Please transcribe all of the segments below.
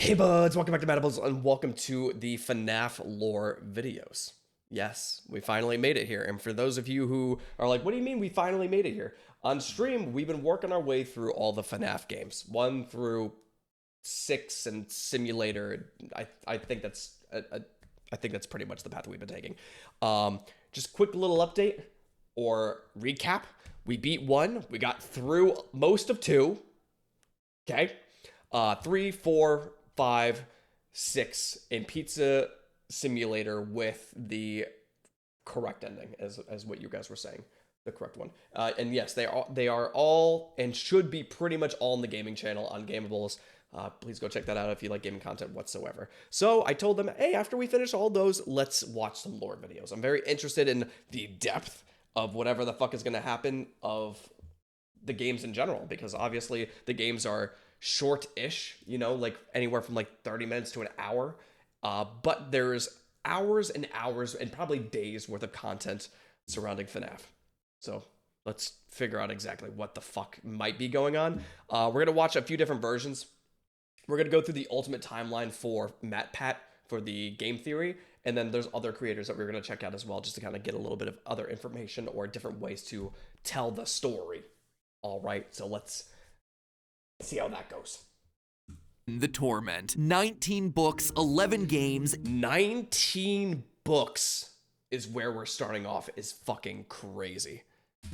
Hey buds, welcome back to Madables and welcome to the FNAF lore videos. Yes, we finally made it here. And for those of you who are like, what do you mean we finally made it here? On stream, we've been working our way through all the FNAF games, 1 through 6 and Simulator. I think that's pretty much the path we've been taking. Just quick little update or recap. We beat 1, we got through most of 2. Okay. 3, 4, 5, 6 in Pizza Simulator with the correct ending, as what you guys were saying, the correct one. And yes, they are all and should be pretty much all on the gaming channel on Gameables. Please go check that out if you like gaming content whatsoever. So I told them, hey, after we finish all those, let's watch some lore videos. I'm very interested in the depth of whatever the fuck is going to happen of the games in general, because obviously the games are short-ish, you know, like anywhere from like 30 minutes to an hour. But there's hours and hours and probably days worth of content surrounding FNAF. So let's figure out exactly what the fuck might be going on. We're going to watch a few different versions. We're going to go through the ultimate timeline for MatPat for the game theory. And then there's other creators that we're going to check out as well, just to kind of get a little bit of other information or different ways to tell the story. All right, so let's see how that goes. The Torment. 19 books, 11 games. 19 books is where we're starting off. Is fucking crazy.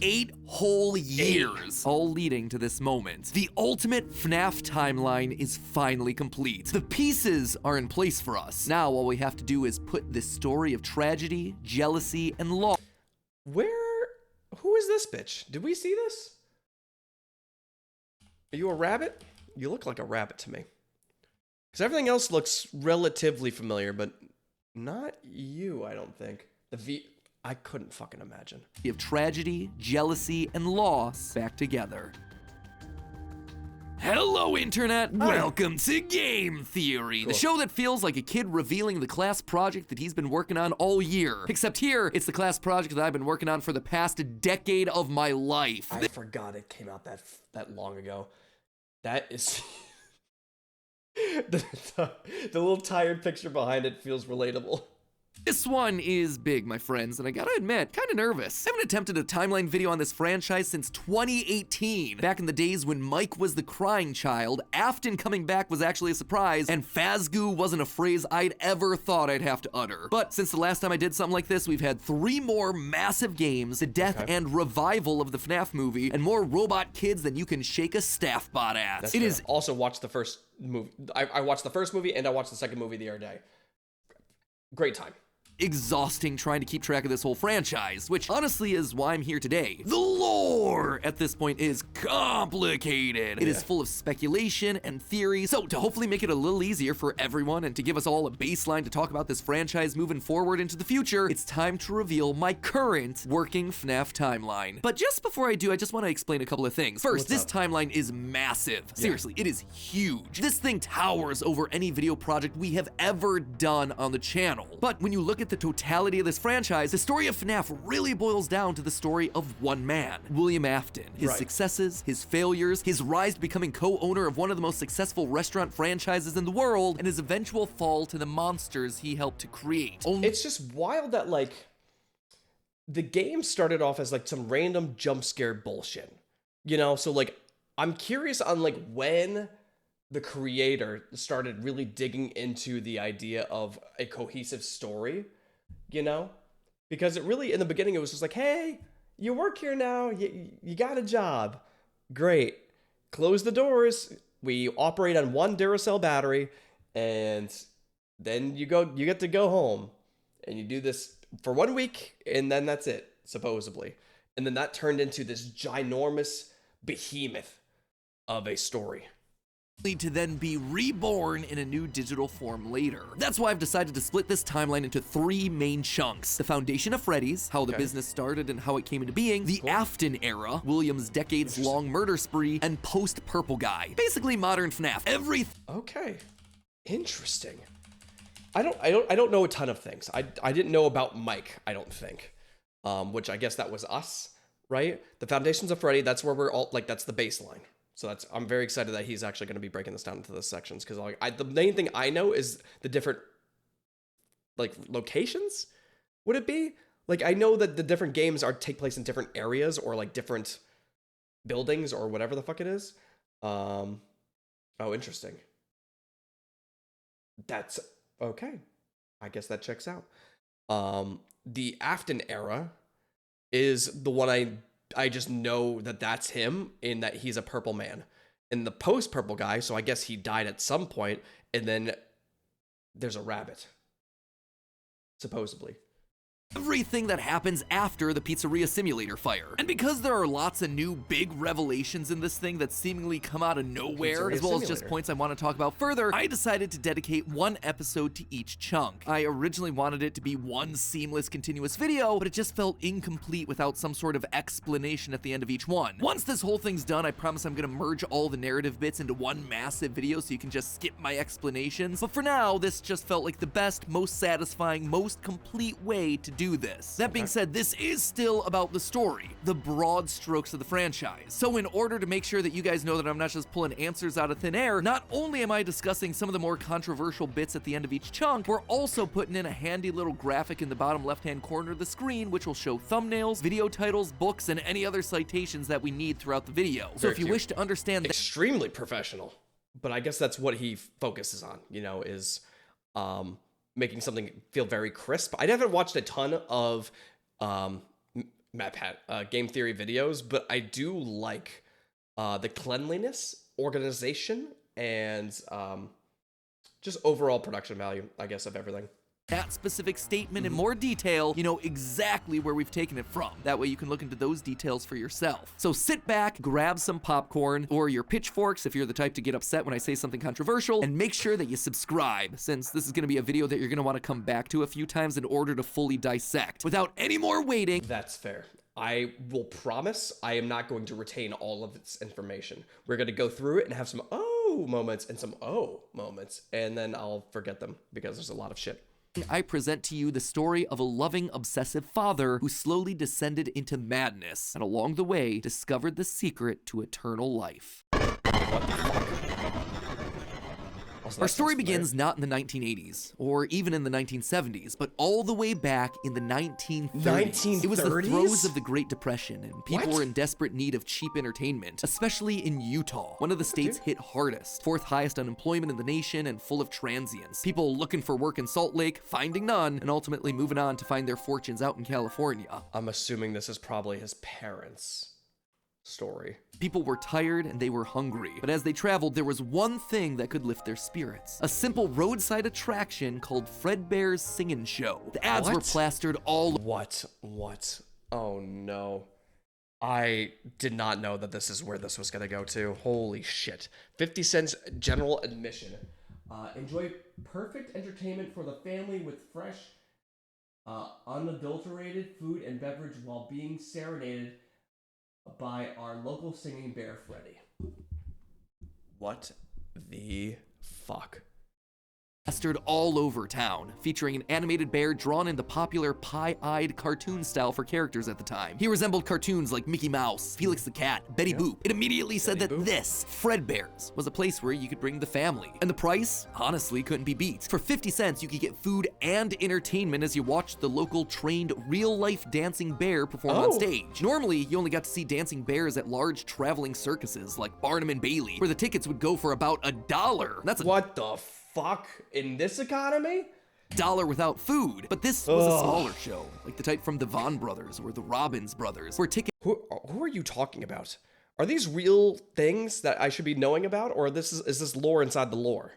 8 whole years, all leading to this moment. The ultimate FNAF timeline is finally complete. The pieces are in place for us. Now all we have to do is put this story of tragedy, jealousy, and loss. Who is this bitch? Did we see this? Are you a rabbit? You look like a rabbit to me. Because everything else looks relatively familiar, but not you, I don't think. I couldn't fucking imagine. Of tragedy, jealousy, and loss back together. Hello, Internet! Hi. Welcome to Game Theory, Cool. the show that feels like a kid revealing the class project that he's been working on all year. Except here, it's the class project that I've been working on for the past decade of my life. I forgot it came out that long ago. That is... the little tired picture behind it feels relatable. This one is big, my friends, and I gotta admit, kinda nervous. I haven't attempted a timeline video on this franchise since 2018. Back in the days when Mike was the crying child, Afton coming back was actually a surprise, and Fazgoo wasn't a phrase I'd ever thought I'd have to utter. But since the last time I did something like this, we've had 3 more massive games, the death and revival of the FNAF movie, and more robot kids than you can shake a staff bot at. That's fair. Also watched the first movie. I watched the first movie and I watched the second movie the other day. Great time. Exhausting trying to keep track of this whole franchise, which honestly is why I'm here today. The lore at this point is complicated. It is full of speculation and theory, so to hopefully make it a little easier for everyone and to give us all a baseline to talk about this franchise moving forward into the future, it's time to reveal my current working FNAF timeline. But just before I do, I just want to explain a couple of things. First, this timeline is massive. Seriously, it is huge. This thing towers over any video project we have ever done on the channel. But when you look at the totality of this franchise, the story of FNAF really boils down to the story of one man, William Afton. His successes, his failures, his rise to becoming co-owner of one of the most successful restaurant franchises in the world, and his eventual fall to the monsters he helped to create. It's just wild that, like, the game started off as, like, some random jump scare bullshit. You know, so, like, I'm curious on, like, when the creator started really digging into the idea of a cohesive story, you know? Because it really, in the beginning, it was just like, hey, you work here now, you got a job. Great. Close the doors. We operate on 1 Duracell battery, and then you get to go home. And you do this for 1 week, and then that's it, supposedly. And then that turned into this ginormous behemoth of a story, to then be reborn in a new digital form later. That's why I've decided to split this timeline into 3 main chunks. The foundation of Freddy's, how the business started and how it came into being, the Afton era, William's decades-long murder spree, and post-Purple Guy. Basically modern FNAF. Okay. Interesting. I don't know a ton of things. I didn't know about Mike, I don't think. Which I guess that was us, right? The foundations of Freddy, that's where we're all, like, that's the baseline. So I'm very excited that he's actually going to be breaking this down into the sections, because the main thing I know is the different like locations. Would it be like, I know that the different games take place in different areas or like different buildings or whatever the fuck it is. Oh, interesting. That's okay. I guess that checks out. The Afton era is the one I just know that that's him, in that he's a purple man. And the post-purple guy, so I guess he died at some point, and then there's a rabbit. Supposedly. Everything that happens after the Pizzeria Simulator fire. And because there are lots of new big revelations in this thing that seemingly come out of nowhere, as well as just points I want to talk about further, I decided to dedicate one episode to each chunk. I originally wanted it to be one seamless continuous video, but it just felt incomplete without some sort of explanation at the end of each one. Once this whole thing's done, I promise I'm gonna merge all the narrative bits into one massive video so you can just skip my explanations. But for now, this just felt like the best, most satisfying, most complete way to do this. That being said, this is still about the story, the broad strokes of the franchise. So in order to make sure that you guys know that I'm not just pulling answers out of thin air, not only am I discussing some of the more controversial bits at the end of each chunk, we're also putting in a handy little graphic in the bottom left-hand corner of the screen, which will show thumbnails, video titles, books, and any other citations that we need throughout the video. So if you wish to understand extremely professional, but I guess that's what he focuses on, you know, is making something feel very crisp. I haven't watched a ton of game theory videos, but I do like the cleanliness, organization, and just overall production value, I guess, of everything. That specific statement in more detail, you know exactly where we've taken it from. That way you can look into those details for yourself. So sit back, grab some popcorn, or your pitchforks if you're the type to get upset when I say something controversial, and make sure that you subscribe, since this is going to be a video that you're going to want to come back to a few times in order to fully dissect. Without any more waiting... That's fair. I will promise I am not going to retain all of its information. We're going to go through it and have some oh moments and some oh moments, and then I'll forget them because there's a lot of shit. I present to you the story of a loving, obsessive father who slowly descended into madness, and along the way, discovered the secret to eternal life. Our story begins not in the 1980s, or even in the 1970s, but all the way back in the 1930s. It was the throes of the Great Depression, and people were in desperate need of cheap entertainment, especially in Utah, one of the states hit hardest, fourth highest unemployment in the nation, and full of transients. People looking for work in Salt Lake, finding none, and ultimately moving on to find their fortunes out in California. I'm assuming this is probably his parents' story. People were tired and they were hungry, but as they traveled, there was one thing that could lift their spirits. A simple roadside attraction called Fredbear's Singin' Show. The ads were plastered all... What? Oh no. I did not know that this is where this was gonna go to. Holy shit. 50 cents general admission. Enjoy perfect entertainment for the family with fresh, unadulterated food and beverage while being serenaded by our local singing bear, Freddy. What the fuck? Plastered all over town, featuring an animated bear drawn in the popular pie-eyed cartoon style for characters at the time. He resembled cartoons like Mickey Mouse, Felix the Cat, Betty Boop. It immediately said that this, Fredbear's, was a place where you could bring the family. And the price, honestly, couldn't be beat. For 50 cents, you could get food and entertainment as you watched the local trained real-life dancing bear perform on stage. Normally, you only got to see dancing bears at large traveling circuses like Barnum and Bailey, where the tickets would go for about $1. That's what the fuck in this economy? $1 without food. But this was a smaller show, like the type from the Vaughn brothers or the Robbins brothers, where tickets... Who are you talking about? Are these real things that I should be knowing about, or is this lore inside the lore?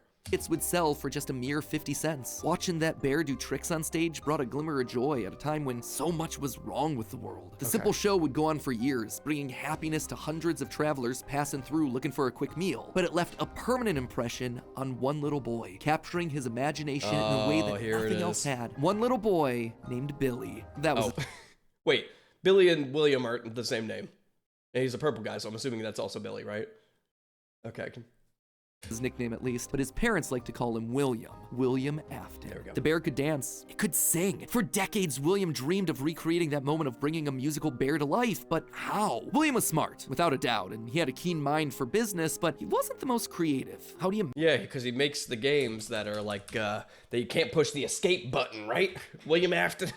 Would sell for just a mere 50 cents. Watching that bear do tricks on stage brought a glimmer of joy at a time when so much was wrong with the world. The simple show would go on for years, bringing happiness to hundreds of travelers passing through looking for a quick meal. But it left a permanent impression on one little boy, capturing his imagination in a way that nothing else had. One little boy named Billy. That was... Wait, Billy and William are the same name. And he's a purple guy, so I'm assuming that's also Billy, right? Okay. his nickname at least, but his parents like to call him William Afton. There we go. The bear could dance, it could sing. For decades, William dreamed of recreating that moment of bringing a musical bear to life, but how? William was smart, without a doubt, and he had a keen mind for business, but he wasn't the most creative. How do you... Yeah, because he makes the games that are like, that you can't push the escape button, right? William Afton.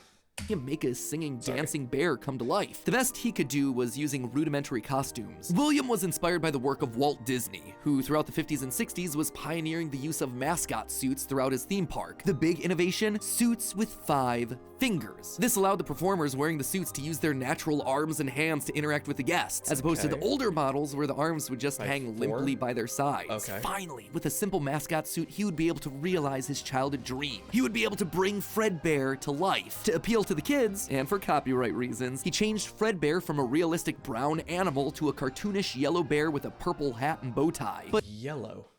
make a singing, dancing bear come to life. The best he could do was using rudimentary costumes. William was inspired by the work of Walt Disney, who throughout the 50s and 60s was pioneering the use of mascot suits throughout his theme park. The big innovation? Suits with 5 fingers. This allowed the performers wearing the suits to use their natural arms and hands to interact with the guests, as opposed to the older models where the arms would just hang limply by their sides. Finally, with a simple mascot suit, he would be able to realize his childhood dream. He would be able to bring Fredbear to life. To appeal to the kids, and for copyright reasons, he changed Fredbear from a realistic brown animal to a cartoonish yellow bear with a purple hat and bow tie. But yellow.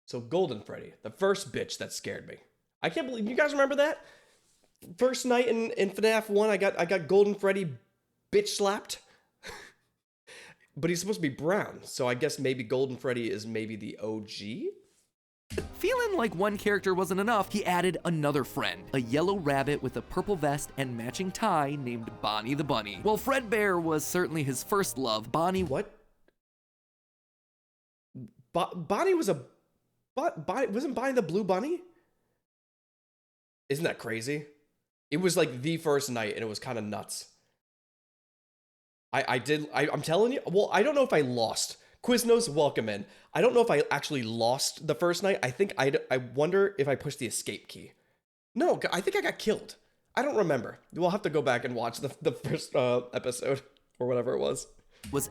So Golden Freddy, the first bitch that scared me. I can't believe you guys remember that? First night in FNAF 1, I got Golden Freddy bitch slapped. But he's supposed to be brown, so I guess maybe Golden Freddy is maybe the OG? feeling like one character wasn't enough, he added another friend, a yellow rabbit with a purple vest and matching tie named Bonnie the Bunny. While Fredbear was certainly his first love, Bonnie... What? Bonnie was a... wasn't Bonnie the blue bunny? Isn't that crazy? It was like the first night and it was kind of nuts. I'm telling you, well, I don't know if I lost. Quiznos, welcome in. I don't know if I actually lost the first night. I wonder if I pushed the escape key. No, I think I got killed. I don't remember. We'll have to go back and watch the first episode or whatever it was.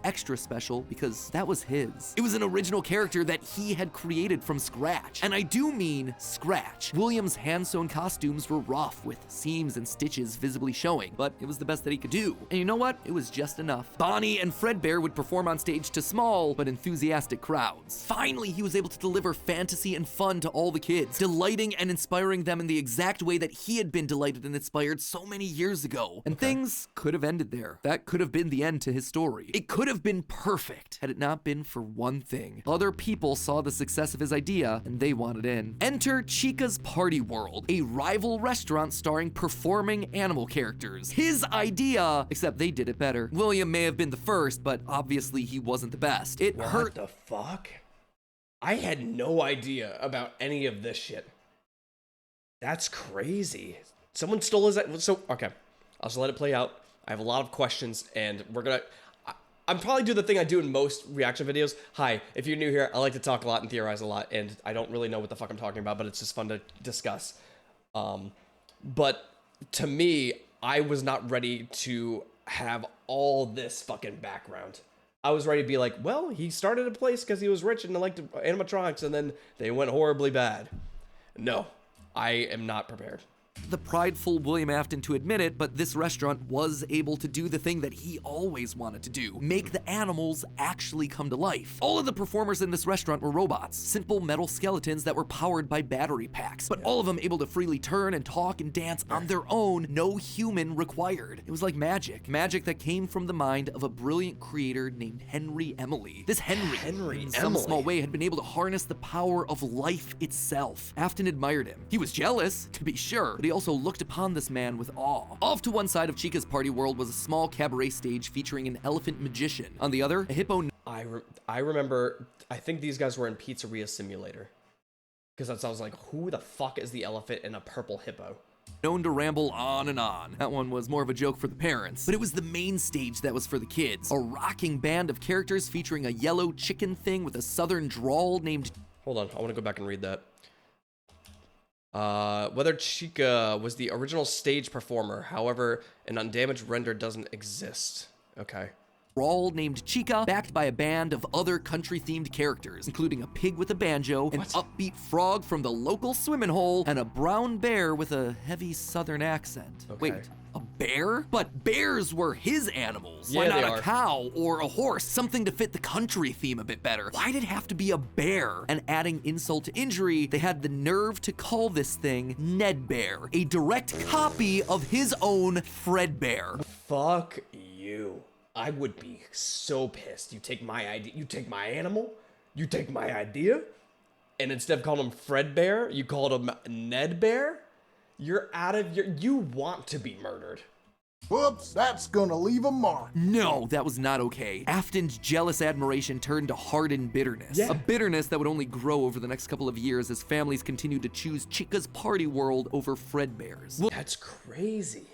Extra special because that was his. It was an original character that he had created from scratch. And I do mean scratch. William's hand-sewn costumes were rough with seams and stitches visibly showing, but it was the best that he could do. And you know what? It was just enough. Bonnie and Fredbear would perform on stage to small but enthusiastic crowds. Finally, he was able to deliver fantasy and fun to all the kids, delighting and inspiring them in the exact way that he had been delighted and inspired so many years ago. And things could have ended there. That could have been the end to his story. It could have been perfect had it not been for one thing. Other people saw the success of his idea and they wanted in. Enter Chica's Party World, a rival restaurant starring performing animal characters. His idea, except they did it better. William may have been the first, but obviously he wasn't the best. It hurt. What the fuck? I had no idea about any of this shit. That's crazy. Someone stole his... So, okay. I'll just let it play out. I have a lot of questions and we're gonna... I'm probably do the thing I do in most reaction videos. Hi, if you're new here, I like to talk a lot and theorize a lot, and I don't really know what the fuck I'm talking about, but it's just fun to discuss. But to me, I was not ready to have all this fucking background. I was ready to be like, well, he started a place because he was rich and liked animatronics, and then they went horribly bad. No, I am not prepared. The prideful William Afton to admit it, but this restaurant was able to do the thing that he always wanted to do, make the animals actually come to life. All of the performers in this restaurant were robots, simple metal skeletons that were powered by battery packs, but all of them able to freely turn and talk and dance on their own, no human required. It was like magic that came from the mind of a brilliant creator named Henry Emily. This Henry in some small way, had been able to harness the power of life itself. Afton admired him. He was jealous, to be sure, but he also looked upon this man with awe. Off to one side of Chica's Party World was a small cabaret stage featuring an elephant magician. On the other, a hippo... I remember, I think these guys were in Pizzeria Simulator. Because I was like, who the fuck is the elephant and a purple hippo? Known to ramble on and on. That one was more of a joke for the parents. But it was the main stage that was for the kids. A rocking band of characters featuring a yellow chicken thing with a southern drawl named... Hold on, I want to go back and read that. Whether Chica was the original stage performer, however, an undamaged render doesn't exist. Okay. Drawl named Chica, backed by a band of other country-themed characters, including a pig with a banjo, an upbeat frog from the local swimming hole, and a brown bear with a heavy southern accent. Okay. Wait, a bear? But bears were his animals. Yeah, why not a cow or a horse? Something to fit the country theme a bit better. Why'd it have to be a bear? And adding insult to injury, they had the nerve to call this thing Ned Bear, a direct copy of his own Fredbear. Fuck you. I would be so pissed. You take my idea, you take my animal, you take my idea? and instead of calling him Fredbear, you called him Ned Bear? You're out of your... You want to be murdered. Whoops, that's gonna leave a mark. No, that was not okay. Afton's jealous admiration turned to hardened bitterness. A bitterness that would only grow over the next couple of years as families continued to choose Chica's party world over Fredbear's. That's crazy.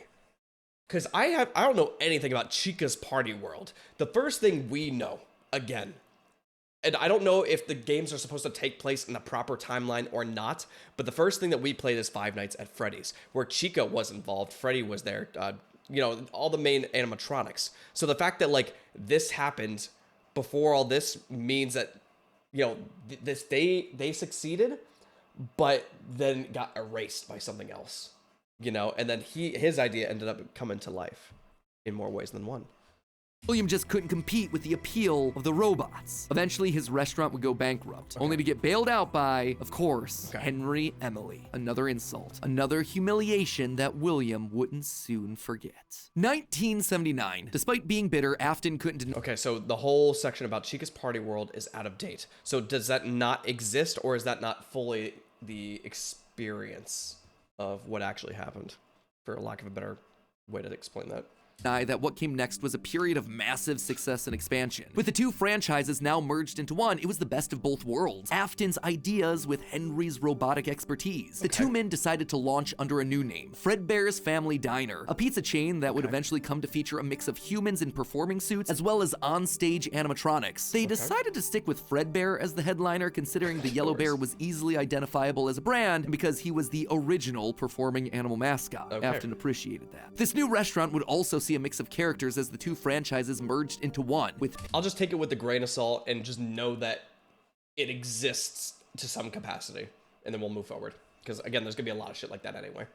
Because I don't know anything about Chica's party world. The first thing we know, again, and I don't know if the games are supposed to take place in the proper timeline or not, but the first thing that we played is Five Nights at Freddy's, where Chica was involved, Freddy was there, you know, all the main animatronics. So the fact that, like, this happened before all this means that, you know, they succeeded, but then got erased by something else, you know, and then his idea ended up coming to life in more ways than one. William just couldn't compete with the appeal of the robots. Eventually, his restaurant would go bankrupt, only to get bailed out by, of course, Henry Emily. Another insult, another humiliation that William wouldn't soon forget. 1979. Despite being bitter, Afton couldn't Okay, so the whole section about Chica's party world is out of date. So does that not exist, or is that not fully the experience of what actually happened, for lack of a better way to explain that? that what came next was a period of massive success and expansion. With the two franchises now merged into one, it was the best of both worlds. Afton's ideas with Henry's robotic expertise. The two men decided to launch under a new name, Fredbear's Family Diner, a pizza chain that would eventually come to feature a mix of humans in performing suits as well as on-stage animatronics. They decided to stick with Fredbear as the headliner, considering the yellow bear was easily identifiable as a brand and because he was the original performing animal mascot. Afton appreciated that. This new restaurant would also see a mix of characters as the two franchises merged into one, with I'll just take it with a grain of salt and just know that it exists to some capacity, and then we'll move forward. Because again, there's gonna be a lot of shit like that anyway.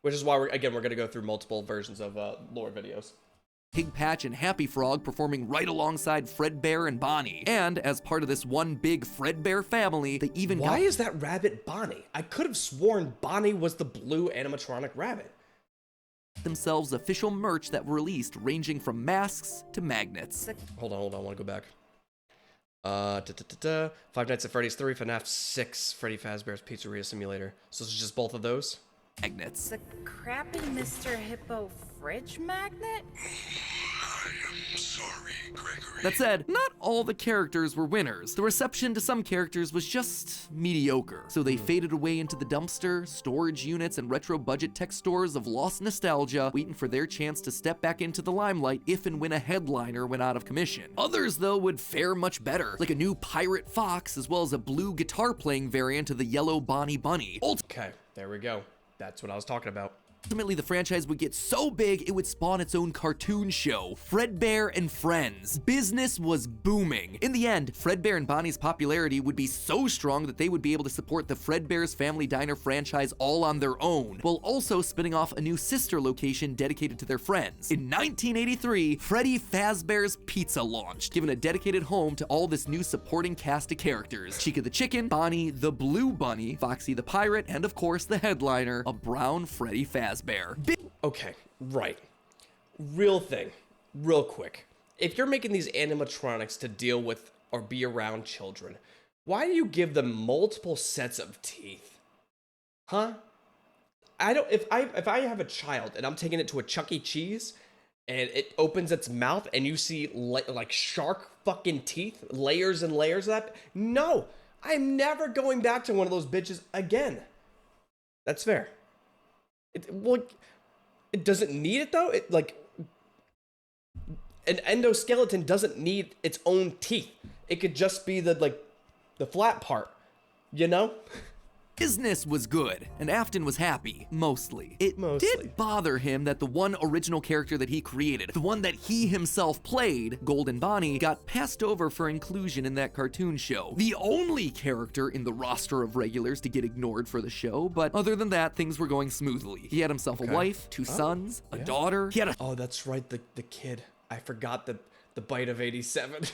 Which is why we're gonna go through multiple versions of lore videos. Pig Patch and Happy Frog performing right alongside Fredbear and Bonnie. And as part of this one big Fredbear family, they even Why is that rabbit Bonnie? I could have sworn Bonnie was the blue animatronic rabbit. Themselves official merch that were released, ranging from masks to magnets. Hold on, I want to go back. Five Nights at Freddy's 3, FNAF 6, Freddy Fazbear's Pizzeria Simulator. So it's just both of those? Magnets. The crappy Mr. Hippo fridge magnet? I am sorry, Gregory. That said, not all the characters were winners. The reception to some characters was just mediocre. So they faded away into the dumpster, storage units, and retro budget tech stores of lost nostalgia, waiting for their chance to step back into the limelight if and when a headliner went out of commission. Others, though, would fare much better, like a new Pirate Fox, as well as a blue guitar-playing variant of the yellow Bonnie Bunny. Okay, there we go. That's what I was talking about. Ultimately, the franchise would get so big, it would spawn its own cartoon show, Fredbear and Friends. Business was booming. In the end, Fredbear and Bonnie's popularity would be so strong that they would be able to support the Fredbear's Family Diner franchise all on their own, while also spinning off a new sister location dedicated to their friends. In 1983, Freddy Fazbear's Pizza launched, giving a dedicated home to all this new supporting cast of characters. Chica the Chicken, Bonnie the Blue Bunny, Foxy the Pirate, and of course the headliner, a brown Freddy Fazbear. Okay, right. Real thing, real quick. If you're making these animatronics to deal with or be around children, why do you give them multiple sets of teeth? Huh? If I have a child and I'm taking it to a Chuck E. Cheese and it opens its mouth and you see like shark fucking teeth, layers and layers of that, no, I'm never going back to one of those bitches again. That's fair. It doesn't need it though. An endoskeleton doesn't need its own teeth. It could just be the flat part, you know? Business was good, and Afton was happy, mostly. It did bother him that the one original character that he created, the one that he himself played, Golden Bonnie, got passed over for inclusion in that cartoon show. The only character in the roster of regulars to get ignored for the show, but other than that, things were going smoothly. He had himself a wife, two sons, a daughter. He had a Oh, that's right, the kid. I forgot the bite of 87.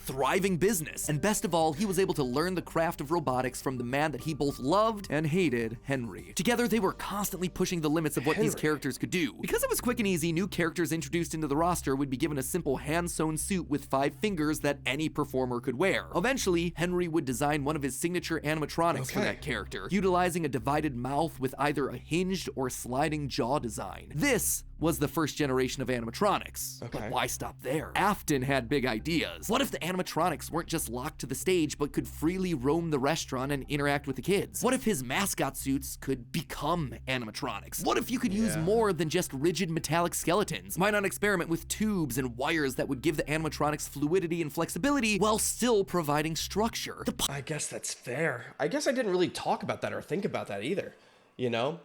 thriving business. And best of all, he was able to learn the craft of robotics from the man that he both loved and hated, Henry. Together, they were constantly pushing the limits of what these characters could do. Because it was quick and easy, new characters introduced into the roster would be given a simple hand-sewn suit with 5 fingers that any performer could wear. Eventually, Henry would design one of his signature animatronics for that character, utilizing a divided mouth with either a hinged or sliding jaw design. This was the first generation of animatronics. But why stop there? Afton had big ideas. What if the animatronics weren't just locked to the stage, but could freely roam the restaurant and interact with the kids? What if his mascot suits could become animatronics? What if you could use more than just rigid metallic skeletons? Why not experiment with tubes and wires that would give the animatronics fluidity and flexibility while still providing structure? I guess that's fair. I guess I didn't really talk about that or think about that either, you know?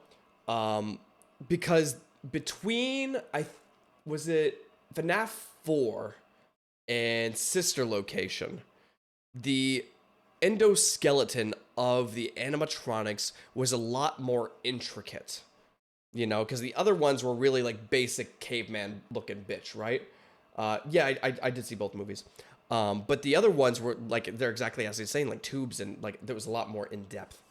Because between, was it FNAF 4 and Sister Location, the endoskeleton of the animatronics was a lot more intricate, you know, because the other ones were really like basic caveman looking bitch, right? Yeah, I did see both movies. But the other ones were like, they're exactly as he's saying, like tubes, and like there was a lot more in depth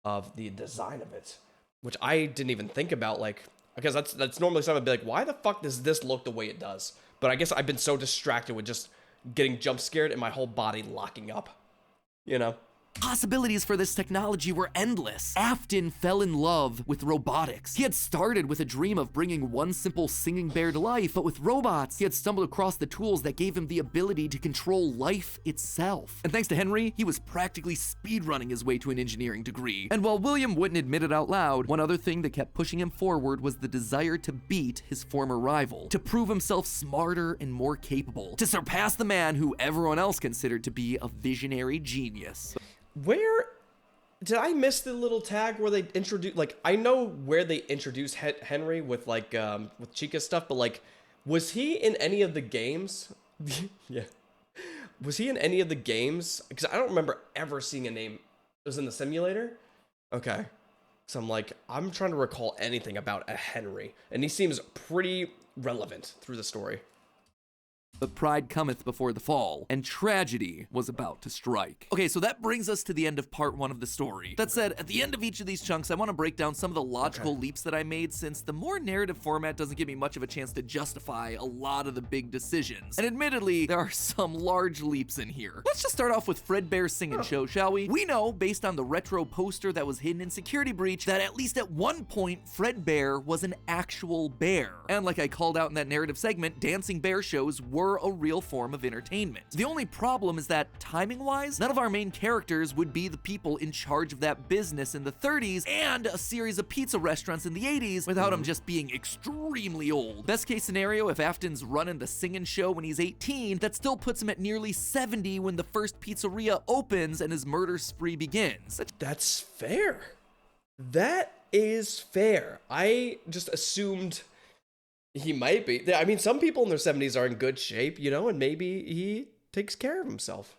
of the design of it, which I didn't even think about, like, because that's normally something I'd be like, why the fuck does this look the way it does? But I guess I've been so distracted with just getting jump scared and my whole body locking up, you know? Possibilities for this technology were endless. Afton fell in love with robotics. He had started with a dream of bringing one simple singing bear to life, but with robots, he had stumbled across the tools that gave him the ability to control life itself. And thanks to Henry, he was practically speedrunning his way to an engineering degree. And while William wouldn't admit it out loud, one other thing that kept pushing him forward was the desire to beat his former rival, to prove himself smarter and more capable, to surpass the man who everyone else considered to be a visionary genius. Where did I miss the little tag where they introduce, like, I know where they introduced Henry with like with Chica stuff, but like, was he in any of the games? Yeah, was he in any of the games? Because I don't remember ever seeing a name. It was in the simulator. Okay, so I'm trying to recall anything about a Henry, and he seems pretty relevant through the story. But pride cometh before the fall, and tragedy was about to strike. Okay, so that brings us to the end of part 1 of the story. That said, at the end of each of these chunks, I want to break down some of the logical leaps that I made, since the more narrative format doesn't give me much of a chance to justify a lot of the big decisions. And admittedly, there are some large leaps in here. Let's just start off with Fredbear's Singin' Show, shall we? We know, based on the retro poster that was hidden in Security Breach, that at least at one point, Fredbear was an actual bear. And like I called out in that narrative segment, dancing bear shows were a real form of entertainment. The only problem is that, timing-wise, none of our main characters would be the people in charge of that business in the 30s and a series of pizza restaurants in the 80s without them just being extremely old. Best case scenario, if Afton's running the Singin' Show when he's 18, that still puts him at nearly 70 when the first pizzeria opens and his murder spree begins. That's fair. That is fair. I just assumed he might be. I mean, some people in their 70s are in good shape, you know, and maybe he takes care of himself.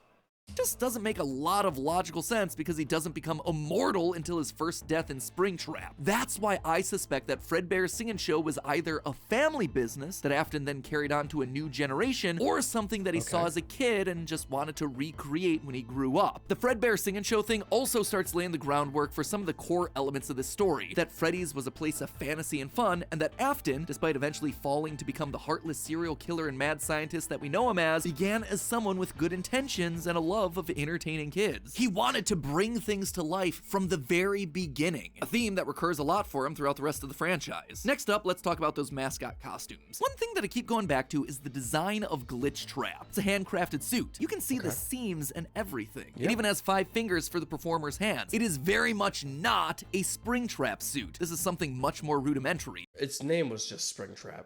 Just doesn't make a lot of logical sense because he doesn't become immortal until his first death in Springtrap. That's why I suspect that Fredbear's Singin' Show was either a family business that Afton then carried on to a new generation, or something that he saw as a kid and just wanted to recreate when he grew up. The Fredbear Singin' Show thing also starts laying the groundwork for some of the core elements of this story, that Freddy's was a place of fantasy and fun, and that Afton, despite eventually falling to become the heartless serial killer and mad scientist that we know him as, began as someone with good intentions and a love of entertaining kids. He wanted to bring things to life from the very beginning, a theme that recurs a lot for him throughout the rest of the franchise. Next up, let's talk about those mascot costumes. One thing that I keep going back to is the design of Glitch Trap. It's a handcrafted suit. You can see the seams and everything. It even has 5 fingers for the performer's hands. It is very much not a Springtrap suit. This is something much more rudimentary. Its name was just Springtrap.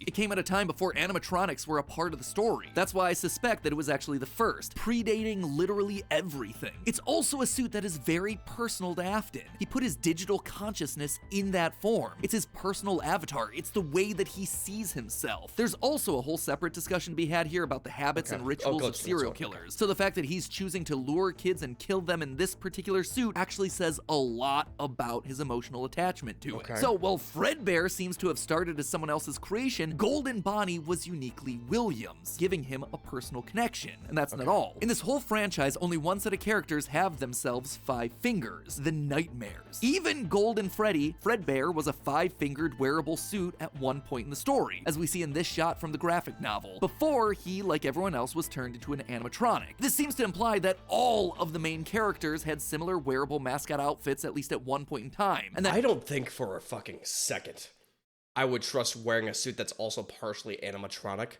It came at a time before animatronics were a part of the story. That's why I suspect that it was actually the first, predating literally everything. It's also a suit that is very personal to Afton. He put his digital consciousness in that form. It's his personal avatar. It's the way that he sees himself. There's also a whole separate discussion to be had here about the habits and rituals of serial killers. So the fact that he's choosing to lure kids and kill them in this particular suit actually says a lot about his emotional attachment to it. So while Fredbear seems to have started as someone else's creation, addition, Golden Bonnie was uniquely Williams, giving him a personal connection. And that's not all. In this whole franchise, only one set of characters have themselves 5 fingers, the Nightmares. Even Golden Freddy, Fredbear, was a 5-fingered wearable suit at one point in the story, as we see in this shot from the graphic novel, before he, like everyone else, was turned into an animatronic. This seems to imply that all of the main characters had similar wearable mascot outfits at least at one point in time. And that I don't think for a fucking second I would trust wearing a suit that's also partially animatronic.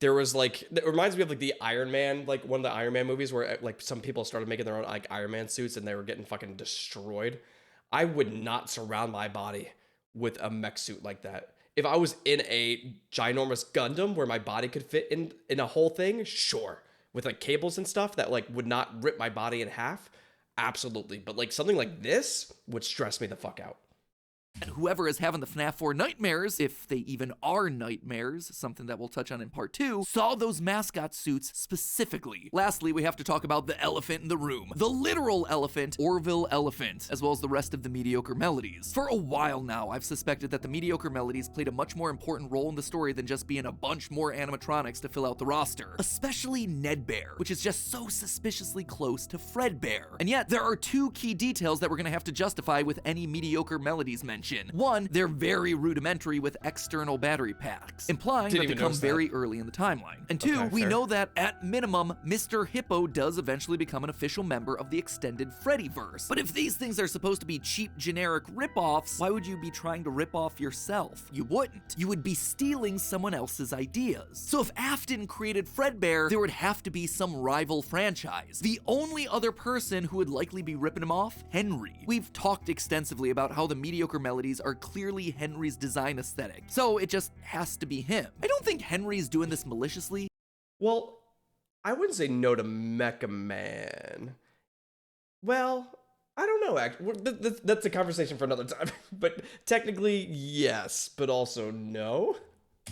There was like, it reminds me of like the Iron Man, like one of the Iron Man movies where like some people started making their own like Iron Man suits and they were getting fucking destroyed. I would not surround my body with a mech suit like that. If I was in a ginormous Gundam where my body could fit in a whole thing, sure. With like cables and stuff that like would not rip my body in half, absolutely. But like something like this would stress me the fuck out. And whoever is having the FNAF 4 nightmares, if they even are nightmares, something that we'll touch on in part 2, saw those mascot suits specifically. Lastly, we have to talk about the elephant in the room. The literal elephant, Orville Elephant, as well as the rest of the mediocre melodies. For a while now, I've suspected that the mediocre melodies played a much more important role in the story than just being a bunch more animatronics to fill out the roster. Especially Ned Bear, which is just so suspiciously close to Fred Bear. And yet, there are 2 key details that we're gonna have to justify with any mediocre melodies mentioned. One, they're very rudimentary with external battery packs, implying that they come very early in the timeline. And 2, we know that at minimum, Mr. Hippo does eventually become an official member of the extended Freddyverse. But if these things are supposed to be cheap, generic rip-offs, why would you be trying to rip off yourself? You wouldn't. You would be stealing someone else's ideas. So if Afton created Fredbear, there would have to be some rival franchise. The only other person who would likely be ripping him off? Henry. We've talked extensively about how the mediocre melodies are clearly Henry's design aesthetic, so it just has to be him. I don't think Henry's doing this maliciously. Well, I wouldn't say no to Mecha Man. Well, I don't know. That's a conversation for another time. But technically, yes, but also no.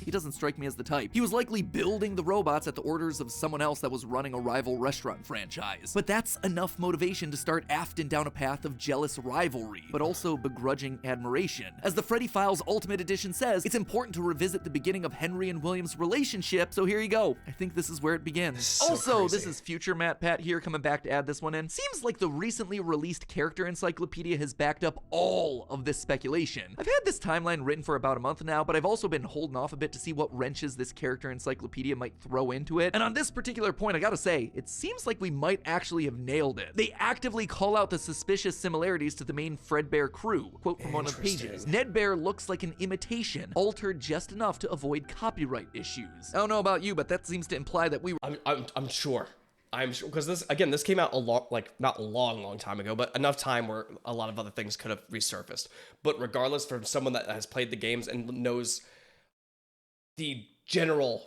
He doesn't strike me as the type. He was likely building the robots at the orders of someone else that was running a rival restaurant franchise. But that's enough motivation to start Afton down a path of jealous rivalry, but also begrudging admiration. As the Freddy Files Ultimate Edition says, it's important to revisit the beginning of Henry and William's relationship, so here you go. I think this is where it begins. So also, crazy. This is future Matt Pat here coming back to add this one in. Seems like the recently released character encyclopedia has backed up all of this speculation. I've had this timeline written for about a month now, but I've also been holding off a bit to see what wrenches this character encyclopedia might throw into it. And on this particular point, I gotta say, it seems like we might actually have nailed it. They actively call out the suspicious similarities to the main Fredbear crew. Quote from one of the pages: Ned Bear looks like an imitation, altered just enough to avoid copyright issues. I don't know about you, but that seems to imply that we were I'm sure. I'm sure, because this came out not a long time ago, but enough time where a lot of other things could have resurfaced. But regardless, from someone that has played the games and knows the general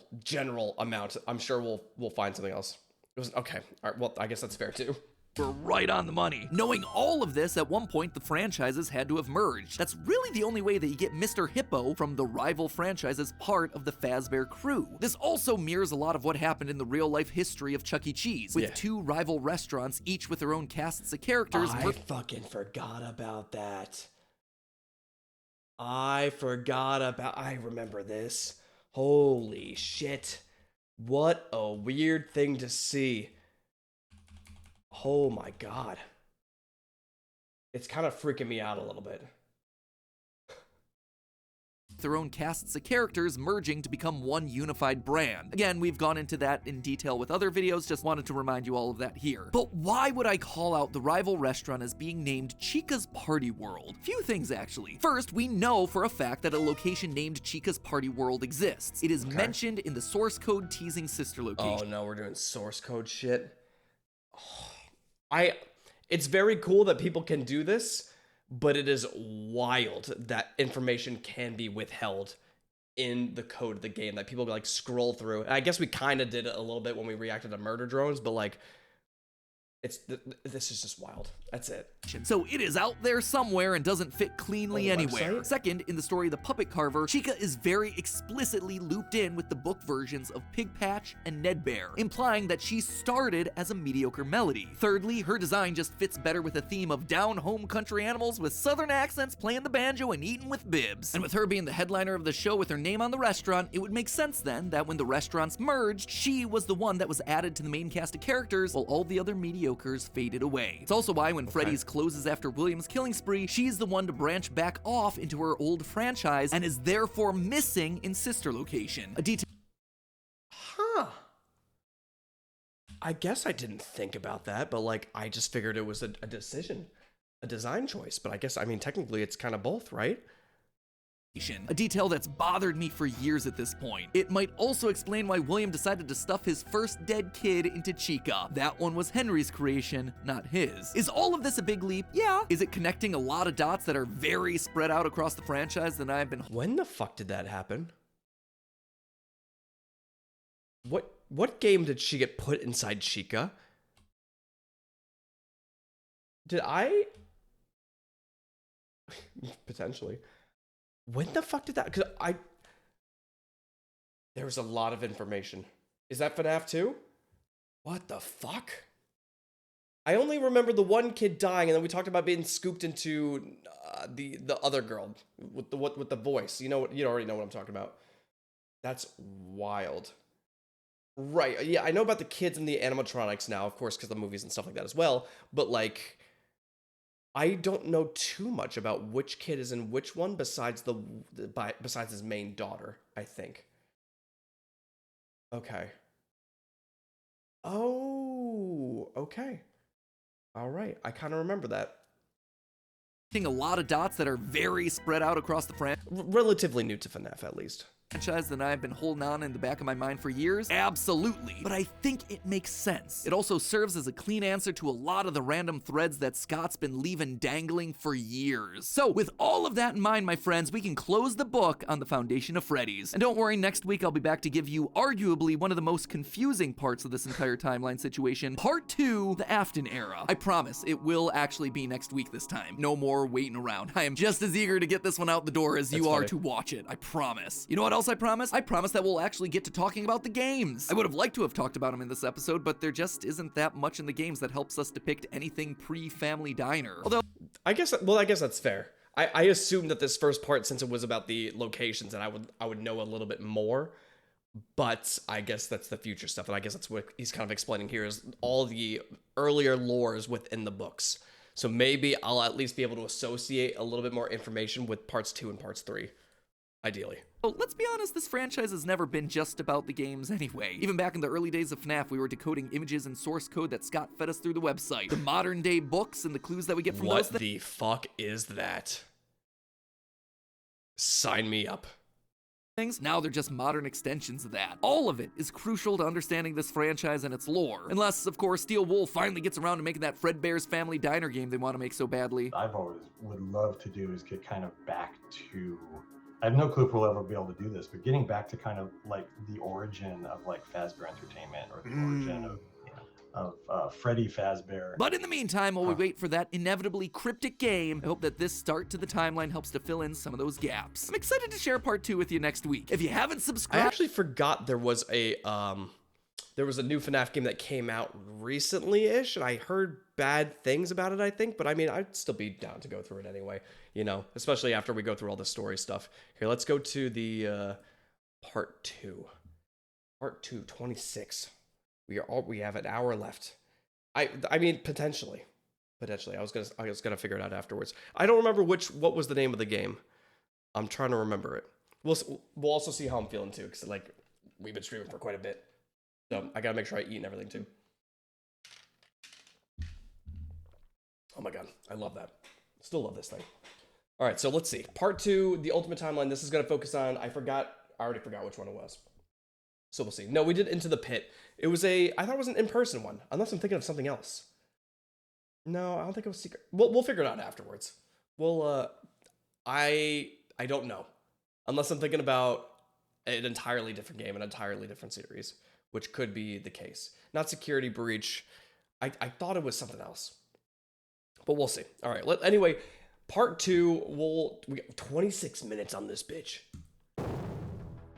amount, I'm sure we'll find something else. It was okay. All right. Well, I guess that's fair too. We're right on the money. Knowing all of this, at one point the franchises had to have merged. That's really the only way that you get Mr. Hippo from the rival franchise as part of the Fazbear crew. This also mirrors a lot of what happened in the real-life history of Chuck E. Cheese, with 2 rival restaurants, each with their own casts of characters. I fucking forgot about that. I remember this. Holy shit. What a weird thing to see. Oh my god. It's kind of freaking me out a little bit. Their own casts of characters merging to become one unified brand. Again, we've gone into that in detail with other videos, just wanted to remind you all of that here. But why would I call out the rival restaurant as being named Chica's Party World? Few things, actually. First, we know for a fact that a location named Chica's Party World exists. It is mentioned in the source code teasing sister location. Oh no, we're doing source code shit. It's very cool that people can do this, but it is wild that information can be withheld in the code of the game, that people like scroll through. And I guess we kind of did it a little bit when we reacted to murder drones, but like This is just wild. That's it. So it is out there somewhere and doesn't fit cleanly On the anywhere. website? Second, in the story The Puppet Carver, Chica is very explicitly looped in with the book versions of Pig Patch and Ned Bear, implying that she started as a mediocre melody. Thirdly, her design just fits better with a theme of down-home country animals with southern accents playing the banjo and eating with bibs. And with her being the headliner of the show with her name on the restaurant, it would make sense then that when the restaurants merged, she was the one that was added to the main cast of characters while all the other mediocres faded away. It's also why when Freddy's closes after William's killing spree, she's the one to branch back off into her old franchise and is therefore missing in sister location. A detail Huh. I guess I didn't think about that, but like I just figured it was a decision, a design choice. But I guess, I mean, technically it's kind of both, right? A detail that's bothered me for years at this point. It might also explain why William decided to stuff his first dead kid into Chica. That one was Henry's creation, not his. Is all of this a big leap? Yeah. Is it connecting a lot of dots that are very spread out across the franchise that I've been... When the fuck did that happen? What game did she get put inside Chica? Did I? Potentially. When the fuck did that? Because there was a lot of information. Is that FNAF 2? What the fuck? I only remember the one kid dying, and then we talked about being scooped into the other girl with the voice. You already know what I'm talking about. That's wild. Right. Yeah, I know about the kids and the animatronics now, of course, because the movies and stuff like that as well. But like, I don't know too much about which kid is in which one besides besides his main daughter, I think. Okay. Oh, okay. All right. I kind of remember that. A lot of dots that are very spread out across the Relatively new to FNAF, at least. franchise that I've been holding on in the back of my mind for years? Absolutely. But I think it makes sense. It also serves as a clean answer to a lot of the random threads that Scott's been leaving dangling for years. So with all of that in mind, my friends, we can close the book on the foundation of Freddy's. And don't worry, next week I'll be back to give you arguably one of the most confusing parts of this entire timeline situation, Part 2, the Afton era. I promise, it will actually be next week this time. No more waiting around. I am just as eager to get this one out the door as you are to watch it. I promise. You know what else I promise? I promise that we'll actually get to talking about the games. I would have liked to have talked about them in this episode, but there just isn't that much in the games that helps us depict anything pre-Family Diner. Although, I guess that's fair. I assumed that this first part, since it was about the locations, and I would know a little bit more, but I guess that's the future stuff, and I guess that's what he's kind of explaining here is all the earlier lores within the books. So maybe I'll at least be able to associate a little bit more information with parts 2 and parts 3, ideally. well, let's be honest, this franchise has never been just about the games anyway. Even back in the early days of FNAF, we were decoding images and source code that Scott fed us through the website. The modern day books and the clues that we get from those What the fuck is that? Sign me up. things, now they're just modern extensions of that. All of it is crucial to understanding this franchise and its lore. Unless, of course, Steel Wool finally gets around to making that Fredbear's Family Diner game they want to make so badly. I've always would love to do is get kind of back to, I have no clue if we'll ever be able to do this, but getting back to kind of like the origin of like Fazbear Entertainment or the origin of Freddy Fazbear. But in the meantime, while we wait for that inevitably cryptic game, I hope that this start to the timeline helps to fill in some of those gaps. I'm excited to share part 2 with you next week. If you haven't I subscribed... actually forgot there was a new FNAF game that came out recently-ish, and I heard bad things about it, I think, but I mean, I'd still be down to go through it anyway, you know, especially after we go through all the story stuff. Here, let's go to the part 2. Part 2, 26. We have an hour left. I mean, potentially. I was gonna figure it out afterwards. I don't remember what was the name of the game. I'm trying to remember it. We'll also see how I'm feeling too, because like we've been streaming for quite a bit, so I gotta make sure I eat and everything too. Oh my god, I love that. Still love this thing. All right, so let's see. Part 2, the Ultimate Timeline. This is gonna focus on. I already forgot which one it was. So we'll see. No, we did Into the Pit. I thought it was an in-person one, unless I'm thinking of something else. No, I don't think it was secret. We'll figure it out afterwards. I don't know. Unless I'm thinking about an entirely different game, an entirely different series, which could be the case. Not Security Breach. I thought it was something else, but we'll see. All right. Anyway, part 2. We got 26 minutes on this bitch.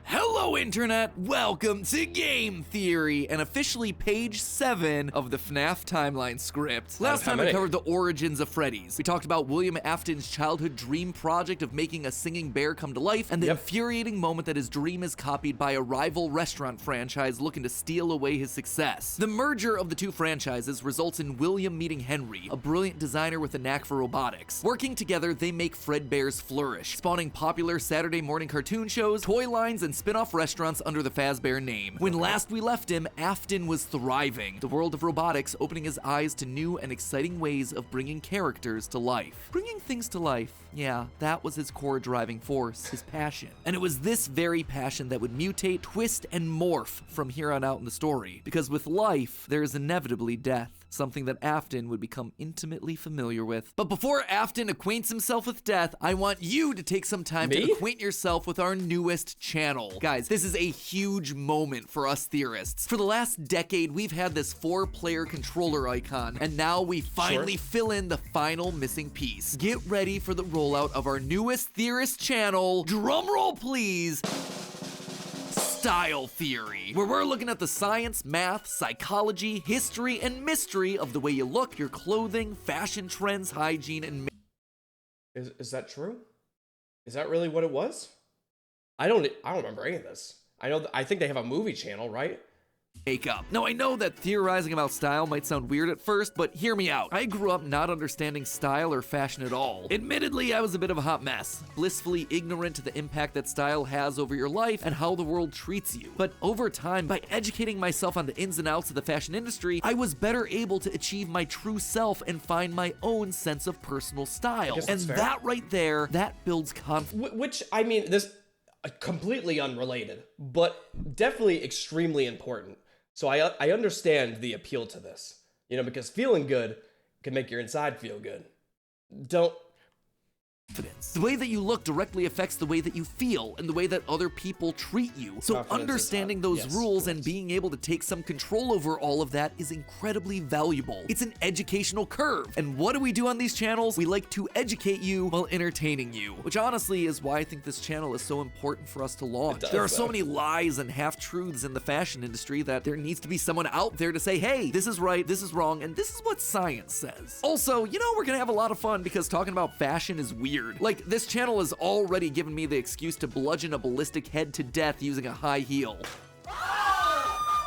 Hello, Internet! Welcome to Game Theory, and officially page 7 of the FNAF timeline script. Last time we covered the origins of Freddy's. We talked about William Afton's childhood dream project of making a singing bear come to life, and the infuriating moment that his dream is copied by a rival restaurant franchise looking to steal away his success. The merger of the two franchises results in William meeting Henry, a brilliant designer with a knack for robotics. Working together, they make Fredbear's flourish, spawning popular Saturday morning cartoon shows, toy lines, and spin-off restaurants under the Fazbear name. When last we left him, Afton was thriving, the world of robotics opening his eyes to new and exciting ways of bringing characters to life. Bringing things to life, yeah, that was his core driving force, his passion. And it was this very passion that would mutate, twist, and morph from here on out in the story. Because with life, there is inevitably death. Something that Afton would become intimately familiar with. But before Afton acquaints himself with death, I want you to take some time to acquaint yourself with our newest channel. Guys, this is a huge moment for us theorists. For the last decade, we've had this 4-player controller icon, and now we finally fill in the final missing piece. Get ready for the rollout of our newest theorist channel. Drumroll, please. Style Theory, where we're looking at the science, math, psychology, history, and mystery of the way you look, your clothing, fashion trends, hygiene, and Is that true? Is that really what it was? I don't remember any of this. I think they have a movie channel, right? makeup. Now, I know that theorizing about style might sound weird at first, but hear me out. I grew up not understanding style or fashion at all. Admittedly, I was a bit of a hot mess, blissfully ignorant to the impact that style has over your life and how the world treats you. But over time, by educating myself on the ins and outs of the fashion industry, I was better able to achieve my true self and find my own sense of personal style. And that right there, that builds confidence. Which, I mean, this completely unrelated, but definitely extremely important. So I understand the appeal to this, you know, because feeling good can make your inside feel good. The way that you look directly affects the way that you feel and the way that other people treat you. So understanding those rules and being able to take some control over all of that is incredibly valuable. It's an educational curve. And what do we do on these channels? We like to educate you while entertaining you, which honestly is why I think this channel is so important for us to launch. There are so many lies and half-truths in the fashion industry that there needs to be someone out there to say, hey, this is right, this is wrong, and this is what science says. Also, you know, we're gonna have a lot of fun because talking about fashion is weird. Like, this channel has already given me the excuse to bludgeon a ballistic head to death using a high heel.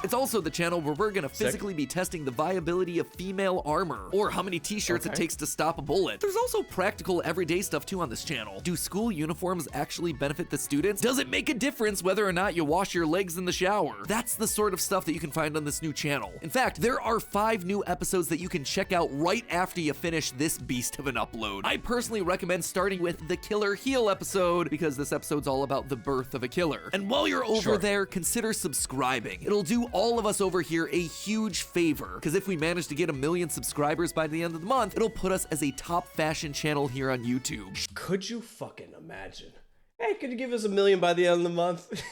It's also the channel where we're gonna physically be testing the viability of female armor, or how many t-shirts it takes to stop a bullet. There's also practical everyday stuff too on this channel. Do school uniforms actually benefit the students? Does it make a difference whether or not you wash your legs in the shower? That's the sort of stuff that you can find on this new channel. In fact, there are 5 new episodes that you can check out right after you finish this beast of an upload. I personally recommend starting with the Killer Heel episode, because this episode's all about the birth of a killer. And while you're over there, consider subscribing. It'll do all of us over here a huge favor, because if we manage to get 1 million subscribers by the end of the month, it'll put us as a top fashion channel here on YouTube. Could you fucking imagine? Hey, could you give us 1 million by the end of the month?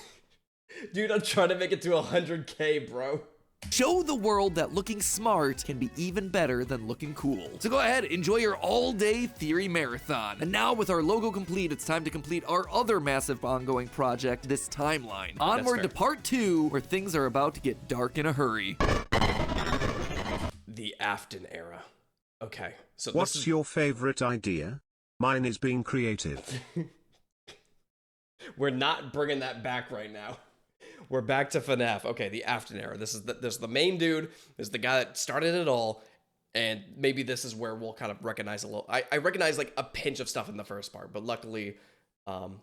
Dude, I'm trying to make it to 100K, bro. Show the world that looking smart can be even better than looking cool. So go ahead, enjoy your all-day theory marathon. And now with our logo complete, it's time to complete our other massive ongoing project, this timeline. Onward to part 2, where things are about to get dark in a hurry. The Afton era. Okay, so what's your favorite idea? Mine is being creative. We're not bringing that back right now. We're back to FNAF. Okay, the Afton era. This is the main dude. This is the guy that started it all. And maybe this is where we'll kind of recognize a little. I recognize like a pinch of stuff in the first part, but luckily, I'm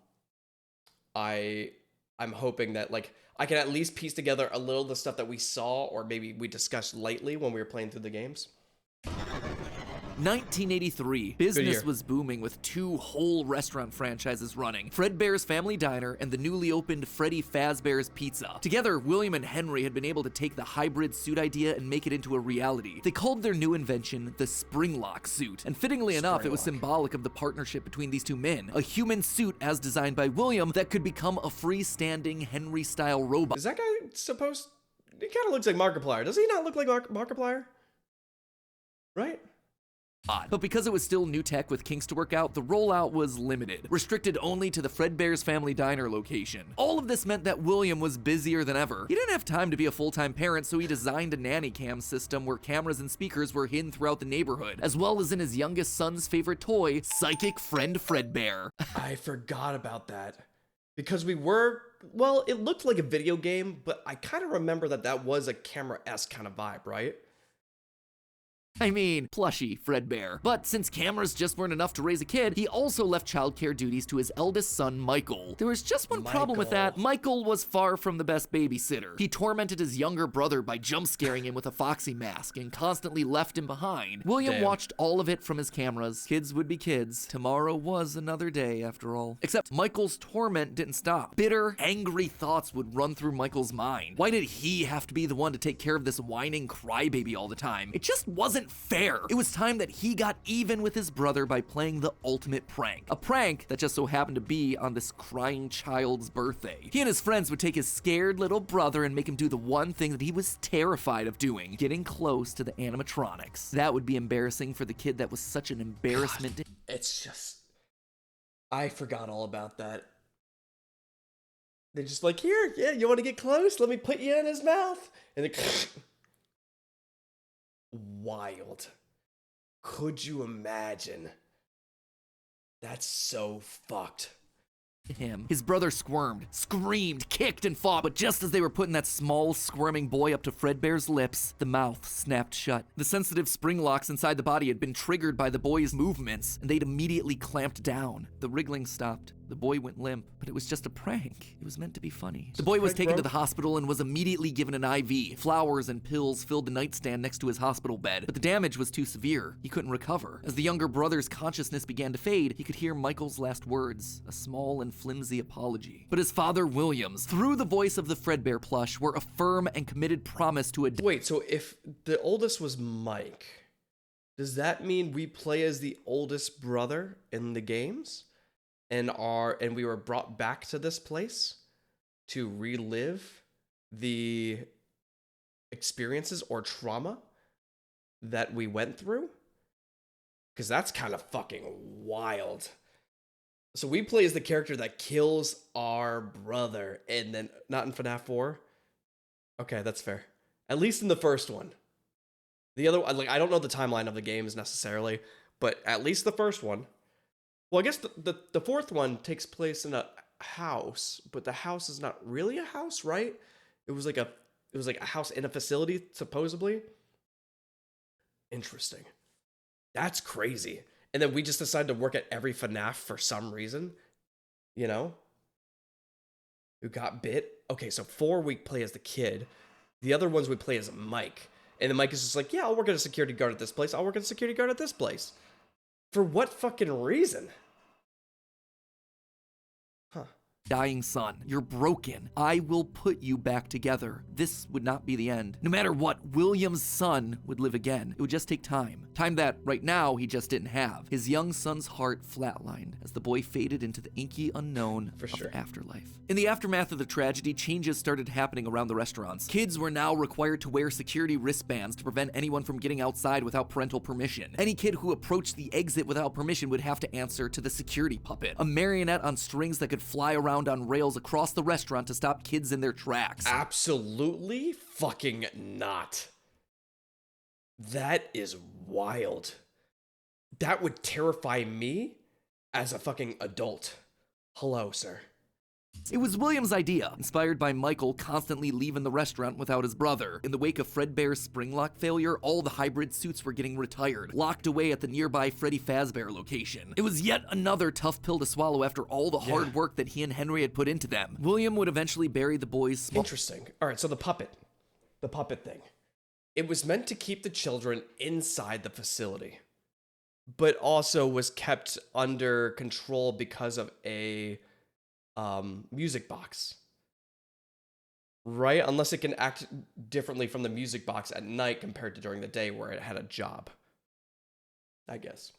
hoping that like I can at least piece together a little of the stuff that we saw or maybe we discussed lightly when we were playing through the games. 1983, business was booming with 2 whole restaurant franchises running, Fredbear's Family Diner and the newly opened Freddy Fazbear's Pizza. Together, William and Henry had been able to take the hybrid suit idea and make it into a reality. They called their new invention the Springlock suit, and fittingly enough, it was symbolic of the partnership between these 2 men, a human suit as designed by William that could become a freestanding Henry-style robot. Is that guy supposed... He kind of looks like Markiplier. Does he not look like Markiplier? right? But because it was still new tech with kinks to work out, the rollout was limited, restricted only to the Fredbear's Family Diner location. All of this meant that William was busier than ever. He didn't have time to be a full-time parent, so he designed a nanny cam system where cameras and speakers were hidden throughout the neighborhood, as well as in his youngest son's favorite toy, Psychic Friend Fredbear. I forgot about that. Because well, it looked like a video game, but I kind of remember that was a camera-esque kind of vibe, right? I mean, plushy Fredbear. But since cameras just weren't enough to raise a kid, he also left childcare duties to his eldest son, Michael. There was just one problem with that. Michael was far from the best babysitter. He tormented his younger brother by jump scaring him with a foxy mask and constantly left him behind. William watched all of it from his cameras. Kids would be kids. Tomorrow was another day, after all. Except Michael's torment didn't stop. Bitter, angry thoughts would run through Michael's mind. Why did he have to be the one to take care of this whining crybaby all the time? It just wasn't fair. It was time that he got even with his brother by playing the ultimate prank. A prank that just so happened to be on this crying child's birthday. He and his friends would take his scared little brother and make him do the one thing that he was terrified of doing, getting close to the animatronics. That would be embarrassing for the kid that was such an embarrassment. God, it's just, I forgot all about that. They're just like, here, yeah, you want to get close? Let me put you in his mouth. And it wild. Could you imagine? That's so fucked. Him. His brother squirmed, screamed, kicked, and fought, but just as they were putting that small, squirming boy up to Fredbear's lips, the mouth snapped shut. The sensitive spring locks inside the body had been triggered by the boy's movements, and they'd immediately clamped down. The wriggling stopped. The boy went limp, but it was just a prank. It was meant to be funny. The boy was taken to the hospital and was immediately given an IV. Flowers and pills filled the nightstand next to his hospital bed, but the damage was too severe. He couldn't recover. As the younger brother's consciousness began to fade, he could hear Michael's last words, a small and flimsy apology. But his father, Williams, through the voice of the Fredbear plush, were a firm and committed promise to a— Wait, so if the oldest was Mike, does that mean we play as the oldest brother in the games? And we were brought back to this place to relive the experiences or trauma that we went through? Because that's kind of fucking wild. So we play as the character that kills our brother, and then not in FNAF 4. Okay, that's fair. At least in the first one. The other, like, I don't know the timeline of the games necessarily, but at least the first one. Well, I guess the fourth one takes place in a house, but the house is not really a house, right? It was like a house in a facility, supposedly. Interesting. That's crazy. And then we just decided to work at every FNAF for some reason. You know? Who got bit? Okay, so 4 we play as the kid. The other ones we play as Mike. And then Mike is just like, yeah, I'll work as a security guard at this place. I'll work as a security guard at this place. For what fucking reason? Huh. Dying son, you're broken. I will put you back together. This would not be the end. No matter what, William's son would live again. It would just take time. Time that, right now, he just didn't have. His young son's heart flatlined as the boy faded into the inky unknown of the afterlife. In the aftermath of the tragedy, changes started happening around the restaurants. Kids were now required to wear security wristbands to prevent anyone from getting outside without parental permission. Any kid who approached the exit without permission would have to answer to the security puppet, a marionette on strings that could fly around on rails across the restaurant to stop kids in their tracks. Absolutely fucking not. That is wild. That would terrify me as a fucking adult. Hello, sir. It was William's idea, inspired by Michael constantly leaving the restaurant without his brother. In the wake of Fredbear's spring lock failure, all the hybrid suits were getting retired, locked away at the nearby Freddy Fazbear location. It was yet another tough pill to swallow after all the hard work that he and Henry had put into them. William would eventually bury the boys' small— Interesting. All right, so the puppet thing. It was meant to keep the children inside the facility, but also was kept under control because of a music box, right? Unless it can act differently from the music box at night compared to during the day where it had a job, I guess.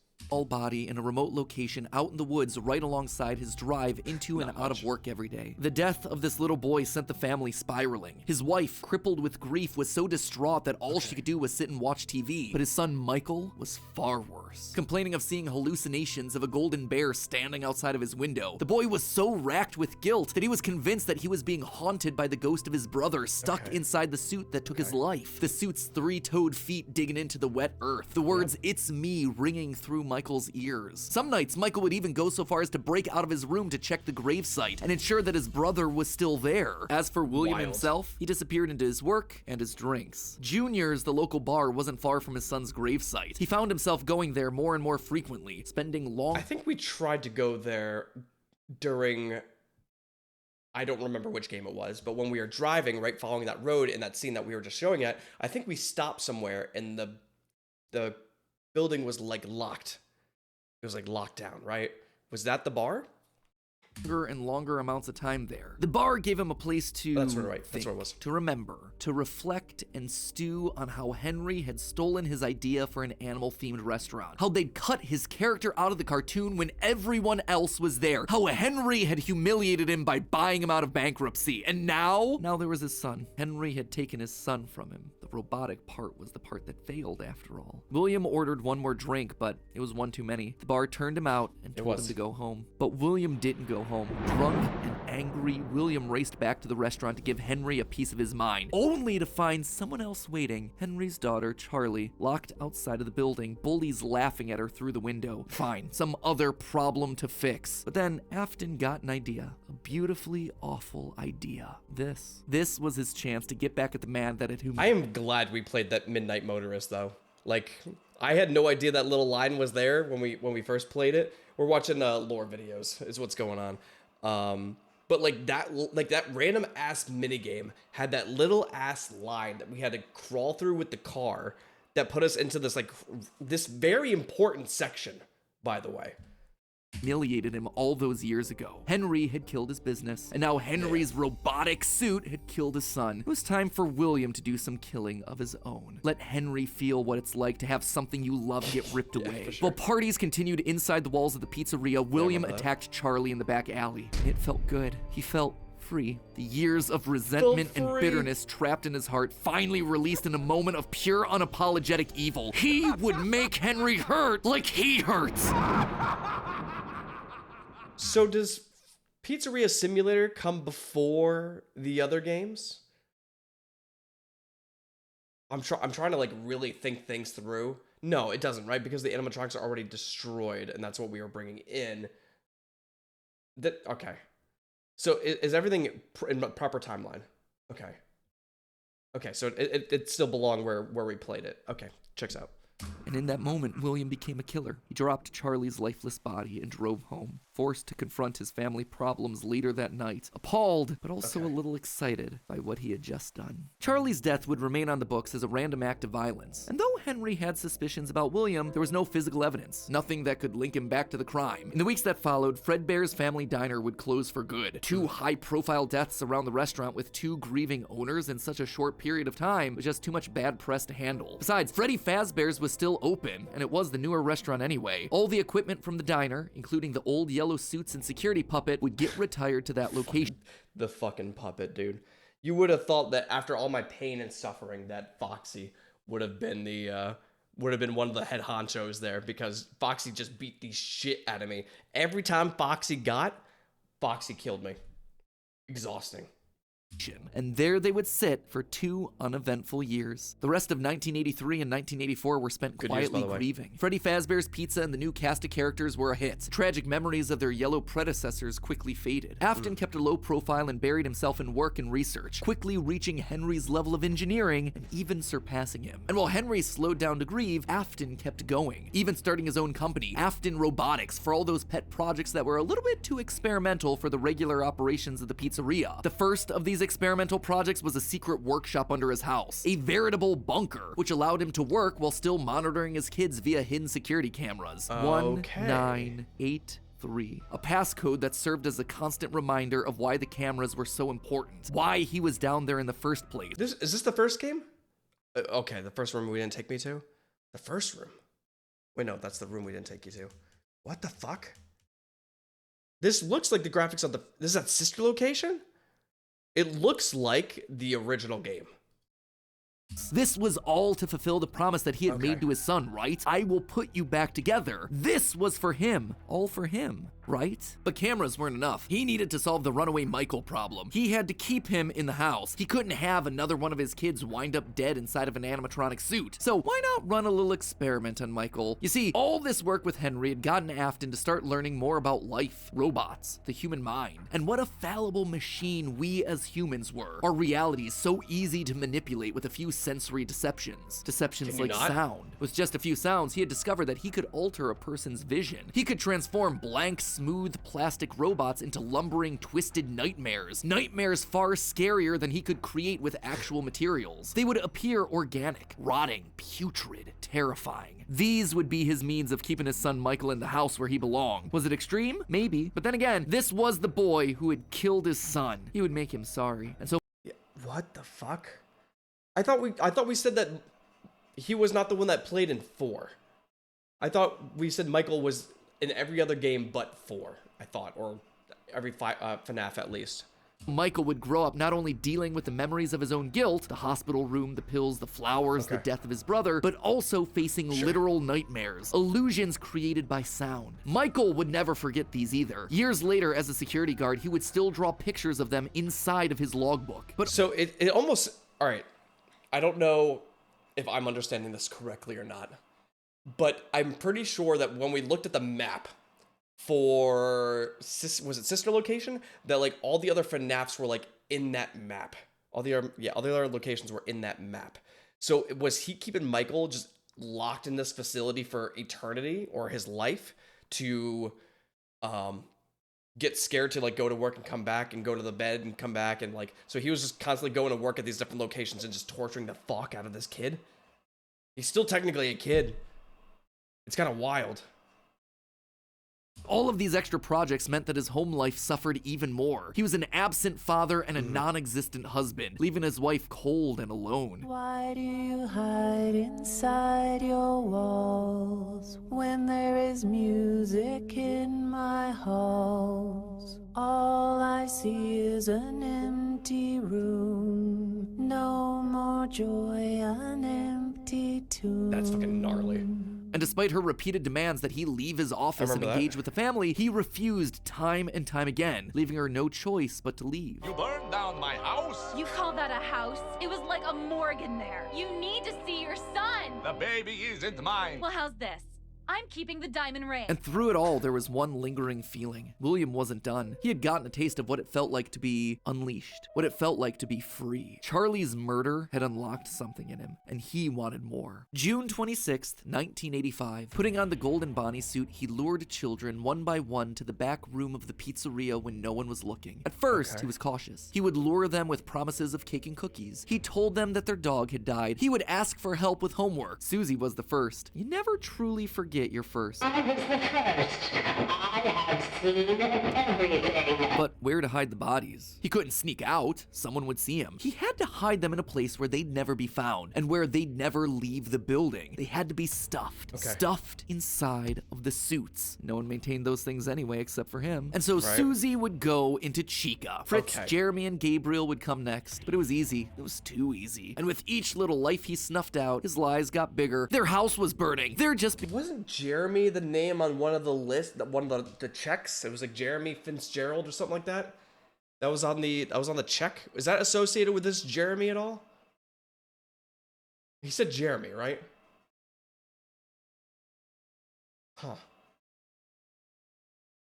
body in a remote location out in the woods right alongside his drive into and out of work every day. The death of this little boy sent the family spiraling. His wife, crippled with grief, was so distraught that all she could do was sit and watch TV. But his son Michael was far worse, complaining of seeing hallucinations of a golden bear standing outside of his window. The boy was so racked with guilt that he was convinced that he was being haunted by the ghost of his brother stuck inside the suit that took his life. The suit's three-toed feet digging into the wet earth. The words, "It's me," ringing through Michael's ears. Some nights, Michael would even go so far as to break out of his room to check the gravesite and ensure that his brother was still there. As for William himself, he disappeared into his work and his drinks. Junior's, the local bar, wasn't far from his son's gravesite. He found himself going there more and more frequently, spending long— I think we tried to go there during, I don't remember which game it was, but when we were driving, right, following that road in that scene that we were just showing at, I think we stopped somewhere and the building was like locked. It was like locked down, right? Was that the bar? longer and longer amounts of time there. The bar gave him a place to That's right. think, That's what it was. to remember, to reflect and stew on how Henry had stolen his idea for an animal-themed restaurant, how they'd cut his character out of the cartoon when everyone else was there, how Henry had humiliated him by buying him out of bankruptcy, and now there was his son. Henry had taken his son from him. The robotic part was the part that failed after all. William ordered one more drink, but it was one too many. The bar turned him out and told him to go home. But William didn't go home. Drunk and angry, William raced back to the restaurant to give Henry a piece of his mind, only to find someone else waiting. Henry's daughter, Charlie, locked outside of the building, bullies laughing at her through the window. Fine, some other problem to fix. But then Afton got an idea, a beautifully awful idea. This was his chance to get back at the man that had I am glad we played that Midnight Motorist, though. Like, I had no idea that little line was there when we first played it. We're watching lore videos, is what's going on. But like that random ass minigame had that little ass line that we had to crawl through with the car that put us into this this very important section, by the way. Humiliated him all those years ago. Henry had killed his business, and now Henry's robotic suit had killed his son. It was time for William to do some killing of his own. Let Henry feel what it's like to have something you love get ripped away. Sure. While parties continued inside the walls of the pizzeria, William attacked Charlie in the back alley. It felt good. He felt free. The years of resentment and bitterness trapped in his heart finally released in a moment of pure unapologetic evil. He would make Henry hurt like he hurts. So does Pizzeria Simulator come before the other games? I'm trying to like really think things through. No, it doesn't, right? Because the animatronics are already destroyed, and that's what we were bringing in. Okay. So is everything in proper timeline? Okay. Okay, so it still belonged where we played it. Okay, checks out. And in that moment, William became a killer. He dropped Charlie's lifeless body and drove home, forced to confront his family problems later that night, appalled, but also a little excited by what he had just done. Charlie's death would remain on the books as a random act of violence. And though Henry had suspicions about William, there was no physical evidence, nothing that could link him back to the crime. In the weeks that followed, Fredbear's Family Diner would close for good. 2 high-profile deaths around the restaurant with 2 grieving owners in such a short period of time was just too much bad press to handle. Besides, Freddy Fazbear's was still open, and it was the newer restaurant anyway. All the equipment from the diner, including the old yellow suits and security puppet, would get retired to that location. The fucking puppet, dude. You would have thought that after all my pain and suffering, that Foxy would have been one of the head honchos there, because Foxy just beat the shit out of me. Every time Foxy killed me. Exhausting. And there they would sit for 2 uneventful years. The rest of 1983 and 1984 were spent quietly grieving. Freddy Fazbear's Pizza and the new cast of characters were a hit. Tragic memories of their yellow predecessors quickly faded. Afton kept a low profile and buried himself in work and research, quickly reaching Henry's level of engineering and even surpassing him. And while Henry slowed down to grieve, Afton kept going, even starting his own company, Afton Robotics, for all those pet projects that were a little bit too experimental for the regular operations of the pizzeria. The first of these experimental projects was a secret workshop under his house, a veritable bunker, which allowed him to work while still monitoring his kids via hidden security cameras. 1983. A passcode that served as a constant reminder of why the cameras were so important, why he was down there in the first place. Is this the first game? Okay, the first room we didn't take me to? The first room? Wait, no, that's the room we didn't take you to. What the fuck? This looks like the graphics on the... This is that sister location? It looks like the original game. This was all to fulfill the promise that he had Okay. made to his son, right? I will put you back together. This was for him. All for him, right? But cameras weren't enough. He needed to solve the runaway Michael problem. He had to keep him in the house. He couldn't have another one of his kids wind up dead inside of an animatronic suit. So why not run a little experiment on Michael? You see, all this work with Henry had gotten Afton to start learning more about life, robots, the human mind, and what a fallible machine we as humans were. Our reality is so easy to manipulate with a few sensory deceptions. Deceptions Can you like not? sound. With just a few sounds, he had discovered that he could alter a person's vision. He could transform blank, smooth plastic robots into lumbering, twisted nightmares. Nightmares far scarier than he could create with actual materials. They would appear organic, rotting, putrid, terrifying. These would be his means of keeping his son Michael in the house where he belonged. Was it extreme? Maybe. But then again, this was the boy who had killed his son. He would make him sorry. And so What the fuck? I thought we said that he was not the one that played in 4. I thought we said Michael was in every other game but 4. I thought, or every FNAF at least. Michael would grow up not only dealing with the memories of his own guilt, the hospital room, the pills, the flowers, the Okay. death of his brother, but also facing literal nightmares, illusions created by sound. Michael would never forget these either. Years later, as a security guard, he would still draw pictures of them inside of his logbook. But So it almost... All right. I don't know if I'm understanding this correctly or not, but I'm pretty sure that when we looked at the map for... Was it Sister Location? That, like, all the other FNAFs were, like, in that map. All the other locations were in that map. So was he keeping Michael just locked in this facility for eternity or his life to get scared to like go to work and come back and go to the bed and come back and like, so he was just constantly going to work at these different locations and just torturing the fuck out of this kid? He's still technically a kid. It's kind of wild. all of these extra projects meant that his home life suffered even more. He was an absent father and a non-existent husband, leaving his wife cold and alone. Why do you hide inside your walls when there is music in my halls? All I see is an empty room, no more joy, an empty tomb. That's fucking gnarly. And despite her repeated demands that he leave his office and remember engage with the family, he refused time and time again, leaving her no choice but to leave. You burned down my house? You call that a house? It was like a morgue in there. You need to see your son. The baby isn't mine. Well, how's this? I'm keeping the diamond ring. And through it all, there was one lingering feeling. William wasn't done. He had gotten a taste of what it felt like to be unleashed, what it felt like to be free. Charlie's murder had unlocked something in him, and he wanted more. June 26th, 1985. Putting on the golden Bonnie suit, he lured children one by one to the back room of the pizzeria when no one was looking. At first, he was cautious. He would lure them with promises of cake and cookies. He told them that their dog had died. He would ask for help with homework. Susie was the first. You never truly forget your first. I was the first. I have seen everything. But where to hide the bodies? He couldn't sneak out. Someone would see him. He had to hide them in a place where they'd never be found and where they'd never leave the building. They had to be stuffed. Stuffed inside of the suits. No one maintained those things anyway except for him. And so Susie would go into Chica. Fritz, Jeremy, and Gabriel would come next. But it was easy. It was too easy. And with each little life he snuffed out, his lies got bigger. Their house was burning. They're just... Wasn't Jeremy the name on one of the lists, one of the checks? It was like Jeremy Fitzgerald or something like that. That was on the check. Is that associated with this Jeremy at all? He said Jeremy, right? Huh.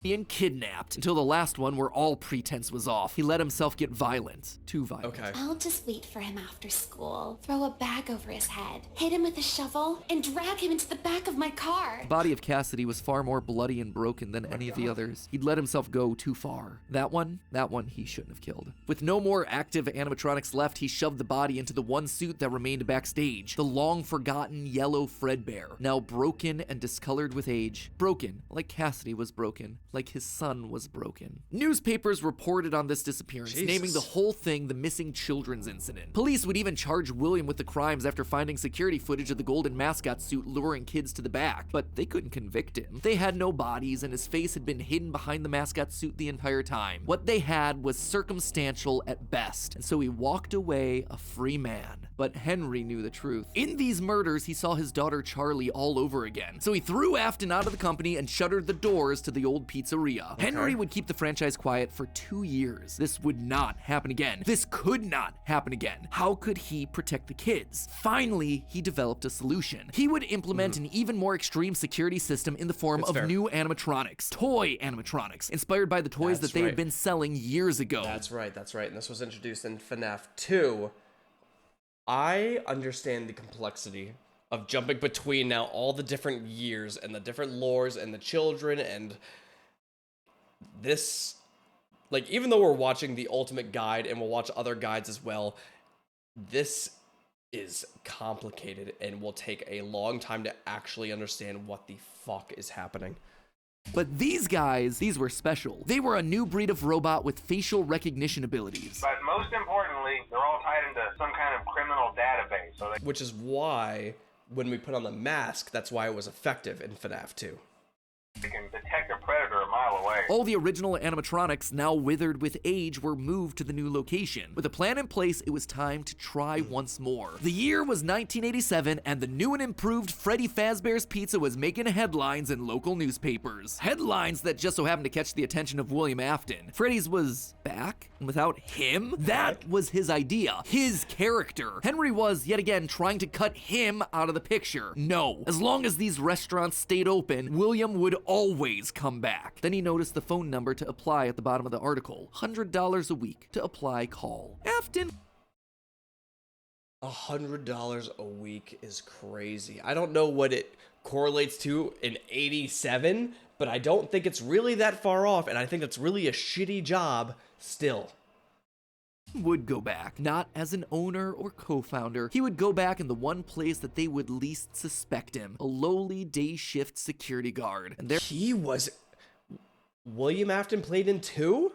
And kidnapped until the last one where all pretense was off. He let himself get violent. Too violent. Okay. I'll just wait for him after school, throw a bag over his head, hit him with a shovel, and drag him into the back of my car. The body of Cassidy was far more bloody and broken than any of the others. He'd let himself go too far. That one he shouldn't have killed. With no more active animatronics left, he shoved the body into the one suit that remained backstage. The long-forgotten yellow Fredbear, now broken and discolored with age. Broken, like Cassidy was broken. like his son was broken. Newspapers reported on this disappearance, naming the whole thing the missing children's incident. Police would even charge William with the crimes after finding security footage of the golden mascot suit luring kids to the back, but they couldn't convict him. They had no bodies, and his face had been hidden behind the mascot suit the entire time. What they had was circumstantial at best, and so he walked away a free man. But Henry knew the truth. In these murders, he saw his daughter Charlie all over again, so he threw Afton out of the company and shuttered the doors to the old pizzeria. Henry would keep the franchise quiet for 2 years. This would not happen again. This could not happen again. How could he protect the kids? Finally, he developed a solution. He would implement an even more extreme security system in the form of new animatronics, toy animatronics, inspired by the toys that they had been selling years ago. That's right. And this was introduced in FNAF 2. I understand the complexity of jumping between now all the different years and the different lores and the children and this, like, even though we're watching the ultimate guide and we'll watch other guides as well, this is complicated and will take a long time to actually understand what the fuck is happening. But these guys, these were special. They were a new breed of robot with facial recognition abilities. But most importantly, they're all tied into some kind of criminal database. So which is why, when we put on the mask, that's why it was effective in FNAF 2. they can detect a predator a mile away. All the original animatronics, now withered with age, were moved to the new location. With a plan in place, it was time to try once more. The year was 1987, and the new and improved Freddy Fazbear's Pizza was making headlines in local newspapers. Headlines that just so happened to catch the attention of William Afton. Freddy's was back, and without him, that was his idea, his character. Henry was, yet again, trying to cut him out of the picture. No. As long as these restaurants stayed open, William would always come back. Then he noticed the phone number to apply at the bottom of the article. $100 a week to apply, call. Afton. $100 a week is crazy. I don't know what it correlates to in 87, but I don't think it's really that far off, and I think it's really a shitty job still. Would go back, not as an owner or co-founder. He would go back in the one place that they would least suspect him, a lowly day shift security guard. And there he was. William Afton played in 2?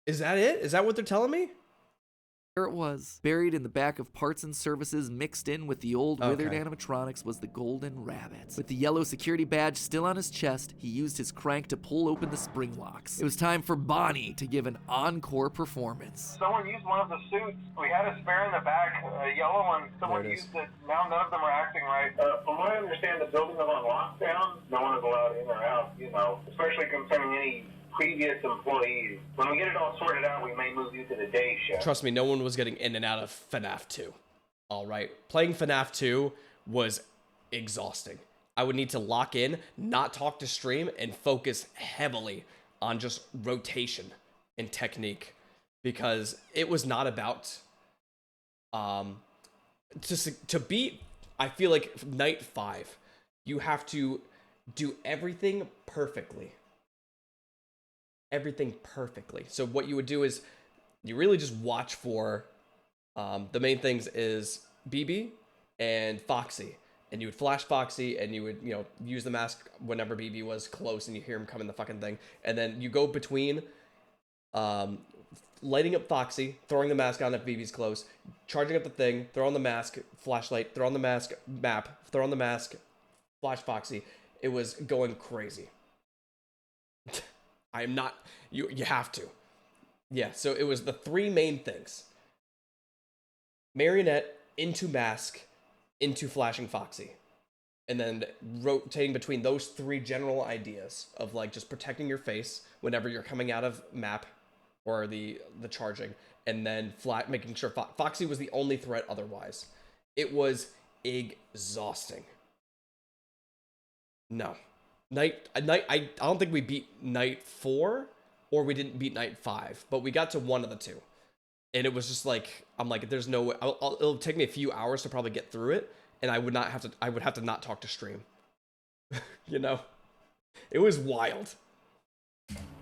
Is that it? Is that what they're telling me? There it was. Buried in the back of parts and services, mixed in with the old withered animatronics, was the golden rabbit. With the yellow security badge still on his chest, he used his crank to pull open the spring locks. It was time for Bonnie to give an encore performance. Someone used one of the suits. We had a spare in the back, a yellow one. Someone used it. Now none of them are acting right. From what I understand, the building is on lockdown. No one is allowed in or out, especially concerning any previous employees. When we get it all sorted out, we may move you to the day shift. Trust me, no one was getting in and out of FNAF 2. All right. Playing FNAF 2 was exhausting. I would need to lock in, not talk to stream, and focus heavily on just rotation and technique, because it was not about to beat, I feel like, night 5, you have to do everything perfectly. So what you would do is you really just watch for the main things is BB and Foxy, and you would flash Foxy, and you would use the mask whenever BB was close and you hear him coming the fucking thing, and then you go between lighting up Foxy, throwing the mask on if BB's close, charging up the thing, throw on the mask, flashlight, throw on the mask, map, throw on the mask, flash Foxy. It was going crazy. I am not, you have to. Yeah, so it was the 3 main things. Marionette, into mask, into flashing Foxy. And then rotating between those 3 general ideas of like just protecting your face whenever you're coming out of map or the charging. And then making sure Foxy was the only threat otherwise. It was exhausting. No. I don't think we beat night 4, or we didn't beat night 5, but we got to one of the 2, and it was just like, I'm like, there's no way. It'll take me a few hours to probably get through it, and I would have to not talk to stream. It was wild.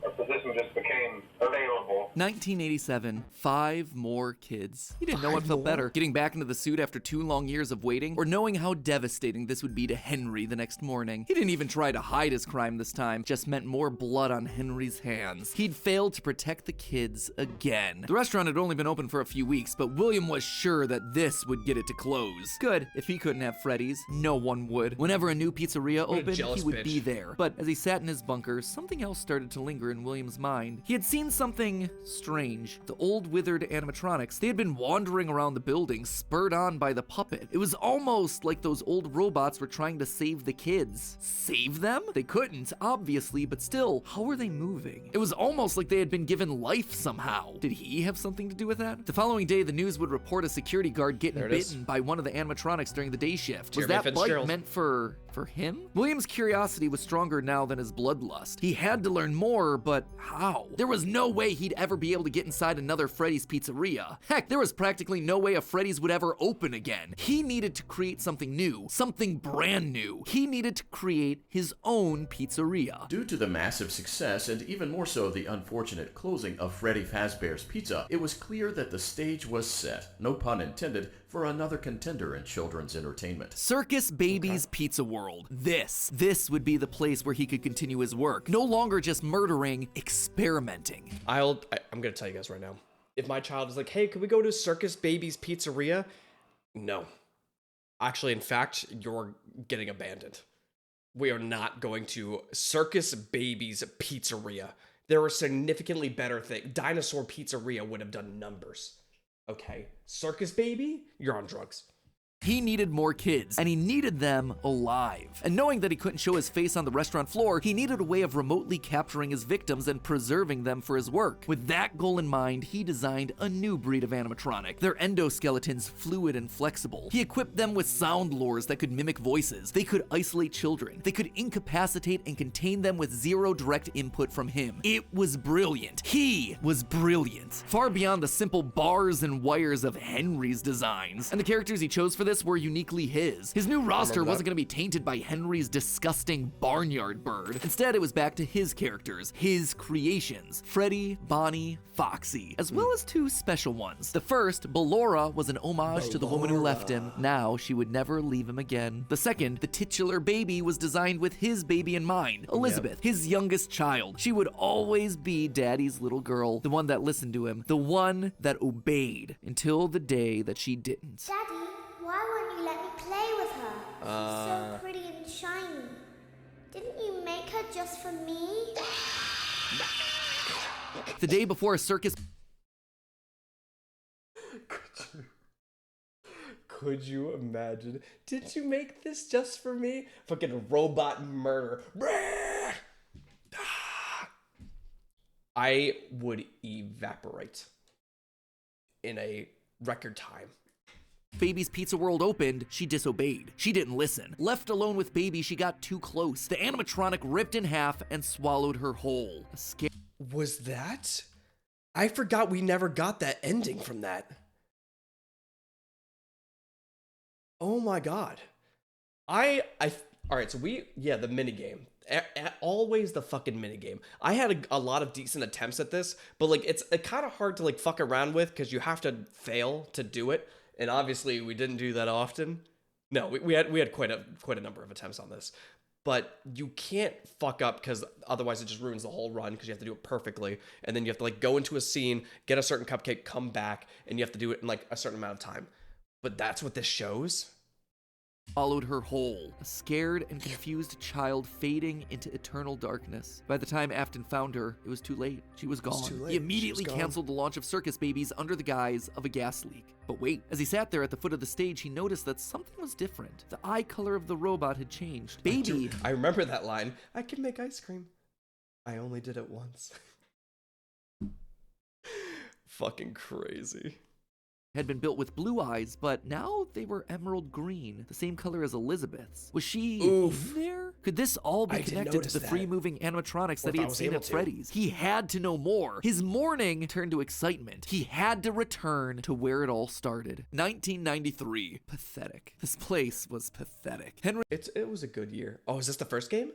A position just became available. 1987, 5 more kids. He didn't know what felt better, getting back into the suit after 2 long years of waiting, or knowing how devastating this would be to Henry the next morning. He didn't even try to hide his crime this time, just meant more blood on Henry's hands. He'd failed to protect the kids again. The restaurant had only been open for a few weeks, but William was sure that this would get it to close. Good, if he couldn't have Freddy's, no one would. Whenever a new pizzeria opened, he would be there. But as he sat in his bunker, something else started to linger in William's mind. He had seen something strange. The old withered animatronics, they had been wandering around the building, spurred on by the puppet. It was almost like those old robots were trying to save the kids. Save them? They couldn't, obviously, but still, how were they moving? It was almost like they had been given life somehow. Did he have something to do with that? The following day, the news would report a security guard getting bitten by one of the animatronics during the day shift. Was that bite meant for him? William's curiosity was stronger now than his bloodlust. He had to learn more, but how? There was no way he'd ever be able to get inside another Freddy's pizzeria. Heck, there was practically no way a Freddy's would ever open again. He needed to create something new, something brand new. He needed to create his own pizzeria. Due to the massive success, and even more so the unfortunate closing of Freddy Fazbear's Pizza, it was clear that the stage was set, no pun intended, for another contender in children's entertainment. Circus Baby's Pizza World. This would be the place where he could continue his work. No longer just murdering, experimenting. I'm gonna tell you guys right now. If my child is like, hey, could we go to Circus Baby's Pizzeria? No. Actually, in fact, you're getting abandoned. We are not going to Circus Baby's Pizzeria. There are significantly better things. Dinosaur Pizzeria would have done numbers. Okay, Circus Baby, you're on drugs. He needed more kids, and he needed them alive. And knowing that he couldn't show his face on the restaurant floor, he needed a way of remotely capturing his victims and preserving them for his work. With that goal in mind, he designed a new breed of animatronic. Their endoskeletons fluid and flexible. He equipped them with sound lures that could mimic voices. They could isolate children. They could incapacitate and contain them with zero direct input from him. It was brilliant. He was brilliant. Far beyond the simple bars and wires of Henry's designs. And the characters he chose for this were uniquely his. His new roster wasn't going to be tainted by Henry's disgusting barnyard bird. Instead, it was back to his characters, his creations, Freddy, Bonnie, Foxy, as well as 2 special ones. The first, Ballora, was an homage to the woman who left him. Now she would never leave him again. The second, the titular baby, was designed with his baby in mind, Elizabeth, his youngest child. She would always be Daddy's little girl, the one that listened to him, the one that obeyed, until the day that she didn't. Daddy, why won't you let me play with her? She's so pretty and shiny. Didn't you make her just for me? The day before a circus... Could you imagine? Did you make this just for me? Fucking robot murder. I would evaporate in a record time. Baby's Pizza World opened, she disobeyed. She didn't listen. Left alone with Baby, she got too close. The animatronic ripped in half and swallowed her whole. Was that? I forgot we never got that ending from that. Oh my god. All right, so the minigame. Always the fucking minigame. I had a lot of decent attempts at this, but like it's kind of hard to like fuck around with because you have to fail to do it. And obviously we didn't do that often. No, we had quite a number of attempts on this. But you can't fuck up because otherwise it just ruins the whole run because you have to do it perfectly. And then you have to like go into a scene, get a certain cupcake, come back, and you have to do it in like a certain amount of time. But that's what this shows? Followed her whole, a scared and confused child fading into eternal darkness. By the time Afton found her, it was too late. She was gone. He immediately canceled the launch of Circus Babies under the guise of a gas leak. But wait, as he sat there at the foot of the stage, he noticed that something was different. The eye color of the robot had changed. Baby! I remember that line. I can make ice cream. I only did it once. Fucking crazy. Had been built with blue eyes, but now they were emerald green, the same color as Elizabeth's. Was she in there? Could this all be connected to the free-moving animatronics that he had seen at Freddy's? He had to know more. His mourning turned to excitement. He had to return to where it all started. 1993. Pathetic. This place was pathetic. Henry... It was a good year. Oh, is this the first game?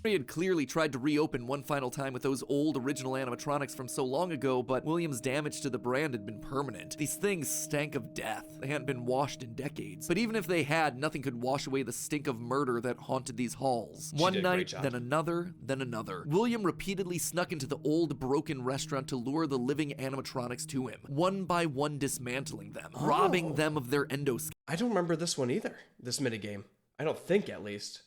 He had clearly tried to reopen one final time with those old original animatronics from so long ago, but William's damage to the brand had been permanent. These things stank of death. They hadn't been washed in decades. But even if they had, nothing could wash away the stink of murder that haunted these halls. One night, then another, then another. William repeatedly snuck into the old broken restaurant to lure the living animatronics to him, one by one dismantling them, robbing them of their endoskeletons. I don't remember this one either, this minigame. I don't think, at least.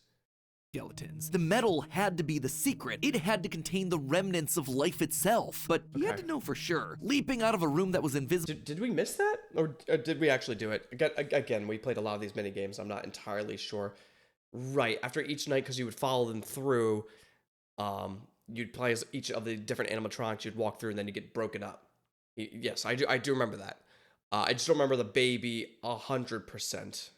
The metal had to be the secret. It had to contain the remnants of life itself. But you had to know for sure. Leaping out of a room that was invisible. Did we miss that? Or did we actually do it? Again, we played a lot of these mini games. I'm not entirely sure. Right. After each night, because you would follow them through, you'd play as each of the different animatronics. You'd walk through and then you get broken up. Yes, I do remember that. I just don't remember the baby 100%.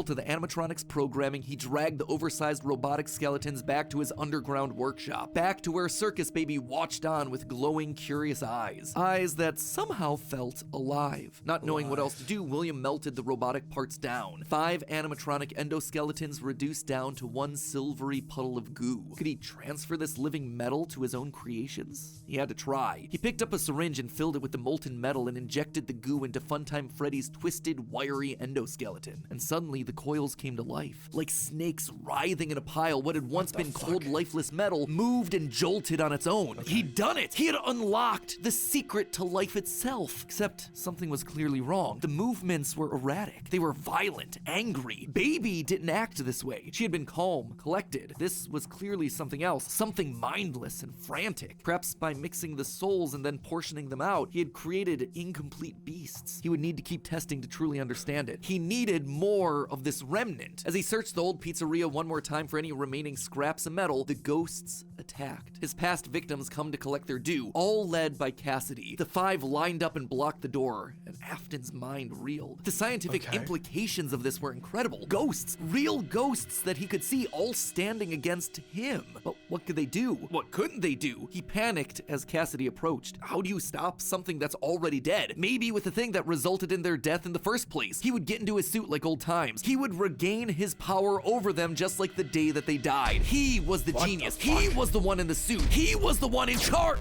To the animatronics programming, he dragged the oversized robotic skeletons back to his underground workshop, back to where Circus Baby watched on with glowing, curious eyes. Eyes that somehow felt alive. Not knowing what else to do, William melted the robotic parts down. 5 animatronic endoskeletons reduced down to one silvery puddle of goo. Could he transfer this living metal to his own creations? He had to try. He picked up a syringe and filled it with the molten metal and injected the goo into Funtime Freddy's twisted, wiry endoskeleton. And suddenly, the coils came to life. Like snakes writhing in a pile, what had once been cold, lifeless metal moved and jolted on its own. He'd done it! He had unlocked the secret to life itself. Except something was clearly wrong. The movements were erratic. They were violent, angry. Baby didn't act this way. She had been calm, collected. This was clearly something else. Something mindless and frantic. Perhaps by mixing the souls and then portioning them out, he had created incomplete beasts. He would need to keep testing to truly understand it. He needed more of this remnant. As he searched the old pizzeria one more time for any remaining scraps of metal, the ghosts attacked. His past victims come to collect their due, all led by Cassidy. The 5 lined up and blocked the door, and Afton's mind reeled. The scientific implications of this were incredible. Ghosts, real ghosts that he could see, all standing against him. But what could they do? What couldn't they do? He panicked as Cassidy approached. How do you stop something that's already dead? Maybe with the thing that resulted in their death in the first place. He would get into his suit like old times. He would regain his power over them just like the day that they died. He was the genius. He was the one in the suit. He was the one in charge.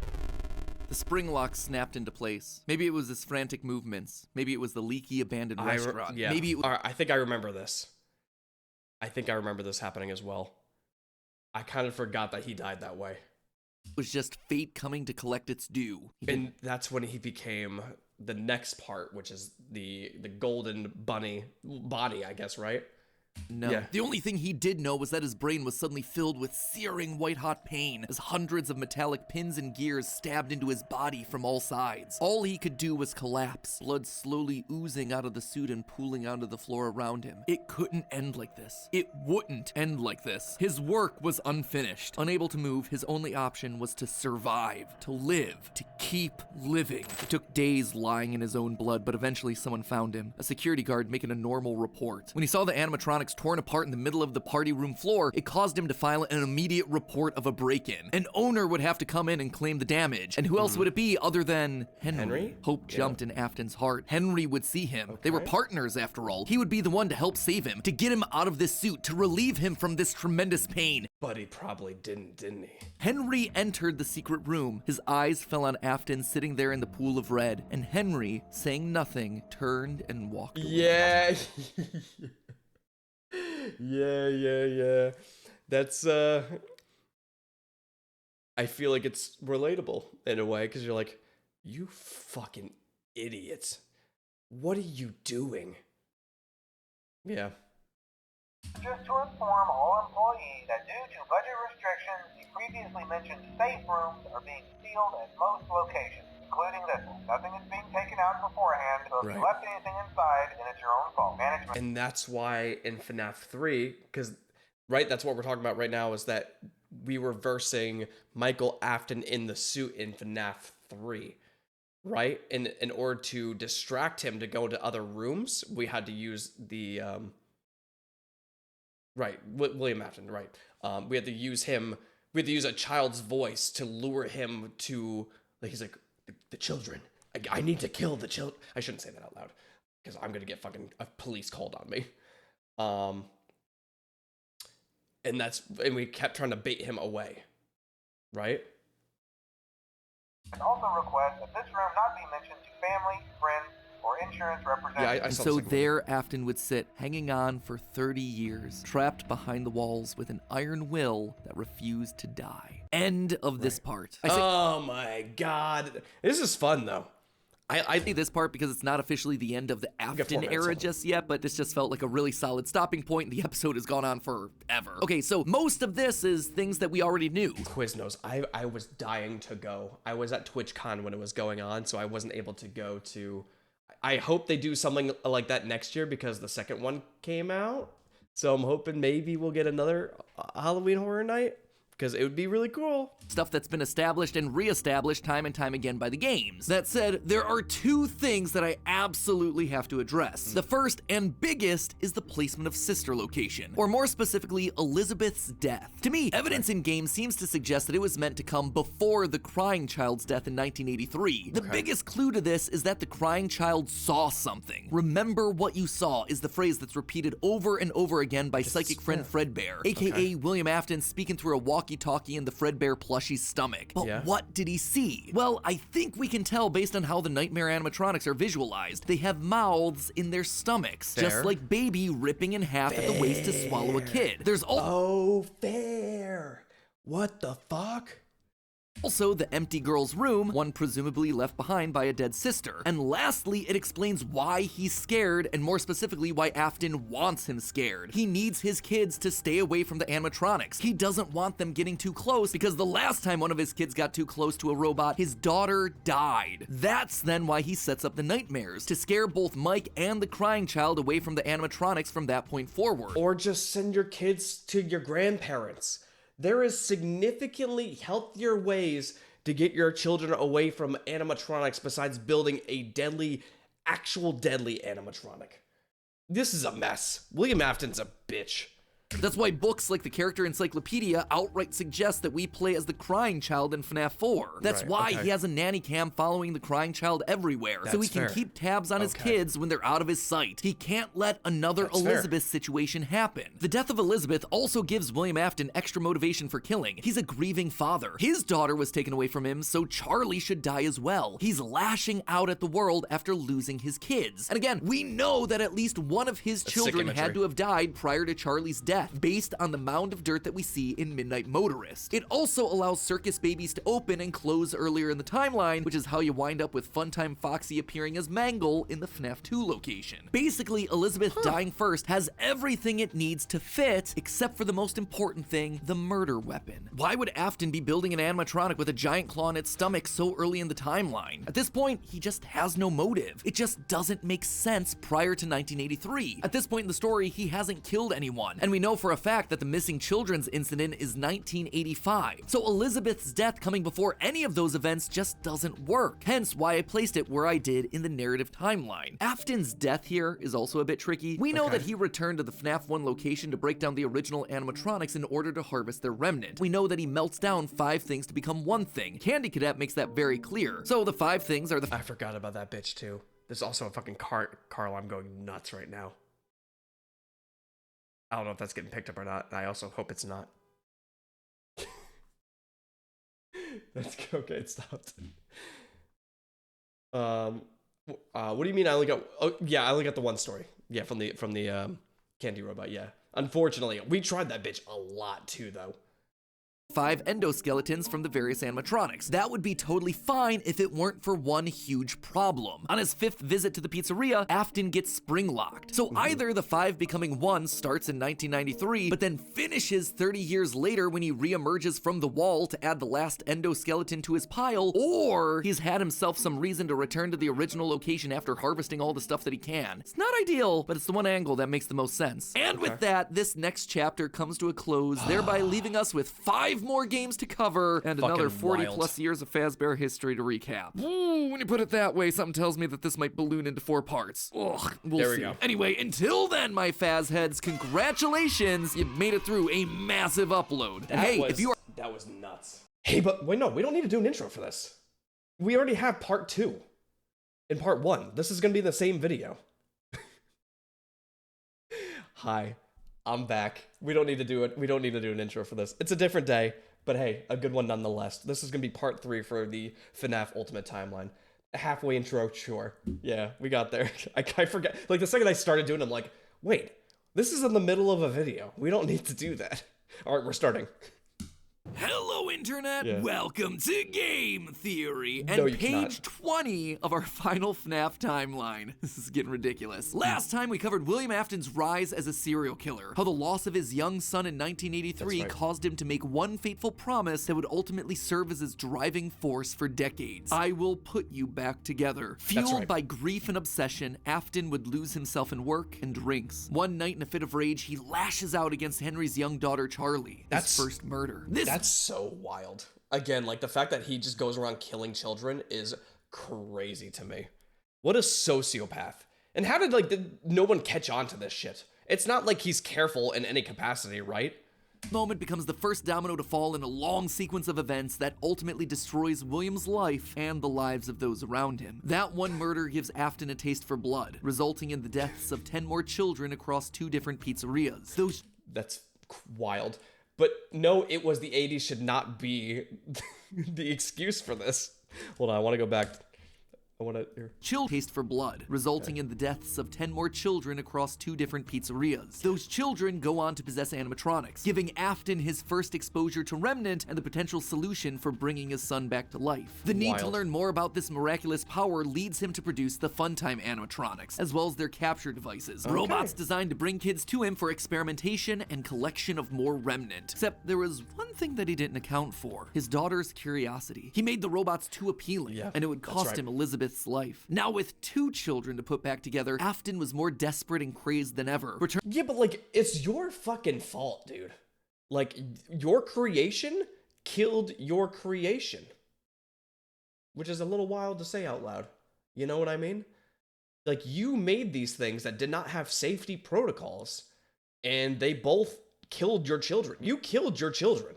The spring lock snapped into place. Maybe it was his frantic movements. Maybe it was the leaky abandoned restaurant. Maybe it was... I think I remember this. I think I remember this happening as well. I kind of forgot that he died that way. It was just fate coming to collect its due. And that's when he became the next part, which is the golden bunny body, I guess, right? No. Yeah. The only thing he did know was that his brain was suddenly filled with searing white-hot pain as hundreds of metallic pins and gears stabbed into his body from all sides. All he could do was collapse, blood slowly oozing out of the suit and pooling onto the floor around him. It couldn't end like this. It wouldn't end like this. His work was unfinished. Unable to move, his only option was to survive, to live, to keep living. It took days lying in his own blood, but eventually someone found him, a security guard making a normal report. When he saw the animatronics torn apart in the middle of the party room floor, it caused him to file an immediate report of a break-in. An owner would have to come in and claim the damage. And who else would it be other than Henry? Hope jumped in Afton's heart. Henry would see him. They were partners after all. He would be the one to help save him, to get him out of this suit, to relieve him from this tremendous pain. But he probably didn't he? Henry entered the secret room. His eyes fell on Afton sitting there in the pool of red, and Henry, saying nothing, turned and walked away. Yeah. Yeah. That's, I feel like it's relatable in a way, because you're like, you fucking idiots. What are you doing? Yeah. Just to inform all employees that due to budget restrictions, the previously mentioned safe rooms are being sealed at most locations, including this one. Nothing is being taken out beforehand, so if you left anything inside, then it's your own fault. Management. And that's why in FNAF 3, because, right, that's what we're talking about right now, is that we were versing Michael Afton in the suit in FNAF 3, right? In order to distract him to go into other rooms, we had to use the, William Afton, right. We had to use him, we had to use a child's voice to lure him to, like, he's like, the children. I need to kill the children. I shouldn't say that out loud, because I'm going to get fucking a police called on me. And we kept trying to bait him away, right? And also request that this room not be mentioned to family, friends, or insurance representatives. Yeah, I And saw so this, like, there Afton would sit, hanging on for 30 years, trapped behind the walls with an iron will that refused to die. End of this part. Oh my god. This is fun, though. I say this part because it's not officially the end of the Afton era just yet, but this just felt like a really solid stopping point. The episode has gone on forever. Okay, so most of this is things that we already knew. Quiznos, I was dying to go. I was at TwitchCon when it was going on, so I wasn't able to go to... I hope they do something like that next year because the second one came out. So I'm hoping maybe we'll get another Halloween Horror Night, because it would be really cool. Stuff that's been established and reestablished time and time again by the games. That said, there are two things that I absolutely have to address. The first and biggest is the placement of Sister location, or more specifically, Elizabeth's death. To me, evidence in game seems to suggest that it was meant to come before the crying child's death in 1983. The biggest clue to this is that the crying child saw something. Remember what you saw is the phrase that's repeated over and over again by psychic friend Fredbear, aka William Afton speaking through a walkie-talkie in the Fredbear plushie's stomach. But what did he see? Well, I think we can tell based on how the nightmare animatronics are visualized. They have mouths in their stomachs, just like Baby ripping in half at the waist to swallow a kid. There's fair. What the fuck? Also, the empty girl's room, one presumably left behind by a dead sister. And lastly, it explains why he's scared, and more specifically, why Afton wants him scared. He needs his kids to stay away from the animatronics. He doesn't want them getting too close, because the last time one of his kids got too close to a robot, his daughter died. That's then why he sets up the nightmares, to scare both Mike and the crying child away from the animatronics from that point forward. Or just send your kids to your grandparents. There is significantly healthier ways to get your children away from animatronics besides building a actual deadly animatronic. This is a mess. William Afton's a bitch. That's why books like the Character Encyclopedia outright suggest that we play as the crying child in FNAF 4. That's why he has a nanny cam following the crying child everywhere, so he can keep tabs on his kids when they're out of his sight. He can't let another Elizabeth situation happen. The death of Elizabeth also gives William Afton extra motivation for killing. He's a grieving father. His daughter was taken away from him, so Charlie should die as well. He's lashing out at the world after losing his kids. And again, we know that at least one of his children had to have died prior to Charlie's death, based on the mound of dirt that we see in Midnight Motorist. It also allows circus babies to open and close earlier in the timeline, which is how you wind up with Funtime Foxy appearing as Mangle in the FNAF 2 location. Basically, Elizabeth dying first has everything it needs to fit, except for the most important thing, the murder weapon. Why would Afton be building an animatronic with a giant claw in its stomach so early in the timeline? At this point, he just has no motive. It just doesn't make sense prior to 1983. At this point in the story, he hasn't killed anyone, and we know for a fact that the missing children's incident is 1985. So Elizabeth's death coming before any of those events just doesn't work. Hence why I placed it where I did in the narrative timeline. Afton's death here is also a bit tricky. We know that he returned to the FNAF 1 location to break down the original animatronics in order to harvest their remnant. We know that he melts down 5 things to become one thing. Candy Cadet makes that very clear. So the 5 things are the... I forgot about that bitch too. There's also a fucking Carl, I'm going nuts right now. I don't know if that's getting picked up or not. I also hope it's not. That's okay. It stopped. What do you mean? I only got? Oh, yeah, I only got the one story. Yeah, from the candy robot. Yeah. Unfortunately, we tried that bitch a lot too, though. 5 endoskeletons from the various animatronics. That would be totally fine if it weren't for one huge problem. On his 5th visit to the pizzeria, Afton gets spring-locked. So either the 5 becoming 1 starts in 1993, but then finishes 30 years later when he re-emerges from the wall to add the last endoskeleton to his pile, or he's had himself some reason to return to the original location after harvesting all the stuff that he can. It's not ideal, but it's the one angle that makes the most sense. And with that, this next chapter comes to a close, thereby leaving us with 5 more games to cover and another 40 plus years of Fazbear history to recap. Ooh, when you put it that way, something tells me that this might balloon into 4 parts. Ugh, we'll see. Go. Anyway, until then, my Faz heads, congratulations, you made it through a massive upload. That was nuts. Hey, but wait, no, we don't need to do an intro for this. We already have part 2 in part 1. This is gonna be the same video. Hi, I'm back. We don't need to do it. We don't need to do an intro for this. It's a different day, but hey, a good one nonetheless. This is gonna be part 3 for the FNAF Ultimate Timeline. A halfway intro, sure. Yeah, we got there. I forget. Like the second I started doing it, I'm like, wait, this is in the middle of a video. We don't need to do that. All right, we're starting. Hello, Internet! Yeah. Welcome to Game Theory and No, you page cannot. 20 of our final FNAF timeline. This is getting ridiculous. Last time we covered William Afton's rise as a serial killer, how the loss of his young son in 1983 That's right. caused him to make one fateful promise that would ultimately serve as his driving force for decades. I will put you back together. Fueled right. by grief and obsession, Afton would lose himself in work and drinks. One night in a fit of rage, he lashes out against Henry's young daughter Charlie, his first murder. That's so wild. Again, like the fact that he just goes around killing children is crazy to me. What a sociopath. And how did no one catch on to this shit? It's not like he's careful in any capacity, right? Moment becomes the first domino to fall in a long sequence of events that ultimately destroys William's life and the lives of those around him. That one murder gives Afton a taste for blood, resulting in the deaths of 10 more children across 2 different pizzerias. That's wild. But no, it was the 80s should not be the excuse for this. Hold on, I want to go back. I want to... taste for blood, resulting in the deaths of 10 more children across 2 different pizzerias. Those children go on to possess animatronics, giving Afton his first exposure to Remnant and the potential solution for bringing his son back to life. The need to learn more about this miraculous power leads him to produce the Funtime animatronics, as well as their capture devices. Okay. Robots designed to bring kids to him for experimentation and collection of more Remnant. Except there was one thing that he didn't account for: his daughter's curiosity. He made the robots too appealing, and it would cost him Elizabeth's life. Now with 2 children to put back together, Afton was more desperate and crazed than ever. Yeah, but like, it's your fucking fault, dude. Like, your creation killed your creation. Which is a little wild to say out loud. You know what I mean? Like, you made these things that did not have safety protocols, and they both killed your children. You killed your children.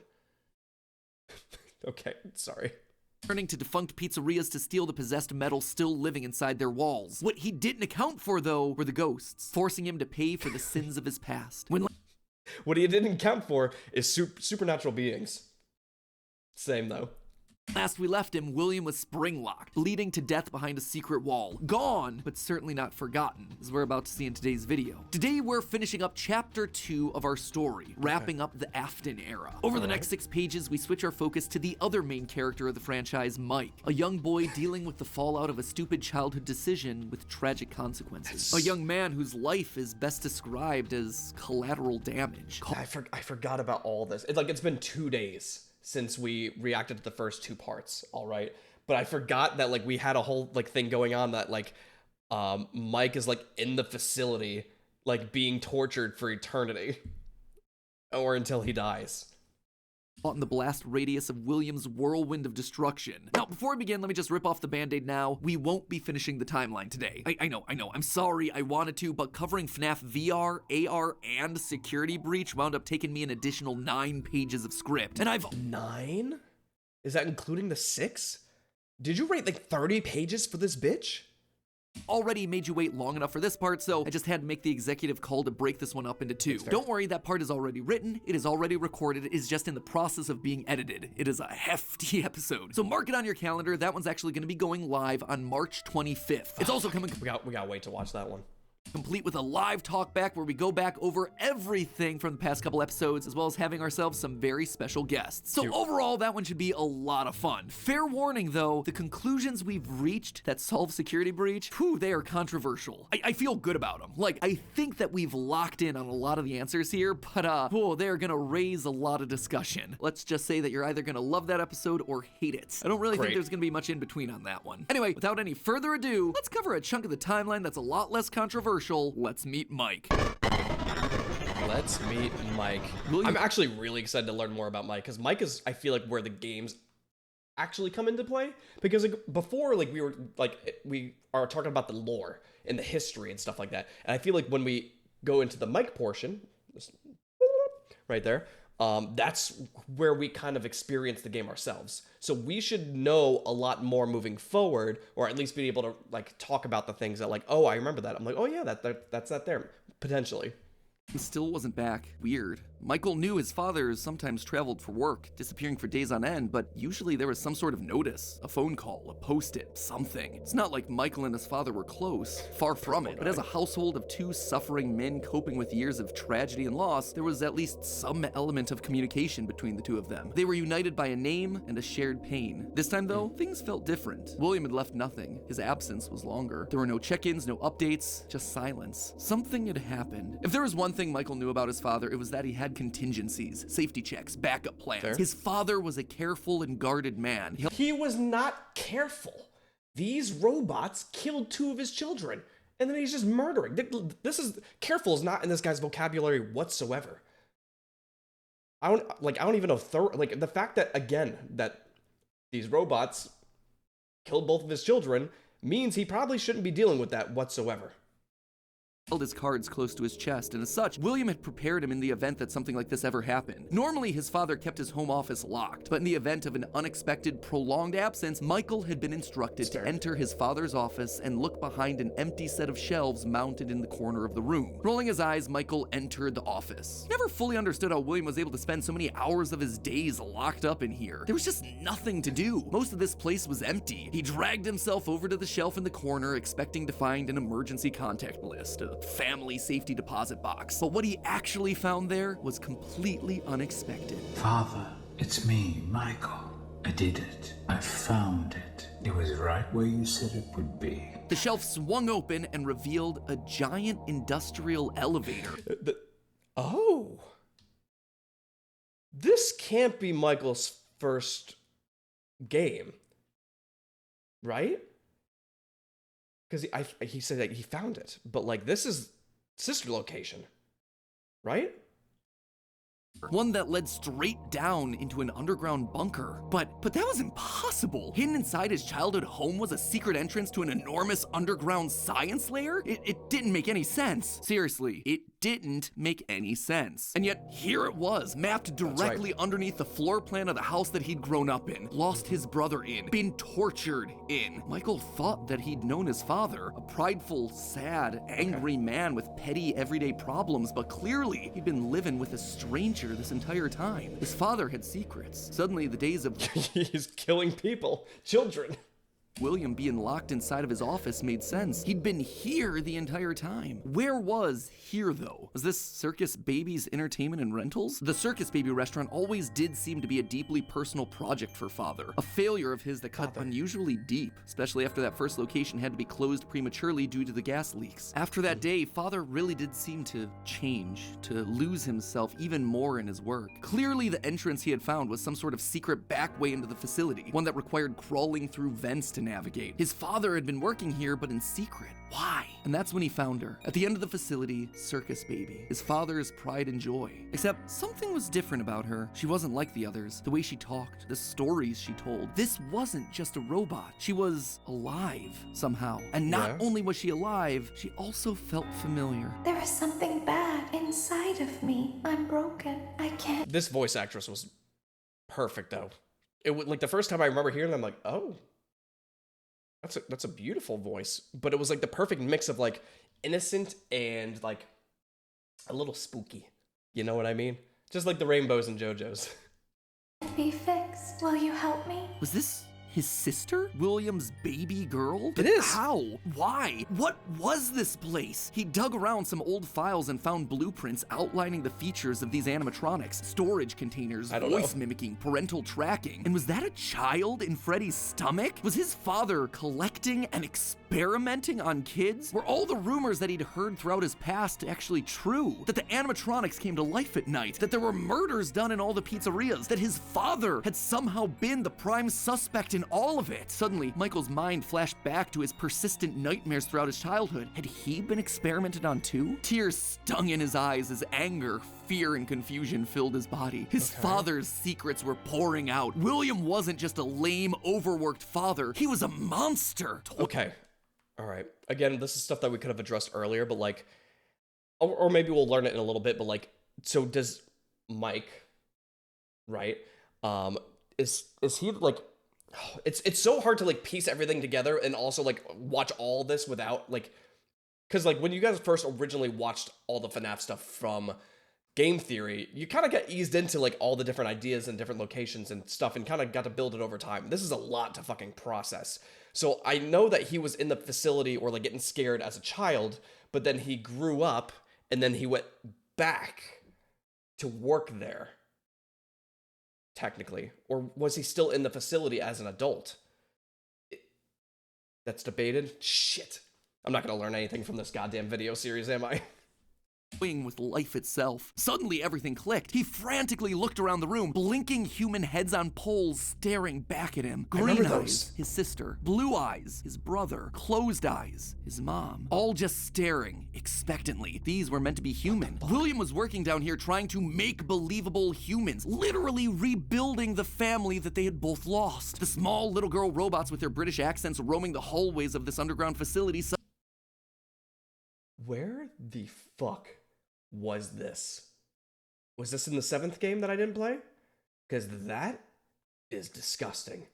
Okay, sorry. Turning to defunct pizzerias to steal the possessed metal still living inside their walls. What he didn't account for, though, were the ghosts, forcing him to pay for the sins of his past. What he didn't account for is supernatural beings. Same, though. Last we left him, William was spring-locked, bleeding to death behind a secret wall. Gone, but certainly not forgotten, as we're about to see in today's video. Today, we're finishing up Chapter 2 of our story, wrapping up the Afton era. Over the next 6 pages, we switch our focus to the other main character of the franchise, Mike, a young boy dealing with the fallout of a stupid childhood decision with tragic consequences. A young man whose life is best described as collateral damage. I forgot about all this. It's been 2 days since we reacted to the first 2 parts, all right? But I forgot that, like, we had a whole, like, thing going on that, like, Mike is, like, in the facility, like, being tortured for eternity. Or until he dies. In the blast radius of William's whirlwind of destruction. Now, before we begin, let me just rip off the band-aid now. We won't be finishing the timeline today. I know. I'm sorry, I wanted to, but covering FNAF VR, AR, and Security Breach wound up taking me an additional 9 pages of script. And I've... 9? Is that including the 6? Did you write, like, 30 pages for this bitch? Already made you wait long enough for this part, so I just had to make the executive call to break this one up into 2. Don't worry, that part is already written, it is already recorded, it is just in the process of being edited. It is a hefty episode. So mark it on your calendar, that one's actually gonna be going live on March 25th. It's also coming... We gotta wait to watch that one. Complete with a live talk back where we go back over everything from the past couple episodes, as well as having ourselves some very special guests. So overall, that one should be a lot of fun. Fair warning though, the conclusions we've reached that solve Security Breach, whew, they are controversial. I feel good about them. Like, I think that we've locked in on a lot of the answers here, but they're gonna raise a lot of discussion. Let's just say that you're either gonna love that episode or hate it. I don't really think there's gonna be much in between on that one. Anyway, without any further ado, let's cover a chunk of the timeline that's a lot less controversial. Let's meet Mike. Let's meet Mike. I'm actually really excited to learn more about Mike, because Mike is, I feel like, where the games actually come into play. Because like, before, like, we are talking about the lore and the history and stuff like that. And I feel like when we go into the Mike portion, right there, that's where we kind of experience the game ourselves. So we should know a lot more moving forward, or at least be able to, like, talk about the things that, like, oh, I remember that. I'm like, oh yeah, that's that there, potentially. He still wasn't back. Weird. Michael knew his father sometimes traveled for work, disappearing for days on end, but usually there was some sort of notice, a phone call, a post-it, something. It's not like Michael and his father were close, far from it, but as a household of two suffering men coping with years of tragedy and loss, there was at least some element of communication between the two of them. They were united by a name and a shared pain. This time though, things felt different. William had left nothing. His absence was longer. There were no check-ins, no updates, just silence. Something had happened. If there was one thing Michael knew about his father, it was that he had contingencies, safety checks, backup plans. Fair. His father was a careful and guarded man. He was not careful. These robots killed 2 of his children, and then he's just murdering. This is careful is not in this guy's vocabulary whatsoever. I don't even know the fact that again that these robots killed both of his children means he probably shouldn't be dealing with that whatsoever. Held his cards close to his chest, and as such, William had prepared him in the event that something like this ever happened. Normally, his father kept his home office locked, but in the event of an unexpected, prolonged absence, Michael had been instructed to enter his father's office and look behind an empty set of shelves mounted in the corner of the room. Rolling his eyes, Michael entered the office. Never fully understood how William was able to spend so many hours of his days locked up in here. There was just nothing to do. Most of this place was empty. He dragged himself over to the shelf in the corner, expecting to find an emergency contact list, a family safety deposit box. But what he actually found there was completely unexpected. Father, it's me, Michael. I did it. I found it. It was right where you said it would be. The shelf swung open and revealed a giant industrial elevator. Oh. This can't be Michael's first game, right? Because he said that he found it, but like this is sister location, right? One that led straight down into an underground bunker. But that was impossible. Hidden inside his childhood home was a secret entrance to an enormous underground science lair? It didn't make any sense. Seriously, it didn't make any sense. And yet, here it was, mapped directly underneath the floor plan of the house that he'd grown up in, lost his brother in, been tortured in. Michael thought that he'd known his father, a prideful, sad, angry man with petty, everyday problems, but clearly he'd been living with a stranger this entire time. His father had secrets. Suddenly, the days of he's killing people, children. William being locked inside of his office made sense. He'd been here the entire time. Where was here, though? Was this Circus Baby's entertainment and rentals? The Circus Baby restaurant always did seem to be a deeply personal project for Father. A failure of his that cut unusually deep, especially after that first location had to be closed prematurely due to the gas leaks. After that day, Father really did seem to change, to lose himself even more in his work. Clearly, the entrance he had found was some sort of secret back way into the facility, one that required crawling through vents to navigate. His father had been working here, but in secret. Why? And that's when he found her. At the end of the facility, Circus Baby. His father's pride and joy. Except something was different about her. She wasn't like the others. The way she talked, the stories she told. This wasn't just a robot. She was alive somehow. And not only was she alive, she also felt familiar. There is something bad inside of me. I'm broken. I can't. This voice actress was perfect though. It was like the first time I remember hearing them, I'm like, oh. That's a beautiful voice, but it was like the perfect mix of like innocent and like a little spooky. You know what I mean? Just like the rainbows and JoJo's. Be fixed. Will you help me? Was this his sister? William's baby girl? It is. How? Why? What was this place? He dug around some old files and found blueprints outlining the features of these animatronics. Storage containers, voice mimicking, parental tracking. And was that a child in Freddy's stomach? Was his father collecting and experimenting on kids? Were all the rumors that he'd heard throughout his past actually true? That the animatronics came to life at night? That there were murders done in all the pizzerias? That his father had somehow been the prime suspect in all of it? Suddenly, Michael's mind flashed back to his persistent nightmares throughout his childhood. Had he been experimented on too? Tears stung in his eyes as anger, fear, and confusion filled his body. His father's secrets were pouring out. William wasn't just a lame, overworked father. He was a monster. Okay. All right. Again, this is stuff that we could have addressed earlier, but like, or maybe we'll learn it in a little bit, but like, so does Mike, right? Is he like, it's so hard to like piece everything together and also like watch all this without like Because, like, when you guys first originally watched all the FNAF stuff from Game Theory, you kind of got eased into, like, all the different ideas and different locations and stuff and kind of got to build it over time. This is a lot to fucking process. So I know that he was in the facility or, like, getting scared as a child, but then he grew up and then he went back to work there, technically. Or was he still in the facility as an adult? That's debated? Shit. I'm not going to learn anything from this goddamn video series, am I? With life itself. Suddenly everything clicked. He frantically looked around the room, blinking human heads on poles staring back at him. Green eyes, his sister. Blue eyes, his brother. Closed eyes, his mom. All just staring expectantly. These were meant to be human. William was working down here trying to make believable humans, literally rebuilding the family that they had both lost. The small little girl robots with their British accents roaming the hallways of this underground facility. Where the fuck was this? Was this in the 7th game that I didn't play? Because that is disgusting.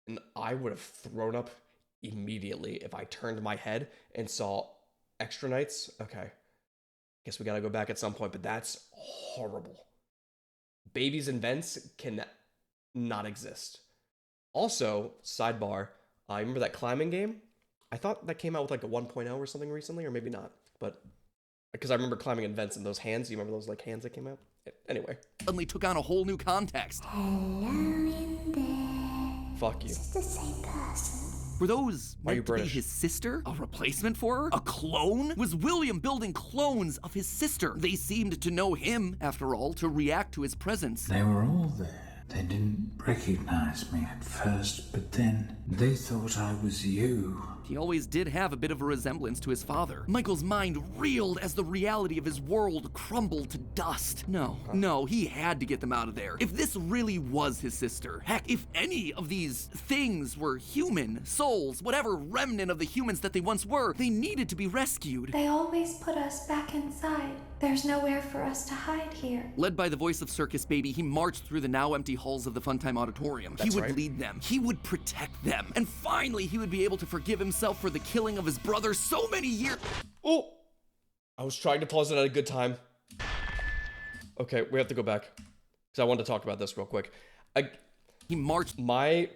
And I would have thrown up immediately if I turned my head and saw extra nights. Okay. Guess we gotta go back at some point, but that's horrible. Babies and vents can not exist. Also, sidebar, I remember that climbing game? I thought that came out with like a 1.0 or something recently, or maybe not. But because I remember climbing in vents and those hands. You remember those like hands that came out? Anyway. Suddenly took on a whole new context. Hello in there. Fuck you. Is this the same person? Were those Are you meant to be British? his sister? A replacement for her? A clone? Was William building clones of his sister? They seemed to know him, after all, to react to his presence. They were all there. They didn't recognize me at first, but then they thought I was you. He always did have a bit of a resemblance to his father. Michael's mind reeled as the reality of his world crumbled to dust. No, he had to get them out of there. If this really was his sister, heck, if any of these things were human, souls, whatever remnant of the humans that they once were, they needed to be rescued. They always put us back inside. There's nowhere for us to hide here. Led by the voice of Circus Baby, he marched through the now empty halls of the Funtime Auditorium. He would lead them. He would protect them. And finally, he would be able to forgive himself for the killing of his brother so many years. Oh! I was trying to pause it at a good time. Okay, we have to go back. Because I wanted to talk about this real quick. He marched. I'm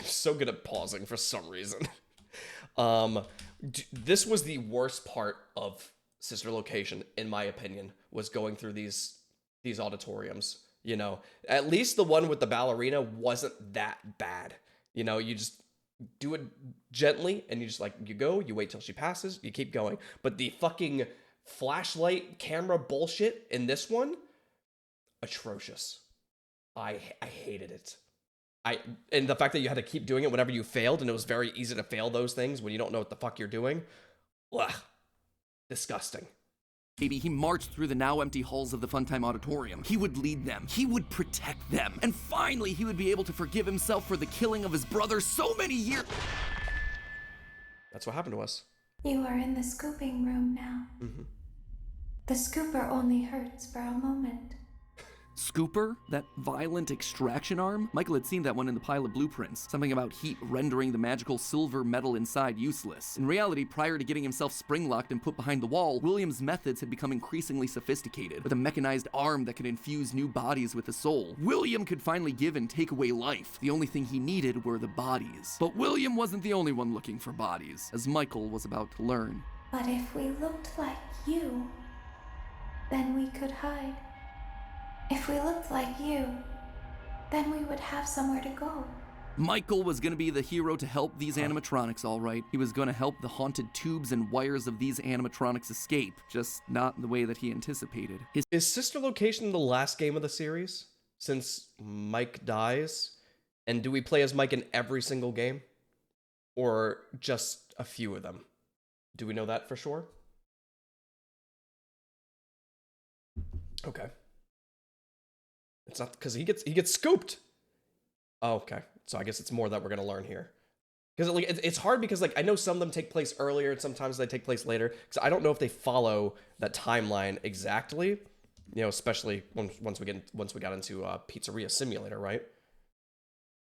so good at pausing for some reason. This was the worst part of Sister Location, in my opinion, was going through these auditoriums. You know, at least the one with the ballerina wasn't that bad. You know, you just do it gently and you just like, you go, you wait till she passes, you keep going. But the fucking flashlight camera bullshit in this one, atrocious. I hated it. And the fact that you had to keep doing it whenever you failed, and it was very easy to fail those things when you don't know what the fuck you're doing. Ugh. Disgusting. He marched through the now empty halls of the Funtime Auditorium. He would lead them. He would protect them. And finally, he would be able to forgive himself for the killing of his brother so many years. That's what happened to us. You are in the scooping room now. Mm-hmm. The scooper only hurts for a moment. Scooper? That violent extraction arm? Michael had seen that one in the pile of blueprints. Something about heat rendering the magical silver metal inside useless. In reality, prior to getting himself spring-locked and put behind the wall, William's methods had become increasingly sophisticated. With a mechanized arm that could infuse new bodies with a soul, William could finally give and take away life. The only thing he needed were the bodies. But William wasn't the only one looking for bodies, as Michael was about to learn. But if we looked like you, then we could hide. If we looked like you, then we would have somewhere to go. Michael was going to be the hero to help these animatronics, all right. He was going to help the haunted tubes and wires of these animatronics escape, just not in the way that he anticipated. Is Sister Location the last game of the series, since Mike dies? And do we play as Mike in every single game? Or just a few of them? Do we know that for sure? Okay. It's not because he gets scooped. Oh, okay. So I guess it's more that we're gonna learn here. Because like it's hard because like I know some of them take place earlier and sometimes they take place later. Because I don't know if they follow that timeline exactly. You know, especially once we got into Pizzeria Simulator, right?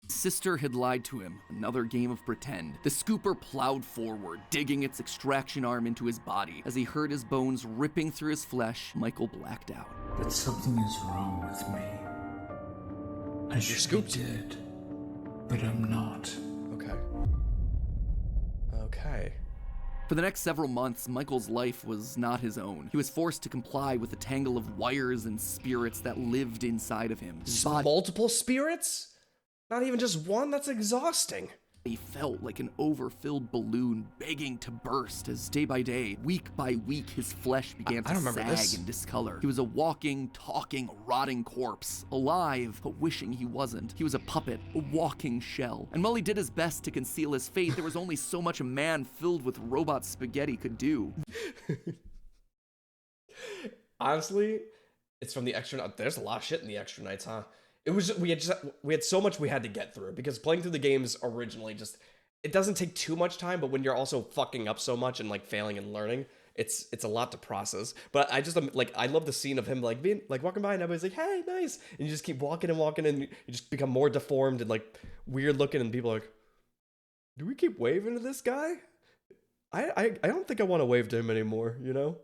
Sister had lied to him. Another game of pretend. The scooper plowed forward, digging its extraction arm into his body. As he heard his bones ripping through his flesh, Michael blacked out. But something is wrong with me. I should be dead, but I'm not. Okay. For the next several months, Michael's life was not his own. He was forced to comply with a tangle of wires and spirits that lived inside of him. Multiple spirits? Not even just one? That's exhausting. He felt like an overfilled balloon begging to burst as day by day, week by week, his flesh began to sag and discolor. He was a walking, talking, rotting corpse, alive, but wishing he wasn't. He was a puppet, a walking shell. And while he did his best to conceal his fate, there was only so much a man filled with robot spaghetti could do. Honestly, it's from the extra. There's a lot of shit in the extra nights, huh? It was we had so much we had to get through because playing through the games originally it doesn't take too much time, but when you're also fucking up so much and like failing and learning, it's a lot to process. But I love the scene of him like being like walking by and everybody's like, hey, nice, and you just keep walking and walking and you just become more deformed and like weird looking, and people are like, do we keep waving to this guy? I don't think I want to wave to him anymore, you know?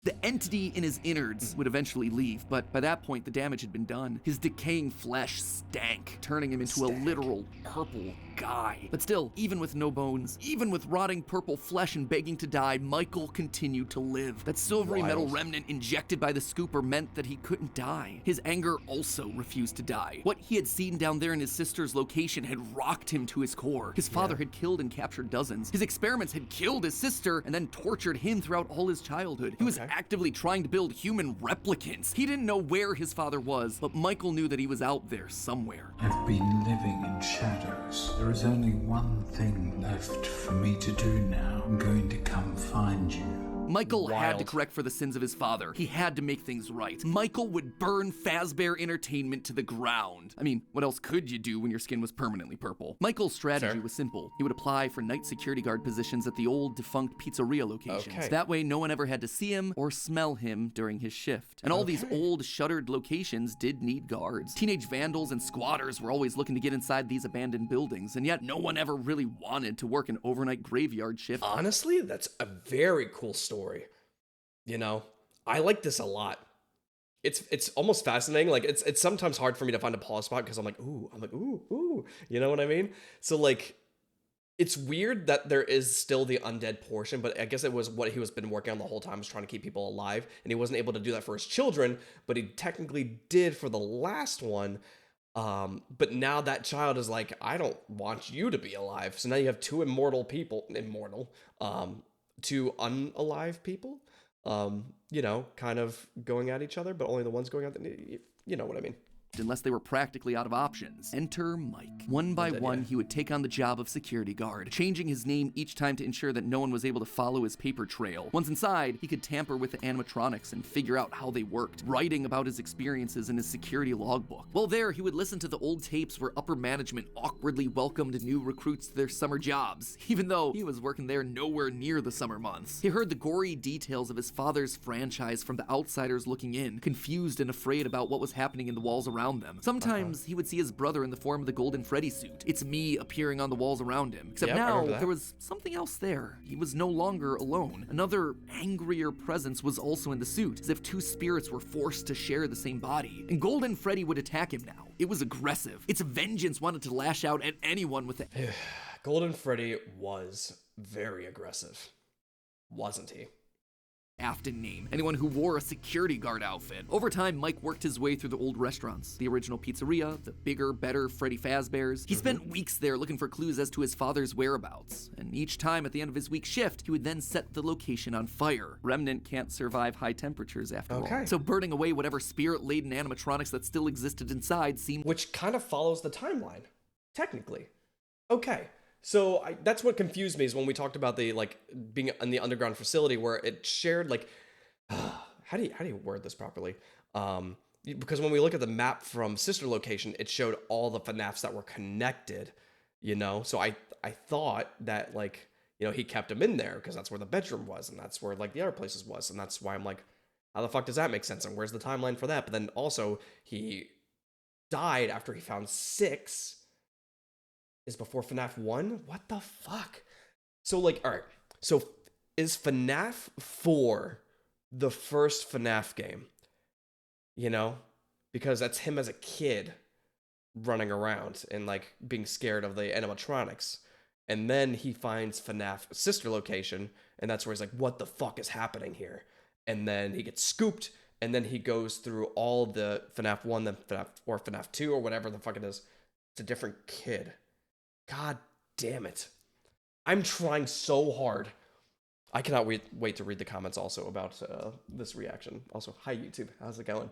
The entity in his innards would eventually leave, but by that point, the damage had been done. His decaying flesh stank, turning him into a literal purple guy. But still, even with no bones, even with rotting purple flesh and begging to die, Michael continued to live. That silvery metal remnant injected by the scooper meant that he couldn't die. His anger also refused to die. What he had seen down there in his sister's location had rocked him to his core. His father had killed and captured dozens. His experiments had killed his sister and then tortured him throughout all his childhood. He was actively trying to build human replicants. He didn't know where his father was, but Michael knew that he was out there somewhere. I've been living in shadows. There is only one thing left for me to do now. I'm going to come find you. Michael had to correct for the sins of his father. He had to make things right. Michael would burn Fazbear Entertainment to the ground. I mean, what else could you do when your skin was permanently purple? Michael's strategy was simple. He would apply for night security guard positions at the old defunct pizzeria locations. That way, no one ever had to see him or smell him during his shift. And all these old, shuttered locations did need guards. Teenage vandals and squatters were always looking to get inside these abandoned buildings, and yet no one ever really wanted to work an overnight graveyard shift. Honestly, that's a very cool story. You know, I like this a lot. It's almost fascinating. Like it's sometimes hard for me to find a pause spot because I'm like, ooh, you know what I mean? So like, it's weird that there is still the undead portion, but I guess it was what he was been working on the whole time, was trying to keep people alive, and he wasn't able to do that for his children, but he technically did for the last one. But now that child is like, I don't want you to be alive. So now you have two two unalive people, you know, kind of going at each other, but only the ones going at you know what I mean. Unless they were practically out of options. Enter Mike. One by one, he would take on the job of security guard, changing his name each time to ensure that no one was able to follow his paper trail. Once inside, he could tamper with the animatronics and figure out how they worked, writing about his experiences in his security logbook. While there, he would listen to the old tapes where upper management awkwardly welcomed new recruits to their summer jobs, even though he was working there nowhere near the summer months. He heard the gory details of his father's franchise from the outsiders looking in, confused and afraid about what was happening in the walls around them. Sometimes he would see his brother in the form of the Golden Freddy suit. It's me appearing on the walls around him. Except now, there was something else there. He was no longer alone. Another angrier presence was also in the suit, as if two spirits were forced to share the same body. And Golden Freddy would attack him now. It was aggressive. Its vengeance wanted to lash out at anyone with it. Golden Freddy was very aggressive, wasn't he? Afton name, anyone who wore a security guard outfit. Over time, Mike worked his way through the old restaurants, the original pizzeria, the bigger, better Freddy Fazbear's. He spent weeks there looking for clues as to his father's whereabouts, and each time at the end of his week's shift, he would then set the location on fire. Remnant can't survive high temperatures after all. So burning away whatever spirit-laden animatronics that still existed inside seemed... Which kind of follows the timeline, technically. Okay. So that's what confused me, is when we talked about the being in the underground facility where it shared how do you word this properly? Because when we look at the map from sister location, it showed all the FNAFs that were connected, you know. So I thought that he kept them in there because that's where the bedroom was and that's where the other places was, and that's why I'm like, how the fuck does that make sense and where's the timeline for that? But then also he died after he found 6. is before FNAF 1? What the fuck? So, like, all right. So, is FNAF 4 the first FNAF game? You know? Because that's him as a kid running around and, like, being scared of the animatronics. And then he finds FNAF sister location, and that's where he's like, what the fuck is happening here? And then he gets scooped, and then he goes through all the FNAF 1, then FNAF, or FNAF 2, or whatever the fuck it is. It's a different kid. God damn it. I'm trying so hard. I cannot wait to read the comments also about this reaction. Also, hi YouTube, how's it going?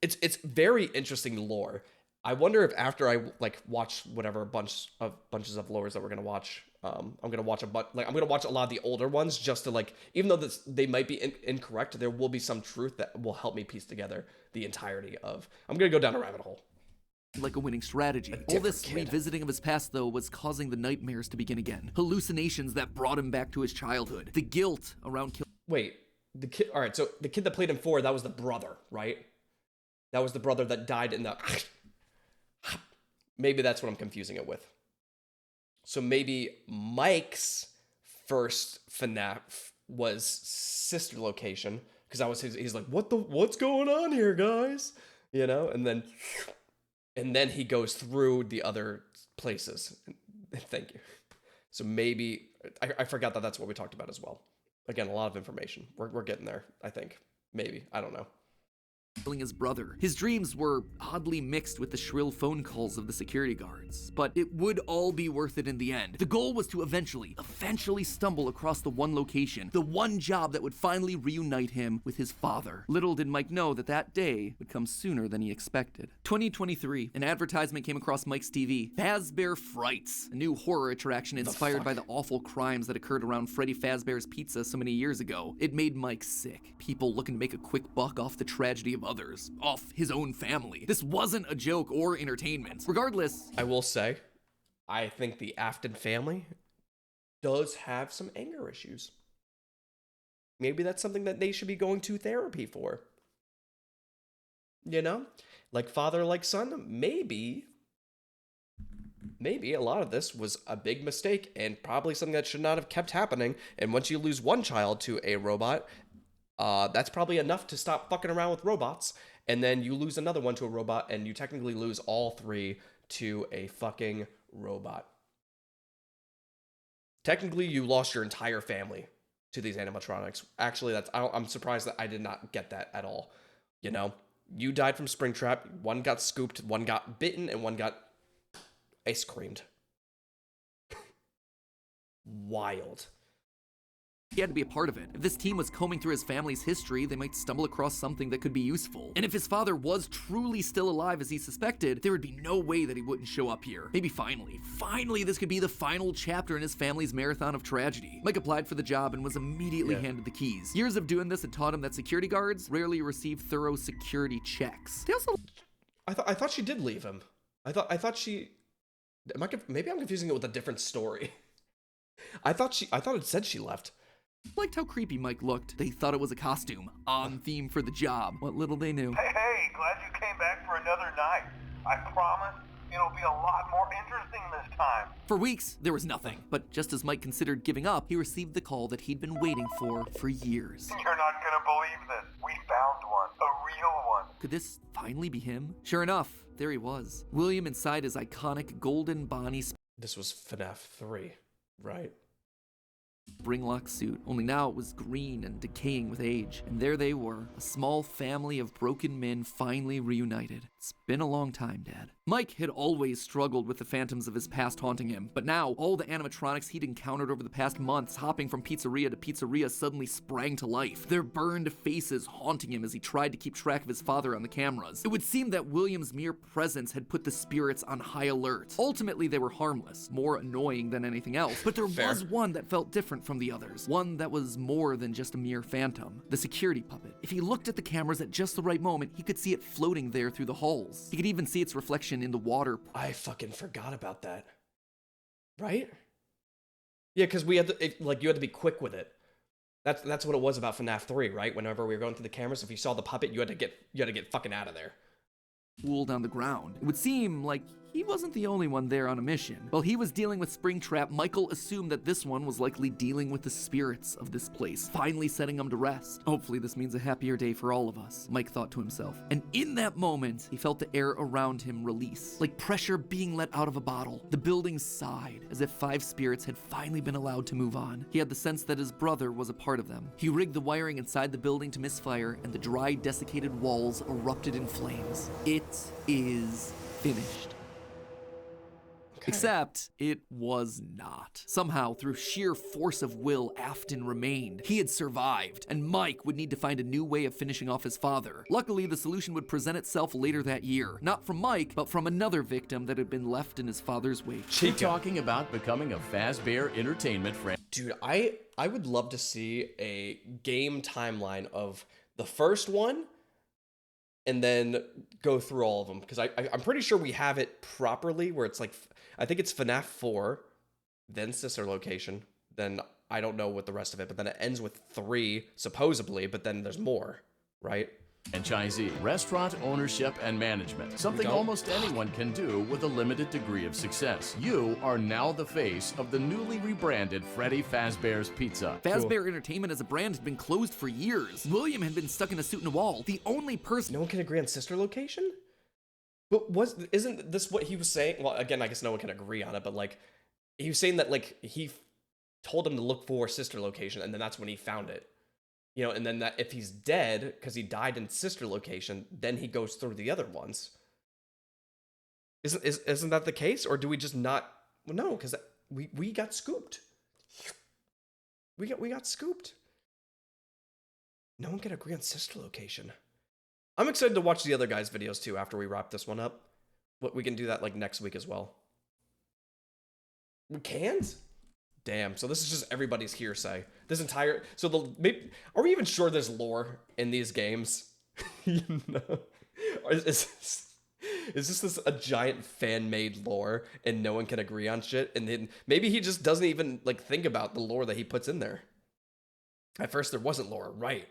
It's very interesting lore. I wonder if after I like watch whatever bunches of lores that we're gonna watch, I'm gonna watch I'm gonna watch a lot of the older ones just to like, even though they might be incorrect, there will be some truth that will help me piece together the entirety of. I'm gonna go down a rabbit hole. Like a winning strategy. All this revisiting of his past, though, was causing the nightmares to begin again. Hallucinations that brought him back to his childhood. The guilt around killing. Wait, the kid. All right, so the kid that played him 4, that was the brother, right? That was the brother that died in the. Maybe that's what I'm confusing it with. So maybe Mike's first FNAF was sister location, because that was he's like, what's going on here, guys? You know, and then he goes through the other places. Thank you. So maybe I forgot that that's what we talked about as well. Again, a lot of information. We're getting there, I think. Maybe. I don't know. Killing his brother. His dreams were oddly mixed with the shrill phone calls of the security guards, but it would all be worth it in the end. The goal was to eventually stumble across the one location, the one job that would finally reunite him with his father. Little did Mike know that that day would come sooner than he expected. 2023, an advertisement came across Mike's TV. Fazbear Frights, a new horror attraction inspired by the awful crimes that occurred around Freddy Fazbear's Pizza so many years ago. It made Mike sick. People looking to make a quick buck off the tragedy of others, off his own family. This wasn't a joke or entertainment. Regardless, I will say, I think the Afton family does have some anger issues. Maybe that's something that they should be going to therapy for. You know? Like father, like son, maybe a lot of this was a big mistake and probably something that should not have kept happening. And once you lose one child to a robot, that's probably enough to stop fucking around with robots. And then you lose another one to a robot, and you technically lose all 3 to a fucking robot. Technically, you lost your entire family to these animatronics. Actually, I'm surprised that I did not get that at all. You know, you died from Springtrap. One got scooped, one got bitten, and one got ice creamed. Wild. he had to be a part of it. If this team was combing through his family's history, they might stumble across something that could be useful. And if his father was truly still alive as he suspected, there would be no way that he wouldn't show up here. Maybe finally this could be the final chapter in his family's marathon of tragedy. Mike applied for the job and was immediately handed the keys. Years of doing this had taught him that security guards rarely receive thorough security checks. They also... I thought she did leave him. I thought she... Maybe I'm confusing it with a different story. I thought it said she left. Liked how creepy Mike looked. They thought it was a costume, on theme for the job. What little they knew. Hey, glad you came back for another night. I promise it'll be a lot more interesting this time. For weeks, there was nothing. But just as Mike considered giving up, he received the call that he'd been waiting for years. You're not gonna believe this. We found one. A real one. Could this finally be him? Sure enough, there he was. William inside his iconic golden Bonnie This was FNAF 3, right? Springlock suit, only now it was green and decaying with age. And there they were, a small family of broken men finally reunited. It's been a long time, Dad. Mike had always struggled with the phantoms of his past haunting him, but now all the animatronics he'd encountered over the past months, hopping from pizzeria to pizzeria, suddenly sprang to life, their burned faces haunting him as he tried to keep track of his father on the cameras. It would seem that William's mere presence had put the spirits on high alert. Ultimately, they were harmless, more annoying than anything else, but there was one that felt different from the others, one that was more than just a mere phantom, the security puppet. If he looked at the cameras at just the right moment, he could see it floating there through the halls. He could even see its reflection in the water. I fucking forgot about that. Right? Yeah, because we had to, you had to be quick with it. That's what it was about FNAF 3, right? Whenever we were going through the cameras, if you saw the puppet, you had to get fucking out of there. Pool down the ground. It would seem like he wasn't the only one there on a mission. While he was dealing with Springtrap, Michael assumed that this one was likely dealing with the spirits of this place, finally setting them to rest. Hopefully this means a happier day for all of us, Mike thought to himself. And in that moment, he felt the air around him release, like pressure being let out of a bottle. The building sighed, as if 5 spirits had finally been allowed to move on. He had the sense that his brother was a part of them. He rigged the wiring inside the building to misfire, and the dry, desiccated walls erupted in flames. It is finished. Except, it was not. Somehow, through sheer force of will, Afton remained. He had survived, and Mike would need to find a new way of finishing off his father. Luckily, the solution would present itself later that year. Not from Mike, but from another victim that had been left in his father's wake. We're talking about becoming a Fazbear Entertainment franchise. Dude, I would love to see a game timeline of the first one and then go through all of them, because I'm pretty sure we have it properly where it's like, I think it's FNAF 4, then Sister Location, then I don't know what the rest of it, but then it ends with 3, supposedly, but then there's more, right? Franchisee, restaurant ownership and management. Something almost anyone can do with a limited degree of success. You are now the face of the newly rebranded Freddy Fazbear's Pizza. Fazbear Entertainment as a brand had been closed for years. William had been stuck in a suit and a wall. The only person... No one can agree on Sister Location? But isn't this what he was saying? Well, again, I guess no one can agree on it, but like, he was saying that like he told him to look for Sister Location, and then that's when he found it. You know, and then that if he's dead because he died in Sister Location, then he goes through the other ones. Isn't that the case, or do we just not? Well, no, because we got scooped. We got scooped. No one can agree on Sister Location. I'm excited to watch the other guys' videos too after we wrap this one up. We can do that like next week as well. We can't? Damn, so this is just everybody's hearsay. This entire... So maybe, are we even sure there's lore in these games? You know? Is this a giant fan-made lore and no one can agree on shit? And then maybe he just doesn't even like think about the lore that he puts in there. At first there wasn't lore, right?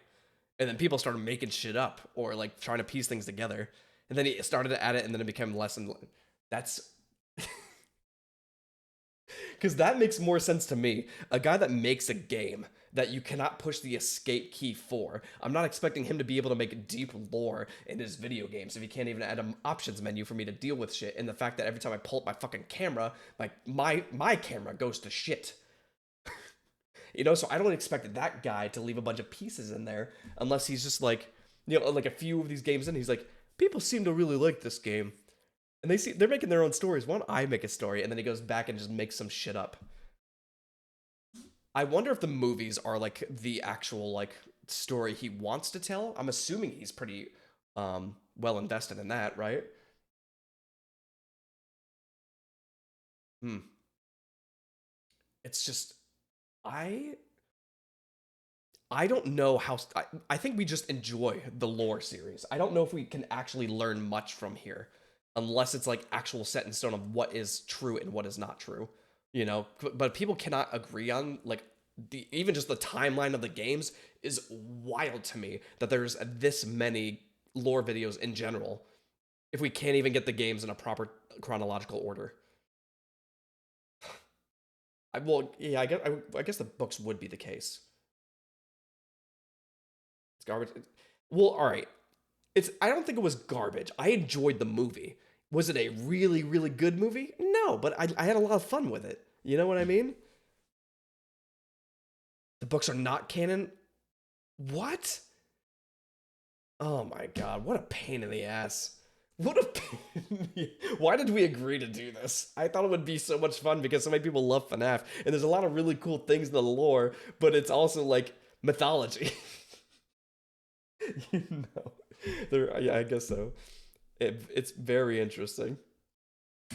And then people started making shit up or like trying to piece things together. And then he started to add it and then it became less and less. That's... Because that makes more sense to me. A guy that makes a game that you cannot push the escape key for. I'm not expecting him to be able to make deep lore in his video games if he can't even add an options menu for me to deal with shit. And the fact that every time I pull up my fucking camera, like my camera goes to shit. You know, so I don't expect that guy to leave a bunch of pieces in there unless he's just like, you know, like a few of these games in, he's like, people seem to really like this game. And they're making their own stories. Why don't I make a story? And then he goes back and just makes some shit up. I wonder if the movies are like the actual like story he wants to tell. I'm assuming he's pretty well invested in that, right? It's just I don't know how... I think we just enjoy the lore series. I don't know if we can actually learn much from here. Unless it's like actual set in stone of what is true and what is not true, you know. But people cannot agree on like even just the timeline of the games is wild to me that there's this many lore videos in general. If we can't even get the games in a proper chronological order, I guess the books would be the case. It's garbage. Well, all right. I don't think it was garbage. I enjoyed the movie. Was it a really, really good movie? No, but I had a lot of fun with it. You know what I mean? The books are not canon? What? Oh my god, what a pain in the ass. What a pain. Why did we agree to do this? I thought it would be so much fun because so many people love FNAF, and there's a lot of really cool things in the lore, but it's also like mythology. You know? Yeah, I guess so. It's very interesting.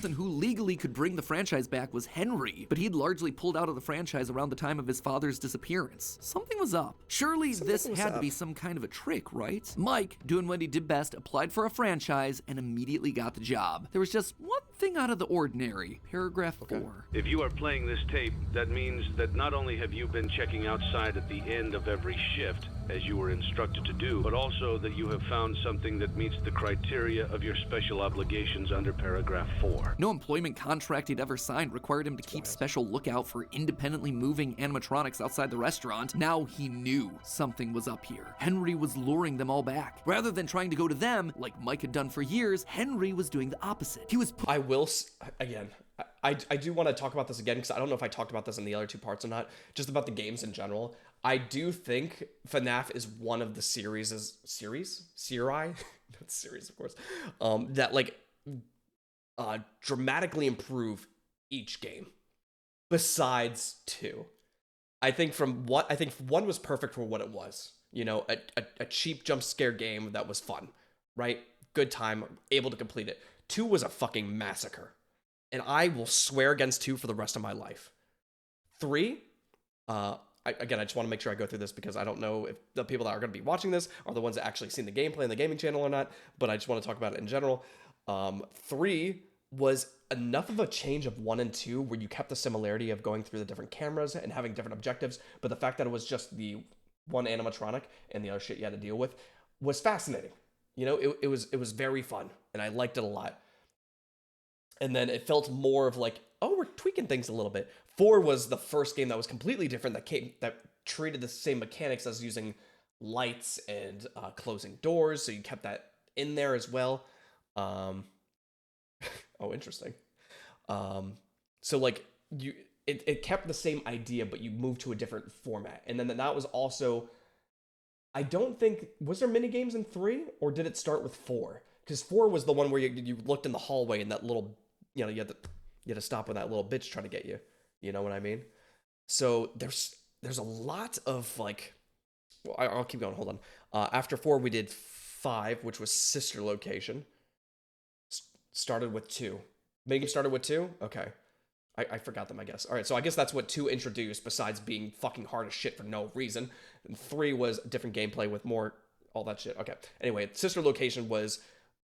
Who legally could bring the franchise back was Henry, but he'd largely pulled out of the franchise around the time of his father's disappearance. Something was up. Surely this had to be some kind of a trick, right? Mike, doing what he did best, applied for a franchise and immediately got the job. There was just one nothing out of the ordinary. Paragraph 4. If you are playing this tape, that means that not only have you been checking outside at the end of every shift, as you were instructed to do, but also that you have found something that meets the criteria of your special obligations under paragraph 4. No employment contract he'd ever signed required him to keep special lookout for independently moving animatronics outside the restaurant. Now he knew something was up here. Henry was luring them all back. Rather than trying to go to them, like Mike had done for years, Henry was doing the opposite. He was... I do want to talk about this again, because I don't know if I talked about this in the other two parts or not, just about the games in general. I do think FNAF is one of the series, not series, of course, that like dramatically improve each game. Besides 2, I think one was perfect for what it was. You know, a cheap jump scare game that was fun, right? Good time, able to complete it. 2 was a fucking massacre, and I will swear against 2 for the rest of my life. 3, I just want to make sure I go through this because I don't know if the people that are going to be watching this are the ones that actually seen the gameplay in the gaming channel or not, but I just want to talk about it in general. 3 was enough of a change of 1 and 2 where you kept the similarity of going through the different cameras and having different objectives, but the fact that it was just the one animatronic and the other shit you had to deal with was fascinating. You know, it was very fun, and I liked it a lot. And then it felt more of like, oh, we're tweaking things a little bit. 4 was the first game that was completely different, that treated the same mechanics as using lights and closing doors, so you kept that in there as well. Oh, interesting. So like it kept the same idea, but you moved to a different format. And then that was also, I don't think, was there mini games in 3, or did it start with 4? Because 4 was the one where you looked in the hallway and that little, you know, you had to stop when that little bitch trying to get you. You know what I mean? So there's a lot of like, well, I'll keep going. Hold on. After 4, we did 5, which was Sister Location. Started with 2. Maybe started with 2? Okay. I forgot them, I guess. All right, so I guess that's what 2 introduced, besides being fucking hard as shit for no reason. And 3 was different gameplay with more, all that shit. Okay. Anyway, Sister Location was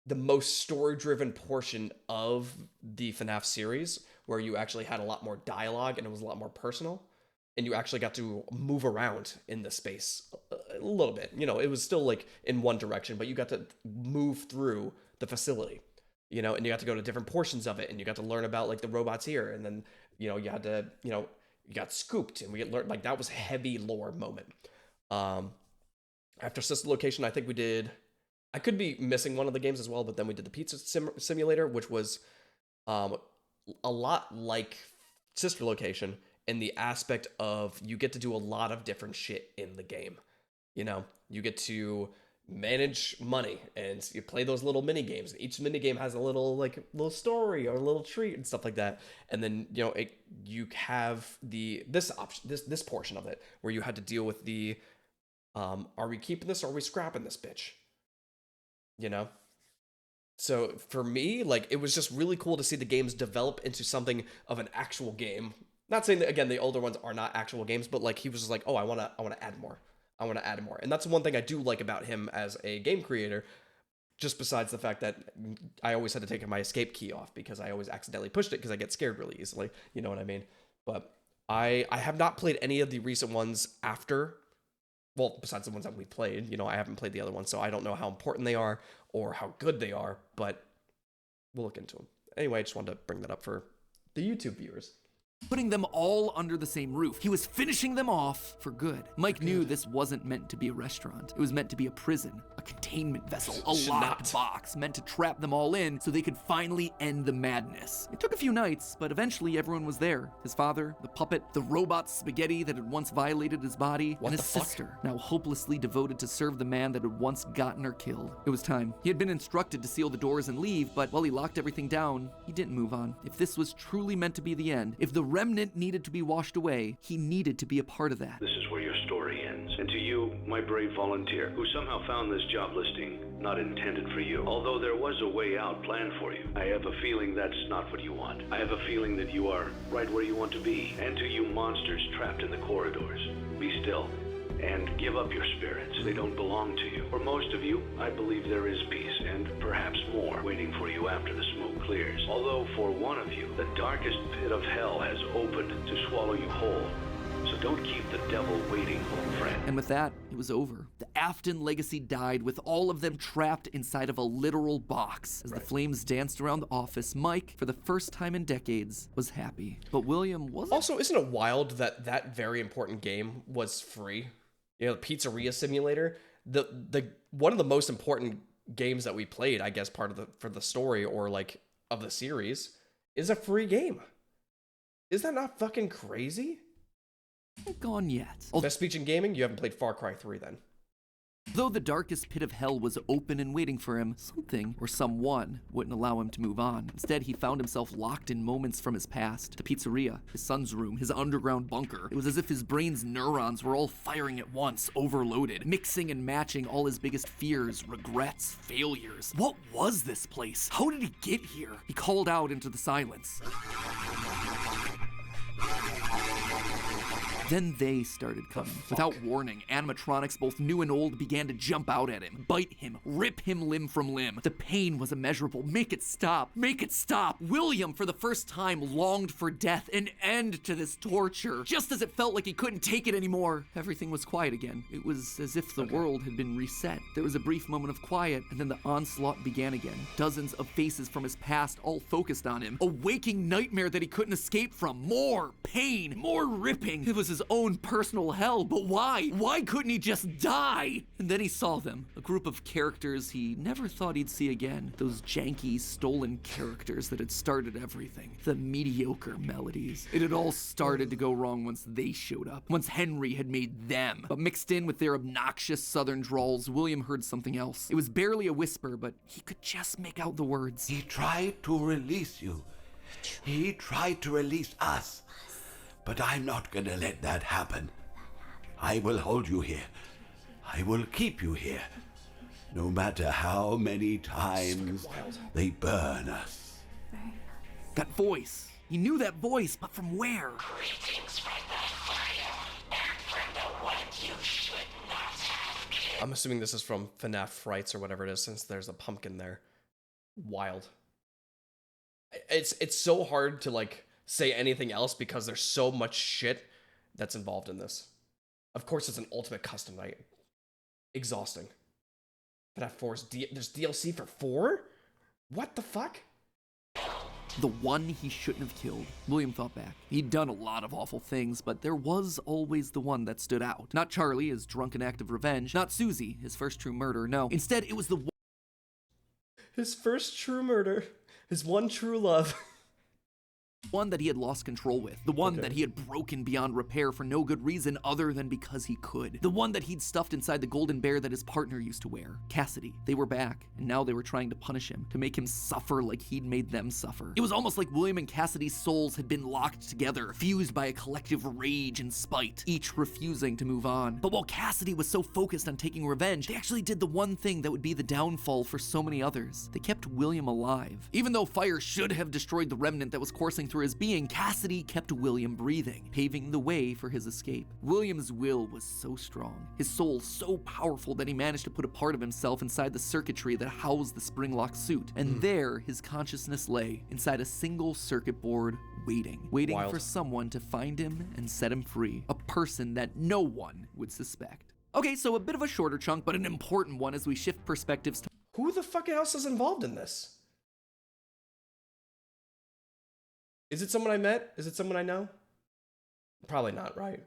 the most story-driven portion of the FNAF series, where you actually had a lot more dialogue and it was a lot more personal, and you actually got to move around in the space a little bit. You know, it was still like in one direction, but you got to move through the facility, you know, and you got to go to different portions of it, and you got to learn about like the robots here, and then, you know, you had to, you know, you got scooped, and we learned, like, that was a heavy lore moment. After Sister Location, I think we did, I could be missing one of the games as well, but then we did the Pizza Simulator, which was a lot like Sister Location in the aspect of you get to do a lot of different shit in the game. You know, you get to manage money and you play those little mini games. Each mini game has a little story or a little treat and stuff like that. And then, you know, you have this portion of it where you had to deal with the are we keeping this or are we scrapping this bitch? You know? So for me, like, it was just really cool to see the games develop into something of an actual game. Not saying that, again, the older ones are not actual games, but like he was just like, oh, I want to add more. I want to add more. And that's one thing I do like about him as a game creator, just besides the fact that I always had to take my escape key off because I always accidentally pushed it because I get scared really easily. You know what I mean? But I have not played any of the recent ones after, well, besides the ones that we played. You know, I haven't played the other ones, so I don't know how important they are or how good they are, but we'll look into them. Anyway, I just wanted to bring that up for the YouTube viewers. Putting them all under the same roof. He was finishing them off for good. Mike knew this wasn't meant to be a restaurant. It was meant to be a prison, a containment vessel, a locked box, meant to trap them all in so they could finally end the madness. It took a few nights, but eventually everyone was there. His father, the puppet, the robot spaghetti that had once violated his body, and his sister, now hopelessly devoted to serve the man that had once gotten her killed. It was time. He had been instructed to seal the doors and leave, but while he locked everything down, he didn't move on. If this was truly meant to be the end, if the remnant needed to be washed away, he needed to be a part of that. This is where your story ends. And to you, my brave volunteer, who somehow found this job listing not intended for you, although there was a way out planned for you, I have a feeling that's not what you want. I have a feeling that you are right where you want to be. And to you monsters trapped in the corridors, be still. and give up your spirits. They don't belong to you. For most of you, I believe there is peace, and perhaps more, waiting for you after the smoke clears. Although for one of you, the darkest pit of hell has opened to swallow you whole. So don't keep the devil waiting, old friend. And with that, it was over. The Afton legacy died with all of them trapped inside of a literal box. As the flames danced around the office, Mike, for the first time in decades, was happy. But William wasn't. Also, isn't it wild that that very important game was free? You know, the Pizzeria Simulator, the one of the most important games that we played, I guess, for the story or like of the series, is a free game. Is that not fucking crazy? Gone yet. Best speech in gaming? You haven't played Far Cry 3 then. Though the darkest pit of hell was open and waiting for him, something or someone wouldn't allow him to move on. Instead, he found himself locked in moments from his past. The pizzeria, his son's room, his underground bunker. It was as if his brain's neurons were all firing at once, overloaded, mixing and matching all his biggest fears, regrets, failures. What was this place? How did he get here? He called out into the silence. Then they started coming. Without warning, animatronics, both new and old, began to jump out at him, bite him, rip him limb from limb. The pain was immeasurable. Make it stop. Make it stop. William, for the first time, longed for death, an end to this torture. Just as it felt like he couldn't take it anymore, everything was quiet again. It was as if the world had been reset. There was a brief moment of quiet, and then the onslaught began again. Dozens of faces from his past all focused on him. A waking nightmare that he couldn't escape from. More pain, more ripping. It was his own personal hell, but why? Why couldn't he just die? And then he saw them, a group of characters he never thought he'd see again. Those janky, stolen characters that had started everything. The mediocre melodies. It had all started to go wrong once they showed up. Once Henry had made them. But mixed in with their obnoxious southern drawls, William heard something else. It was barely a whisper, but he could just make out the words. He tried to release you. He tried to release us. But I'm not gonna let that happen. I will hold you here. I will keep you here. No matter how many times they burn us. That voice. He knew that voice, but from where? Greetings from the fire and from the one you should not have killed. I'm assuming this is from FNAF Frights or whatever it is, since there's a pumpkin there. Wild. It's so hard to like say anything else because there's so much shit that's involved in this. Of course, it's an ultimate custom night. Exhausting. FNAF 4's there's DLC for 4? What the fuck? The one he shouldn't have killed. William thought back. He'd done a lot of awful things, but there was always the one that stood out. Not Charlie, his drunken act of revenge. Not Susie, his first true murder. No. Instead, it was the one. His first true murder. His one true love. One that he had lost control with. The one that he had broken beyond repair for no good reason other than because he could. The one that he'd stuffed inside the golden bear that his partner used to wear. Cassidy. They were back, and now they were trying to punish him, to make him suffer like he'd made them suffer. It was almost like William and Cassidy's souls had been locked together, fused by a collective rage and spite, each refusing to move on. But while Cassidy was so focused on taking revenge, they actually did the one thing that would be the downfall for so many others. They kept William alive. Even though fire should have destroyed the remnant that was coursing through his being, Cassidy kept William breathing, paving the way for his escape. William's will was so strong, his soul so powerful that he managed to put a part of himself inside the circuitry that housed the spring-locked suit. And there, his consciousness lay, inside a single circuit board, waiting Wild. For someone to find him and set him free. A person that no one would suspect. Okay, so a bit of a shorter chunk, but an important one as we shift perspectives to— Who the fuck else is involved in this? Is it someone I met? Is it someone I know? Probably not, right?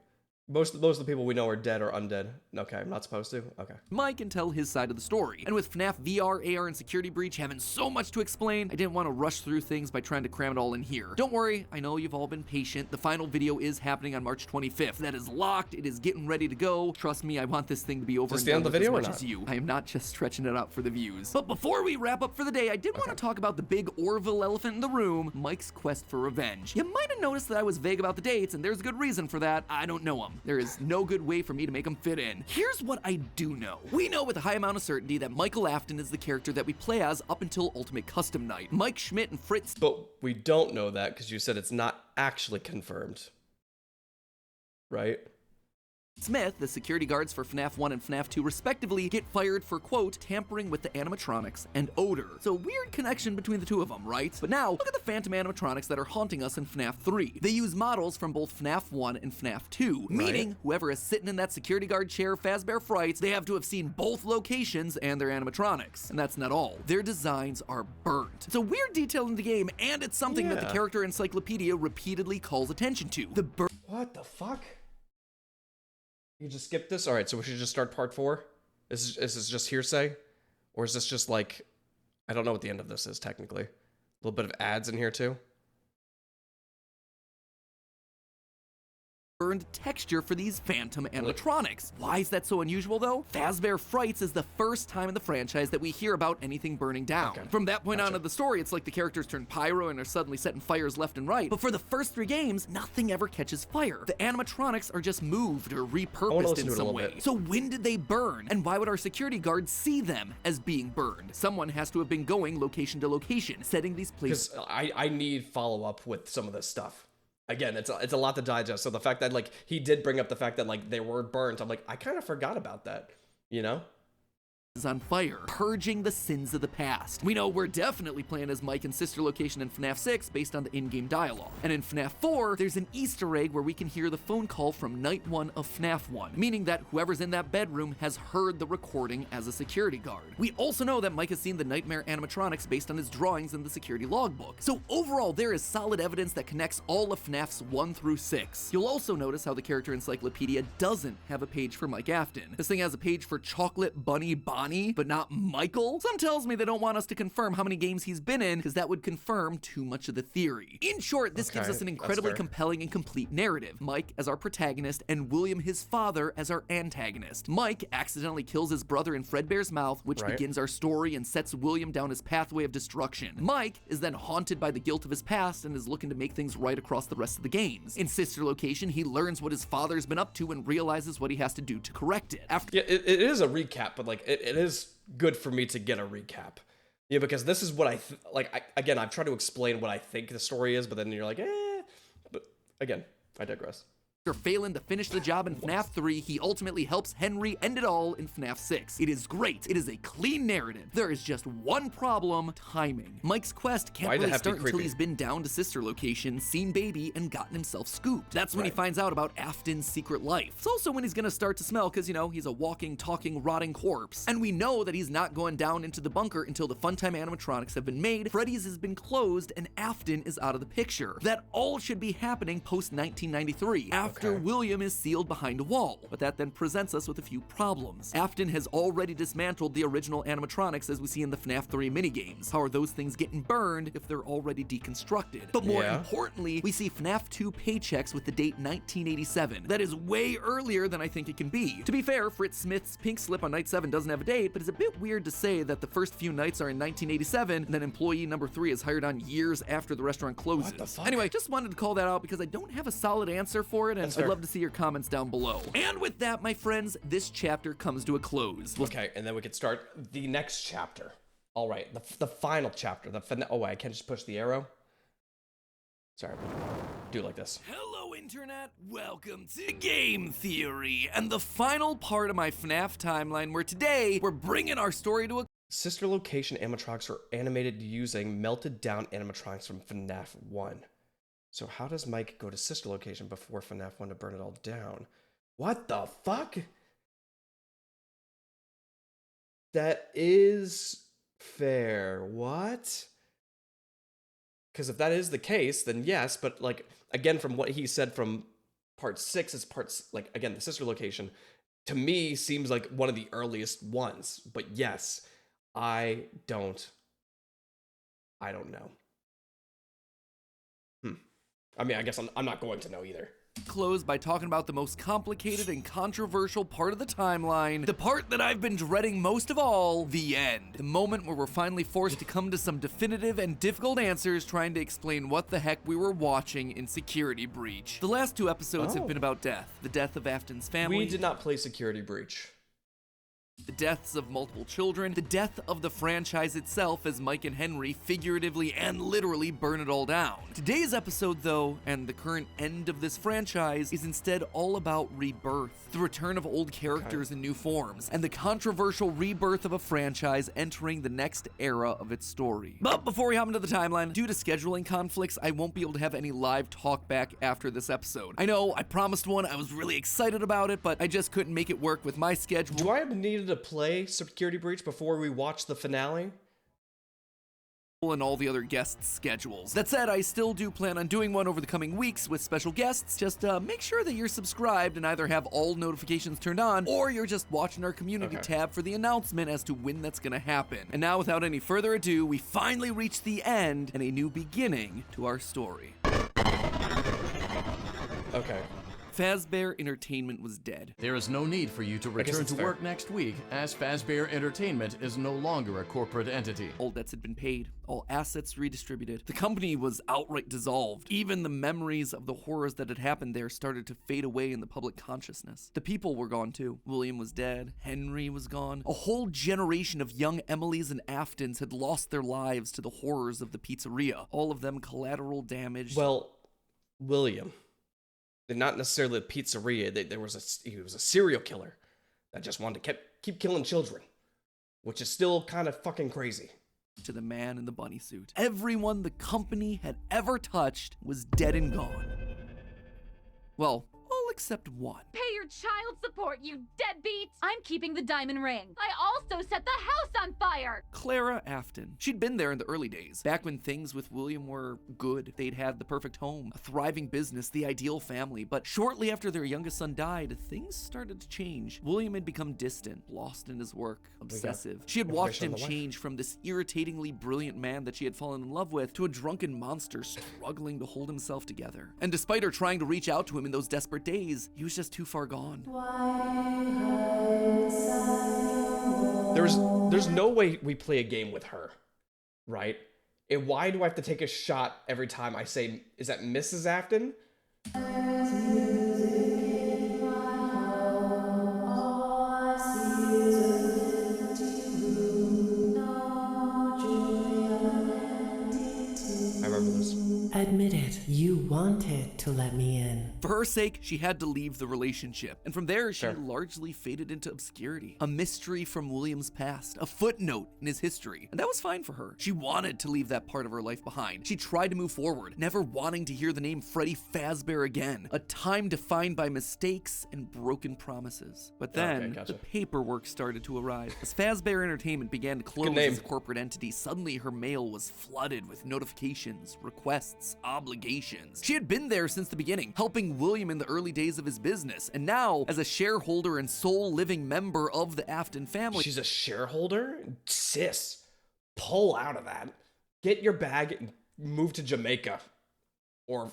Most of the people we know are dead or undead. Okay, I'm not supposed to? Okay. Mike can tell his side of the story. And with FNAF VR, AR, and Security Breach having so much to explain, I didn't want to rush through things by trying to cram it all in here. Don't worry, I know you've all been patient. The final video is happening on March 25th. That is locked, it is getting ready to go. Trust me, I want this thing to be over Just and the end done of the with video as or much not? as you. I am not just stretching it out for the views. But before we wrap up for the day, I did want to talk about the big Orville elephant in the room, Mike's quest for revenge. You might have noticed that I was vague about the dates, and there's a good reason for that. I don't know him. There is no good way for me to make him fit in. Here's what I do know. We know with a high amount of certainty that Michael Afton is the character that we play as up until Ultimate Custom Night. Mike Schmidt and Fritz— But we don't know that because you said it's not actually confirmed. Right? Smith, the security guards for FNAF 1 and FNAF 2 respectively, get fired for, quote, tampering with the animatronics and odor. So weird connection between the two of them, right? But now, look at the phantom animatronics that are haunting us in FNAF 3. They use models from both FNAF 1 and FNAF 2, meaning whoever is sitting in that security guard chair Fazbear Frights, they have to have seen both locations and their animatronics. And that's not all. Their designs are burnt. It's a weird detail in the game, and it's something that the character encyclopedia repeatedly calls attention to. What the fuck? You just skip this? All right, so we should just start part 4? Is this just hearsay? Or is this just like, I don't know what the end of this is technically. A little bit of ads in here too. Burned texture for these phantom animatronics. Why is that so unusual though? Fazbear Frights is the first time in the franchise that we hear about anything burning down. From that point on in the story, it's like the characters turn pyro and are suddenly setting fires left and right. But for the first 3 games, nothing ever catches fire. The animatronics are just moved or repurposed in some way. So when did they burn? And why would our security guards see them as being burned? Someone has to have been going location to location, setting these places. Because I need follow-up with some of this stuff. Again, it's a lot to digest. So the fact that like he did bring up the fact that like they were burnt, I'm like, I kind of forgot about that, you know? Is on fire, purging the sins of the past. We know we're definitely playing as Mike and Sister Location in FNAF 6 based on the in-game dialogue. And in FNAF 4, there's an Easter egg where we can hear the phone call from Night 1 of FNAF 1, meaning that whoever's in that bedroom has heard the recording as a security guard. We also know that Mike has seen the nightmare animatronics based on his drawings in the security logbook. So overall, there is solid evidence that connects all of FNAFs 1 through 6. You'll also notice how the character encyclopedia doesn't have a page for Mike Afton. This thing has a page for Chocolate Bunny Bonnie, but not Michael? Some tells me they don't want us to confirm how many games he's been in, because that would confirm too much of the theory. In short, this gives us an incredibly compelling and complete narrative. Mike as our protagonist, and William, his father, as our antagonist. Mike accidentally kills his brother in Fredbear's mouth, which begins our story and sets William down his pathway of destruction. Mike is then haunted by the guilt of his past and is looking to make things right across the rest of the games. In Sister Location, he learns what his father's been up to and realizes what he has to do to correct it. Yeah, it is a recap, but like it is good for me to get a recap. Yeah, because this is what again, I've tried to explain what I think the story is, but then you're like, but again, I digress. After failing to finish the job in FNAF 3, he ultimately helps Henry end it all in FNAF 6. It is great. It is a clean narrative. There is just one problem: timing. Mike's quest can't really start until he's been down to Sister Location, seen Baby, and gotten himself scooped. That's when he finds out about Afton's secret life. It's also when he's gonna start to smell, because, you know, he's a walking, talking, rotting corpse. And we know that he's not going down into the bunker until the Funtime animatronics have been made, Freddy's has been closed, and Afton is out of the picture. That all should be happening post-1993. After William is sealed behind a wall. But that then presents us with a few problems. Afton has already dismantled the original animatronics as we see in the FNAF 3 minigames. How are those things getting burned if they're already deconstructed? But more importantly, we see FNAF 2 paychecks with the date 1987. That is way earlier than I think it can be. To be fair, Fritz Smith's pink slip on night 7 doesn't have a date, but it's a bit weird to say that the first few nights are in 1987 and then employee number 3 is hired on years after the restaurant closes. What the fuck? Anyway, just wanted to call that out because I don't have a solid answer for it, and I'd love to see your comments down below. And with that, my friends, this chapter comes to a close. Okay, and then we could start the next chapter. All right, the final chapter. Oh, wait, I can't just push the arrow? Sorry, do it like this. Hello, Internet. Welcome to Game Theory, and the final part of my FNAF timeline, where today we're bringing our story to a Sister Location animatronics are animated using melted down animatronics from FNAF 1. So how does Mike go to Sister Location before FNAF 1 to burn it all down? What the fuck? That is fair. What? Because if that is the case, then yes, but like, again, from what he said from part 6, is parts, like, again, the Sister Location, to me, seems like one of the earliest ones. But yes, I don't know. I mean, I guess I'm not going to know either. Close by talking about the most complicated and controversial part of the timeline, the part that I've been dreading most of all, the end. The moment where we're finally forced to come to some definitive and difficult answers trying to explain what the heck we were watching in Security Breach. The last 2 episodes have been about death, the death of Afton's family. We did not play Security Breach. The deaths of multiple children, the death of the franchise itself as Mike and Henry figuratively and literally burn it all down. Today's episode, though, and the current end of this franchise, is instead all about rebirth, the return of old characters in new forms, and the controversial rebirth of a franchise entering the next era of its story. But before we hop into the timeline, due to scheduling conflicts, I won't be able to have any live talk back after this episode. I know, I promised one, I was really excited about it, but I just couldn't make it work with my schedule. Do I have needed to play Security Breach before we watch the finale? And all the other guests' schedules. That said, I still do plan on doing one over the coming weeks with special guests. Just make sure that you're subscribed and either have all notifications turned on, or you're just watching our community tab for the announcement as to when that's gonna happen. And now, without any further ado, we finally reach the end and a new beginning to our story. Okay. Fazbear Entertainment was dead. There is no need for you to return to work next week, as Fazbear Entertainment is no longer a corporate entity. All debts had been paid, all assets redistributed. The company was outright dissolved. Even the memories of the horrors that had happened there started to fade away in the public consciousness. The people were gone too. William was dead, Henry was gone. A whole generation of young Emilys and Aftons had lost their lives to the horrors of the pizzeria, all of them collateral damage. Well, William. Not necessarily the pizzeria. He was a serial killer that just wanted to keep killing children, which is still kind of fucking crazy. To the man in the bunny suit. Everyone the company had ever touched was dead and gone. Well, all except one. Pay your child support, you deadbeat! I'm keeping the diamond ring. I also set the house on fire! Clara Afton. She'd been there in the early days, back when things with William were good. They'd had the perfect home, a thriving business, the ideal family. But shortly after their youngest son died, things started to change. William had become distant, lost in his work, obsessive. She had watched him change from this irritatingly brilliant man that she had fallen in love with to a drunken monster struggling to hold himself together. And despite her trying to reach out to him in those desperate days, he was just too far gone. There's no way we play a game with her, right? And why do I have to take a shot every time I say, is that Mrs. Afton? I remember this. Admit it, you wanted to let me in. For her sake, she had to leave the relationship, and from there, she largely faded into obscurity. A mystery from William's past, a footnote in his history, and that was fine for her. She wanted to leave that part of her life behind. She tried to move forward, never wanting to hear the name Freddy Fazbear again, a time defined by mistakes and broken promises. But then, the paperwork started to arrive. As Fazbear Entertainment began to close as a corporate entity, suddenly her mail was flooded with notifications, requests, obligations. She had been there since the beginning, helping William in the early days of his business, and now, as a shareholder and sole living member of the Afton family. She's a shareholder? Sis, pull out of that. Get your bag and move to Jamaica. Or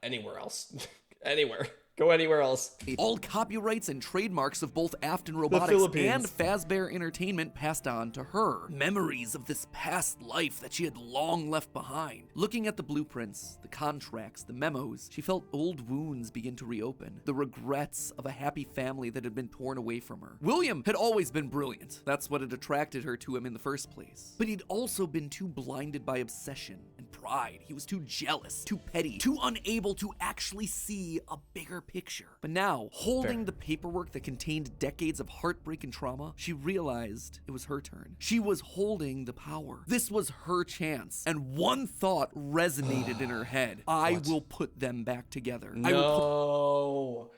anywhere else. Anywhere. Go anywhere else. All copyrights and trademarks of both Afton Robotics and Fazbear Entertainment passed on to her. Memories of this past life that she had long left behind. Looking at the blueprints, the contracts, the memos, she felt old wounds begin to reopen. The regrets of a happy family that had been torn away from her. William had always been brilliant. That's what had attracted her to him in the first place. But he'd also been too blinded by obsession and pride. He was too jealous, too petty, too unable to actually see a bigger picture. But now, holding the paperwork that contained decades of heartbreak and trauma, she realized it was her turn. She was holding the power. This was her chance. And one thought resonated in her head. I will put them back together. No.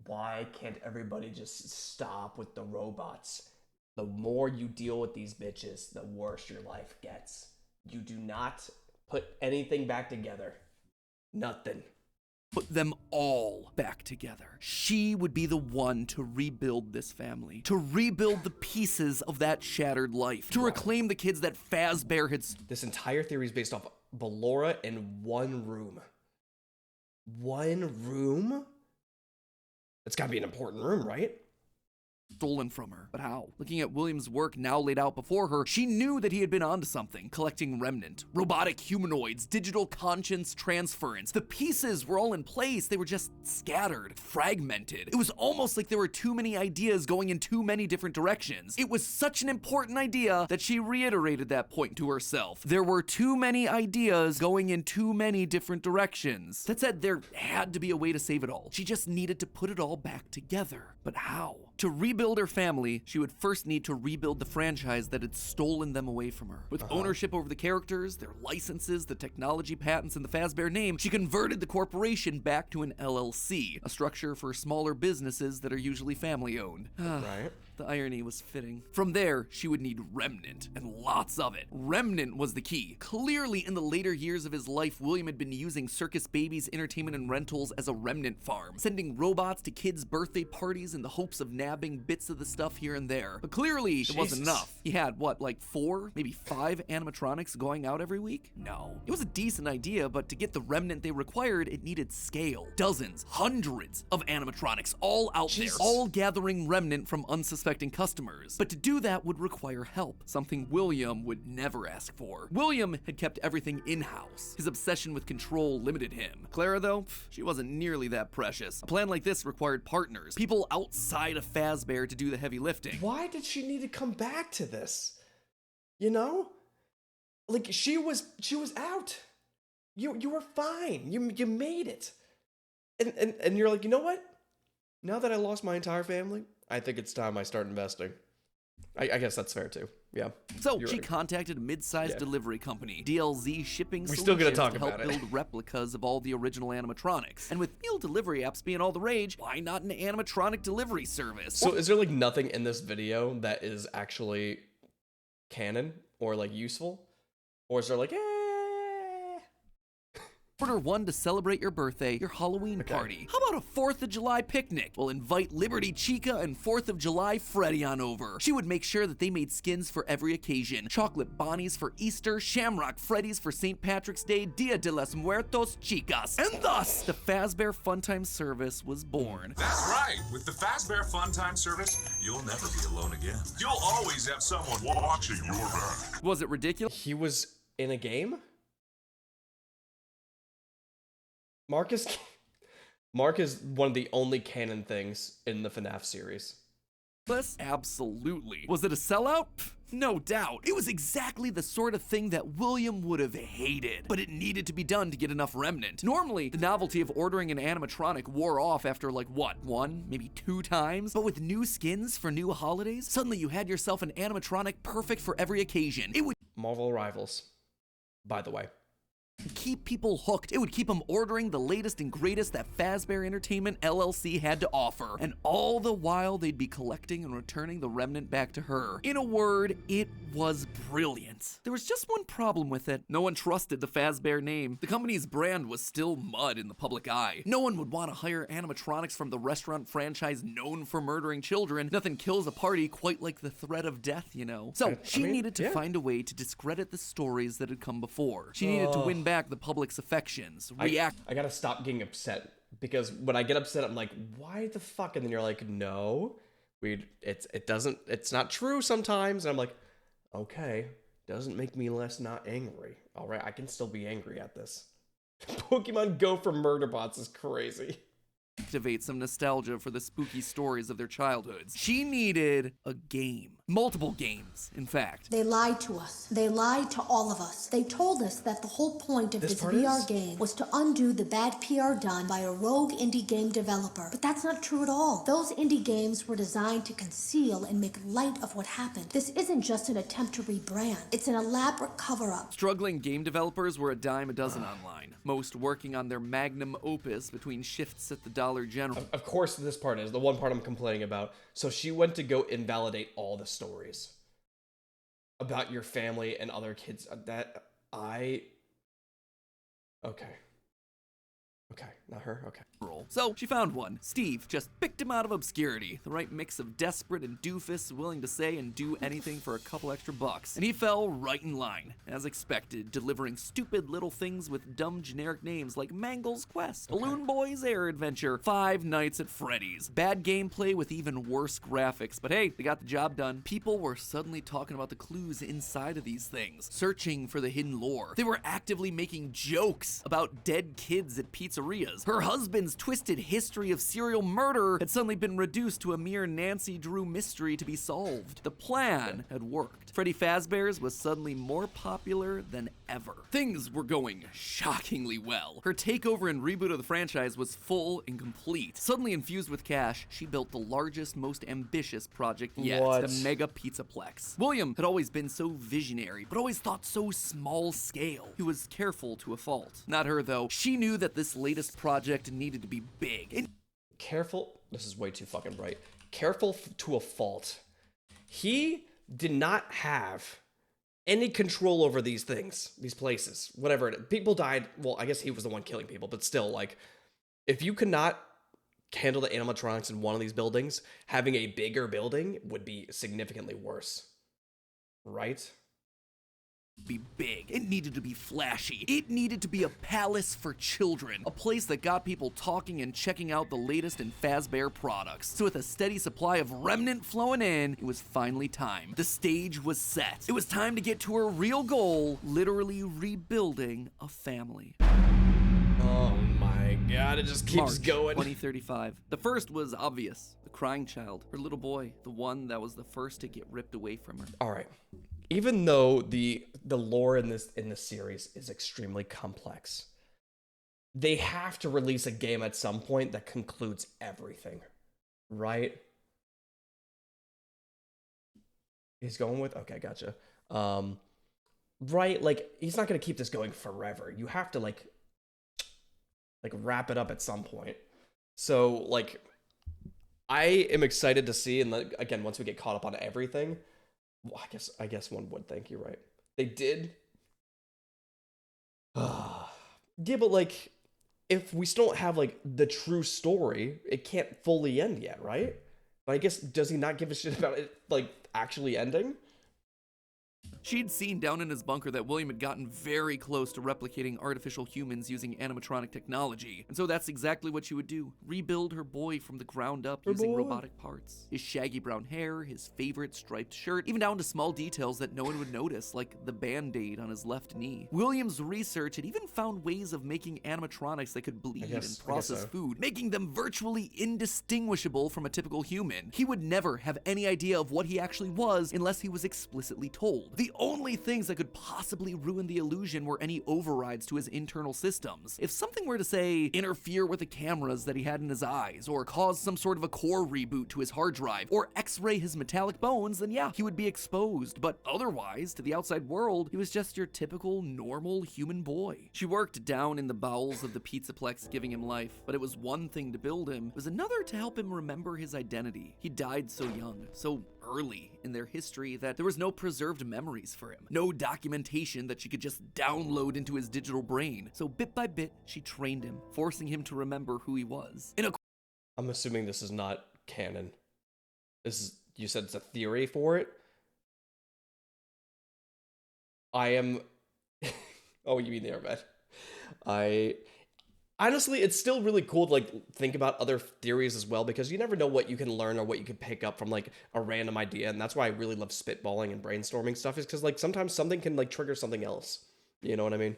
Why can't everybody just stop with the robots? The more you deal with these bitches, the worse your life gets. You do not put anything back together. Nothing. Put them all back together. She would be the one to rebuild this family, to rebuild the pieces of that shattered life, to reclaim the kids that Fazbear had. This entire theory is based off Ballora in one room. One room? It's gotta be an important room, right? stolen from her. But how? Looking at William's work now laid out before her, she knew that he had been onto something. Collecting remnant, robotic humanoids, digital conscience transference. The pieces were all in place, they were just scattered, fragmented. It was almost like there were too many ideas going in too many different directions. It was such an important idea that she reiterated that point to herself. There were too many ideas going in too many different directions. That said, there had to be a way to save it all. She just needed to put it all back together. But how? To rebuild her family, she would first need to rebuild the franchise that had stolen them away from her. With ownership over the characters, their licenses, the technology patents, and the Fazbear name, she converted the corporation back to an LLC, a structure for smaller businesses that are usually family-owned. Right. The irony was fitting. From there, she would need remnant, and lots of it. Remnant was the key. Clearly, in the later years of his life, William had been using Circus Baby's entertainment and rentals as a remnant farm, sending robots to kids' birthday parties in the hopes of nabbing bits of the stuff here and there. But clearly, it wasn't enough. He had, what, like 4, maybe 5 animatronics going out every week? No. It was a decent idea, but to get the remnant they required, it needed scale. Dozens, hundreds of animatronics all out there, all gathering remnant from unsuspecting customers. But to do that would require help, something William would never ask for. William had kept everything in-house. His obsession with control limited him. Clara, though, she wasn't nearly that precious. A plan like this required partners, people outside of Fazbear to do the heavy lifting. Why did she need to come back to this? You know? Like, she was out. You were fine. You made it. And you're like, you know what? Now that I lost my entire family, I think it's time I start investing. I guess that's fair too. Yeah. So she contacted a mid-sized delivery company, DLZ Shipping We're still gonna Solutions, talk to help about it. build replicas of all the original animatronics. And with meal delivery apps being all the rage, why not an animatronic delivery service? So is there like nothing in this video that is actually canon or like useful? Or is there like, Order one to celebrate your birthday, your Halloween party. How about a 4th of July picnic? We'll invite Liberty Chica and 4th of July Freddy on over. She would make sure that they made skins for every occasion. Chocolate Bonnies for Easter, Shamrock Freddies for St. Patrick's Day, Dia de los Muertos Chicas. And thus, the Fazbear Funtime service was born. That's right. With the Fazbear Funtime service, you'll never be alone again. You'll always have someone watching your back. Was it ridiculous? He was in a game? Mark is one of the only canon things in the FNAF series. Absolutely. Was it a sellout? No doubt. It was exactly the sort of thing that William would have hated, but it needed to be done to get enough remnant. Normally, the novelty of ordering an animatronic wore off after like, what, 1, maybe 2 times? But with new skins for new holidays, suddenly you had yourself an animatronic perfect for every occasion. It would Marvel Rivals, by the way. keep people hooked. It would keep them ordering the latest and greatest that Fazbear Entertainment LLC had to offer. And all the while, they'd be collecting and returning the remnant back to her. In a word, it was brilliant. There was just one problem with it. No one trusted the Fazbear name. The company's brand was still mud in the public eye. No one would want to hire animatronics from the restaurant franchise known for murdering children. Nothing kills a party quite like the threat of death, you know. So she needed to find a way to discredit the stories that had come before. She needed to win back the public's affections. I gotta stop getting upset, because when I get upset, I'm like, why the fuck? And then you're like, no, it's not true sometimes. And I'm like, okay, doesn't make me less not angry. All right, I can still be angry at this. Pokemon Go for murder bots is crazy. Activate some nostalgia for the spooky stories of their childhoods. She needed a game. Multiple games, in fact. They lied to us. They lied to all of us. They told us that the whole point of this VR game was to undo the bad PR done by a rogue indie game developer. But that's not true at all. Those indie games were designed to conceal and make light of what happened. This isn't just an attempt to rebrand. It's an elaborate cover-up. Struggling game developers were a dime a dozen online, most working on their magnum opus between shifts at the Dollar General. Of course, this part is the one part I'm complaining about. So she went to go invalidate all the stories about your family and other kids. Okay. Okay, not her. Okay. So she found one. Steve just picked him out of obscurity. The right mix of desperate and doofus, willing to say and do anything for a couple extra bucks. And he fell right in line, as expected, delivering stupid little things with dumb generic names like Mangle's Quest, Balloon Boy's Air Adventure, Five Nights at Freddy's. Bad gameplay with even worse graphics, but hey, they got the job done. People were suddenly talking about the clues inside of these things, searching for the hidden lore. They were actively making jokes about dead kids at pizzerias. Her husband's twisted history of serial murder had suddenly been reduced to a mere Nancy Drew mystery to be solved. The plan had worked. Freddy Fazbear's was suddenly more popular than ever. Things were going shockingly well. Her takeover and reboot of the franchise was full and complete. Suddenly infused with cash, she built the largest, most ambitious project yet, the Mega Pizzaplex. William had always been so visionary, but always thought so small scale. He was careful to a fault. Not her, though. She knew that this latest project needed to be big. Careful. This is way too fucking bright. Careful to a fault. He did not have any control over these things, these places, whatever it is. People died. Well, I guess he was the one killing people, but still, like, if you could not handle the animatronics in one of these buildings, having a bigger building would be significantly worse. Right? Be big. It needed to be flashy. It needed to be a palace for children. A place that got people talking and checking out the latest in Fazbear products. So with a steady supply of remnant flowing in, it was finally time. The stage was set. It was time to get to her real goal, literally rebuilding a family. Oh my god, it just keeps March going. 2035. The first was obvious. The crying child. Her little boy. The one that was the first to get ripped away from her. Alright. Even though the lore in this series is extremely complex, they have to release a game at some point that concludes everything, right? He's going with, okay, gotcha. Right, like he's not gonna keep this going forever. You have to like wrap it up at some point. So like, I am excited to see, and like, again, once we get caught up on everything. Well, I guess one would think you're right. They did. Yeah, but like, if we still don't have like the true story, it can't fully end yet, right? But I guess, does he not give a shit about it like actually ending? She'd seen down in his bunker that William had gotten very close to replicating artificial humans using animatronic technology. And so that's exactly what she would do. Rebuild her boy from the ground up using robotic parts. His shaggy brown hair, his favorite striped shirt, even down to small details that no one would notice, like the band-aid on his left knee. William's research had even found ways of making animatronics that could bleed and process food, making them virtually indistinguishable from a typical human. He would never have any idea of what he actually was unless he was explicitly told. The only things that could possibly ruin the illusion were any overrides to his internal systems. If something were to, say, interfere with the cameras that he had in his eyes, or cause some sort of a core reboot to his hard drive, or x-ray his metallic bones, then yeah, he would be exposed. But otherwise, to the outside world, he was just your typical, normal human boy. She worked down in the bowels of the Pizzaplex, giving him life, but it was one thing to build him, it was another to help him remember his identity. He died so young, so early in their history that there was no preserved memories for him, no documentation that she could just download into his digital brain. So bit by bit, she trained him, forcing him to remember who he was. I'm assuming this is not canon. This is, you said it's a theory for it? I am... Oh, you mean the airbed. Honestly, it's still really cool to like think about other theories as well, because you never know what you can learn or what you can pick up from like a random idea. And that's why I really love spitballing and brainstorming stuff, is because like sometimes something can like trigger something else. You know what I mean?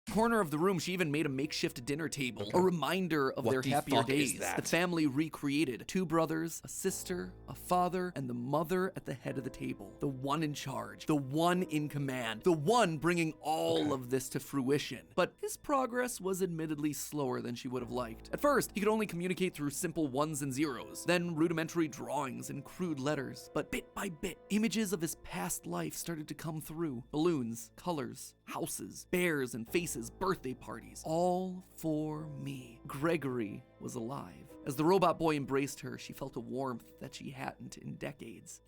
Corner of the room, she even made a makeshift dinner table, a reminder of their happier days. The family recreated 2 brothers, a sister, a father, and the mother at the head of the table. The one in charge, the one in command, the one bringing all of this to fruition. But his progress was admittedly slower than she would have liked. At first, he could only communicate through simple 1s and 0s, then rudimentary drawings and crude letters. But bit by bit, images of his past life started to come through. Balloons, colors, houses, bears and faces, birthday parties, all for me. Gregory was alive. As the robot boy embraced her, she felt a warmth that she hadn't in decades.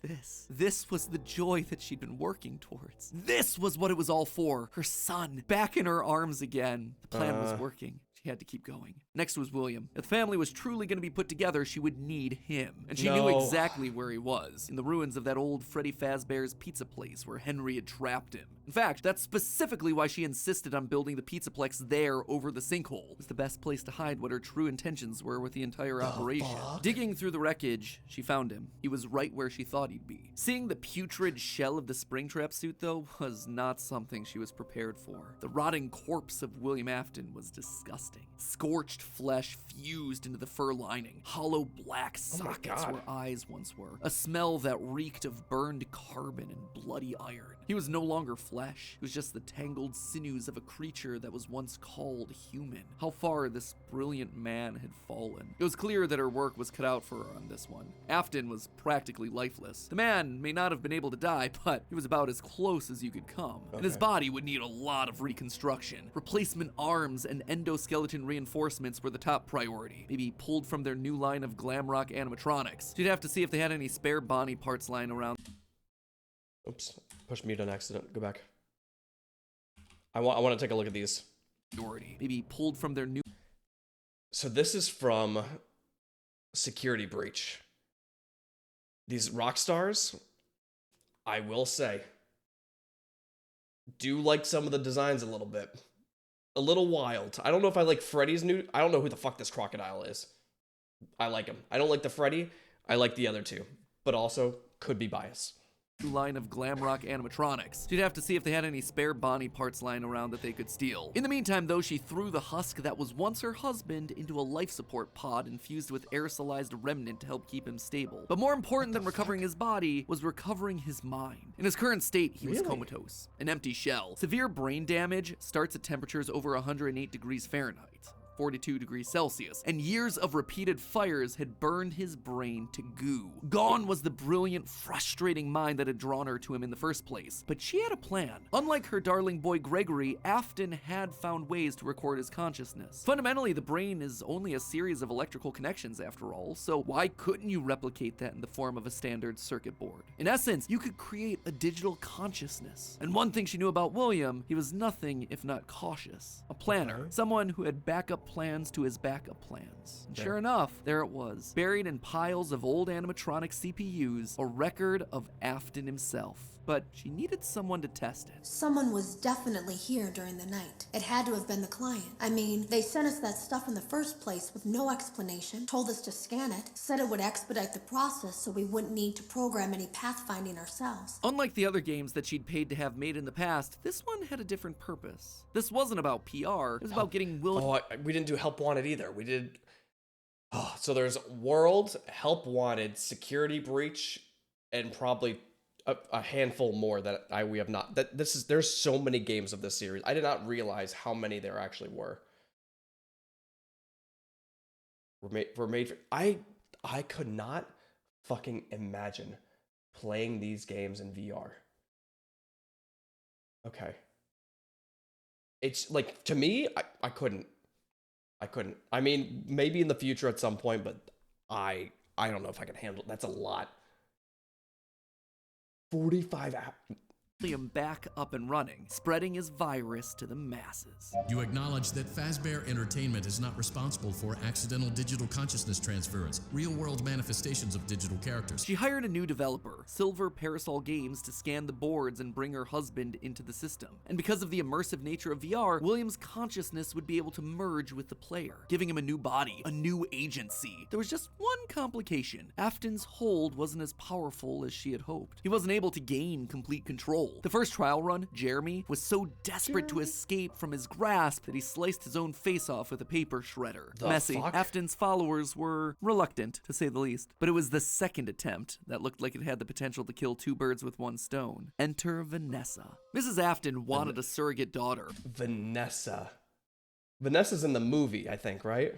This was the joy that she'd been working towards. This was what it was all for. Her son, back in her arms again. The plan was working. She had to keep going. Next was William. If the family was truly going to be put together, she would need him. And she knew exactly where he was, in the ruins of that old Freddy Fazbear's pizza place where Henry had trapped him. In fact, that's specifically why she insisted on building the pizzaplex there over the sinkhole. It was the best place to hide what her true intentions were with the entire operation. Digging through the wreckage, she found him. He was right where she thought he'd be. Seeing the putrid shell of the Springtrap suit, though, was not something she was prepared for. The rotting corpse of William Afton was disgusting. Scorched flesh fused into the fur lining. Hollow black sockets where eyes once were. A smell that reeked of burned carbon and bloody iron. He was no longer flesh. He was just the tangled sinews of a creature that was once called human. How far this brilliant man had fallen. It was clear that her work was cut out for her on this one. Afton was practically lifeless. The man may not have been able to die, but he was about as close as you could come. And his body would need a lot of reconstruction. Replacement arms and endoskeleton reinforcements were the top priority. Maybe pulled from their new line of glam rock animatronics. She'd have to see if they had any spare Bonnie parts lying around. Oops, push mute on accident. Go back. I want to take a look at these. Maybe pulled from their new. So this is from Security Breach. These rock stars, I will say, do like some of the designs a little bit. A little wild. I don't know if I like Freddy's new. I don't know who the fuck this crocodile is. I like him. I don't like the Freddy. I like the other two. But also, could be biased. Line of glam rock animatronics. She'd have to see if they had any spare Bonnie parts lying around that they could steal. In the meantime, though, she threw the husk that was once her husband into a life support pod infused with aerosolized remnant to help keep him stable. But more important than recovering his body was recovering his mind. In his current state, he was comatose, an empty shell. Severe brain damage starts at temperatures over 108 degrees Fahrenheit. 42 degrees Celsius, and years of repeated fires had burned his brain to goo. Gone was the brilliant, frustrating mind that had drawn her to him in the first place. But she had a plan. Unlike her darling boy Gregory, Afton had found ways to record his consciousness. Fundamentally, the brain is only a series of electrical connections after all, so why couldn't you replicate that in the form of a standard circuit board? In essence, you could create a digital consciousness. And one thing she knew about William, he was nothing if not cautious. A planner, someone who had backup plans to his backup plans. And sure enough, there it was, buried in piles of old animatronic CPUs, a record of Afton himself. But she needed someone to test it. Someone was definitely here during the night. It had to have been the client. I mean, they sent us that stuff in the first place with no explanation, told us to scan it, said it would expedite the process so we wouldn't need to program any pathfinding ourselves. Unlike the other games that she'd paid to have made in the past, this one had a different purpose. This wasn't about PR, it was about getting William. Oh, we didn't do Help Wanted either. We did. Oh, so there's World, Help Wanted, Security Breach, and probably a handful more that we have not. There's so many games of this series. I did not realize how many there actually were. Were made for, I could not fucking imagine playing these games in VR. Okay. It's like, to me, I couldn't. I mean, maybe in the future at some point, but I don't know if I can handle. That's a lot. 45 hours. William back up and running, spreading his virus to the masses. You acknowledge that Fazbear Entertainment is not responsible for accidental digital consciousness transference, real-world manifestations of digital characters. She hired a new developer, Silver Parasol Games, to scan the boards and bring her husband into the system. And because of the immersive nature of VR, William's consciousness would be able to merge with the player, giving him a new body, a new agency. There was just one complication. Afton's hold wasn't as powerful as she had hoped. He wasn't able to gain complete control. The first trial run, Jeremy, was so desperate to escape from his grasp that he sliced his own face off with a paper shredder. Messy. Afton's followers were reluctant, to say the least. But it was the second attempt that looked like it had the potential to kill two birds with one stone. Enter Vanessa. Mrs. Afton wanted a surrogate daughter. Vanessa's in the movie, I think, right?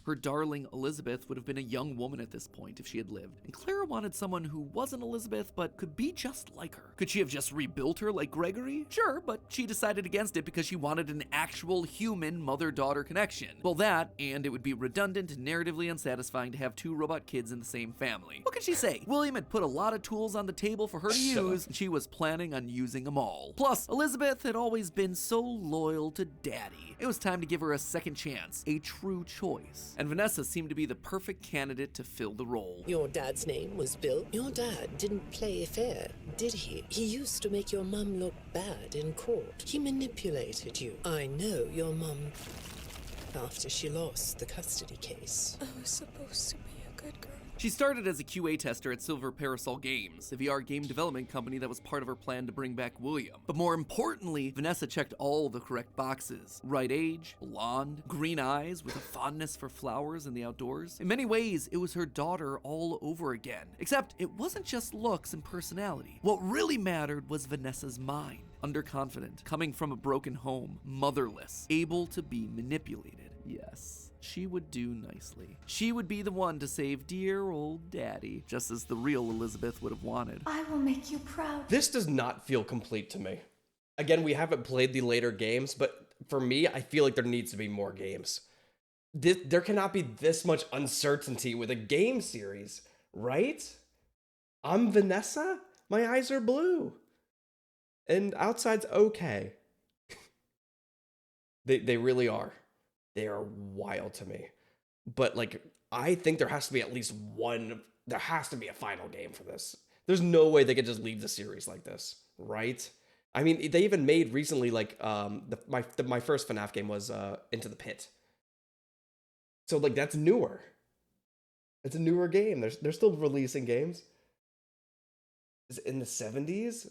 Her darling Elizabeth would have been a young woman at this point if she had lived, and Clara wanted someone who wasn't Elizabeth but could be just like her. Could she have just rebuilt her like Gregory? Sure, but she decided against it because she wanted an actual human mother-daughter connection. Well, that, and it would be redundant and narratively unsatisfying to have two robot kids in the same family. What could she say? William had put a lot of tools on the table for her to use, and she was planning on using them all. Plus, Elizabeth had always been so loyal to Daddy. It was time to give her a second chance, a true choice. And Vanessa seemed to be the perfect candidate to fill the role. Your dad's name was Bill? Your dad didn't play fair, did he? He used to make your mum look bad in court. He manipulated you. I know your mum after she lost the custody case. I was supposed to be a good girl. She started as a QA tester at Silver Parasol Games, the VR game development company that was part of her plan to bring back William. But more importantly, Vanessa checked all the correct boxes. Right age, blonde, green eyes with a fondness for flowers and the outdoors. In many ways, it was her daughter all over again. Except it wasn't just looks and personality. What really mattered was Vanessa's mind. Underconfident, coming from a broken home, motherless, able to be manipulated. Yes. She would do nicely. She would be the one to save dear old Daddy, just as the real Elizabeth would have wanted. I will make you proud. This does not feel complete to me. Again, we haven't played the later games, but for me, I feel like there needs to be more games. There cannot be this much uncertainty with a game series, right? I'm Vanessa. My eyes are blue. And outside's okay. They really are. They are wild to me. But like, I think there has to be at least one, there has to be a final game for this. There's no way they could just leave the series like this, right? I mean, they even made recently, like, my first FNAF game was Into the Pit. So like, that's newer. It's a newer game. They're still releasing games. Is it in the 70s?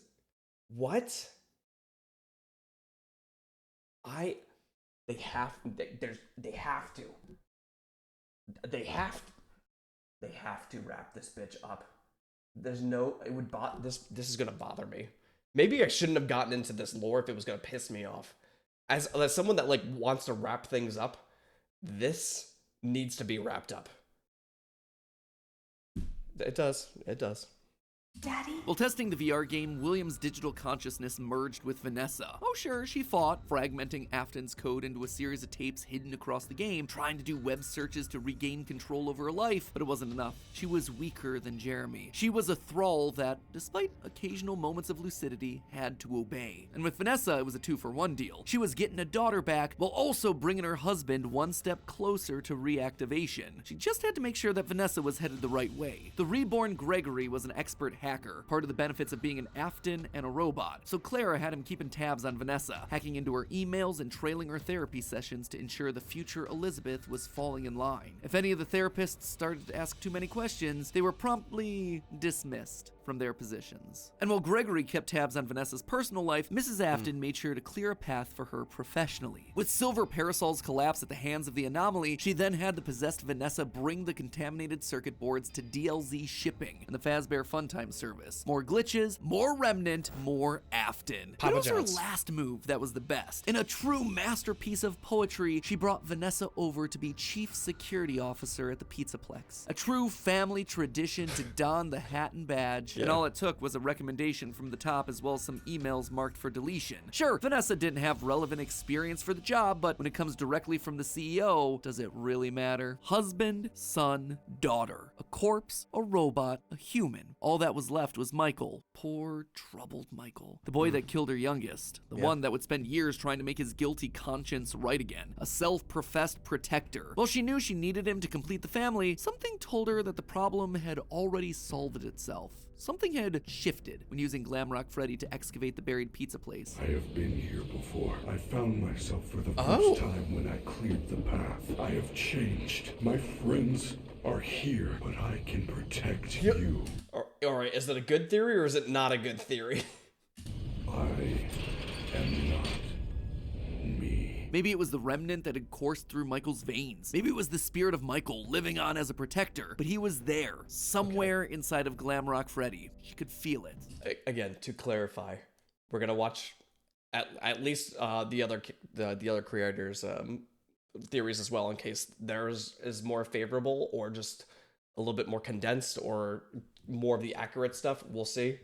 What? They have to wrap this bitch up. There's no, this is gonna bother me. Maybe I shouldn't have gotten into this lore if it was gonna piss me off. As someone that like wants to wrap things up, this needs to be wrapped up. It does. Daddy? While testing the VR game, William's digital consciousness merged with Vanessa. Oh sure, she fought, fragmenting Afton's code into a series of tapes hidden across the game, trying to do web searches to regain control over her life, but it wasn't enough. She was weaker than Jeremy. She was a thrall that, despite occasional moments of lucidity, had to obey. And with Vanessa, it was a 2-for-1 deal. She was getting a daughter back, while also bringing her husband one step closer to reactivation. She just had to make sure that Vanessa was headed the right way. The reborn Gregory was an expert hacker, part of the benefits of being an Afton and a robot. So Clara had him keeping tabs on Vanessa, hacking into her emails and trailing her therapy sessions to ensure the future Elizabeth was falling in line. If any of the therapists started to ask too many questions, they were promptly dismissed from their positions. And while Gregory kept tabs on Vanessa's personal life, Mrs. Afton made sure to clear a path for her professionally. With Silver Parasol's collapse at the hands of the Anomaly, she then had the possessed Vanessa bring the contaminated circuit boards to DLZ shipping and the Fazbear Funtime service. More glitches, more Remnant, more Afton. But it was her last move that was the best. In a true masterpiece of poetry, she brought Vanessa over to be chief security officer at the Pizzaplex. A true family tradition to don the hat and badge. And all it took was a recommendation from the top as well as some emails marked for deletion. Sure, Vanessa didn't have relevant experience for the job, but when it comes directly from the CEO, does it really matter? Husband, son, daughter. A corpse, a robot, a human. All that was left was Michael. Poor, troubled Michael. The boy that killed her youngest. The one that would spend years trying to make his guilty conscience right again. A self-professed protector. While she knew she needed him to complete the family, something told her that the problem had already solved itself. Something had shifted when using Glamrock Freddy to excavate the buried pizza place. I have been here before. I found myself for the first time when I cleared the path. I have changed. My friends are here, but I can protect you. Alright, is it a good theory or is it not a good theory? I am not me. Maybe it was the remnant that had coursed through Michael's veins. Maybe it was the spirit of Michael living on as a protector, but he was there, somewhere inside of Glamrock Freddy. She could feel it. Again, to clarify, we're gonna watch at least the other creators' theories as well in case theirs is more favorable or just a little bit more condensed or more of the accurate stuff. We'll see.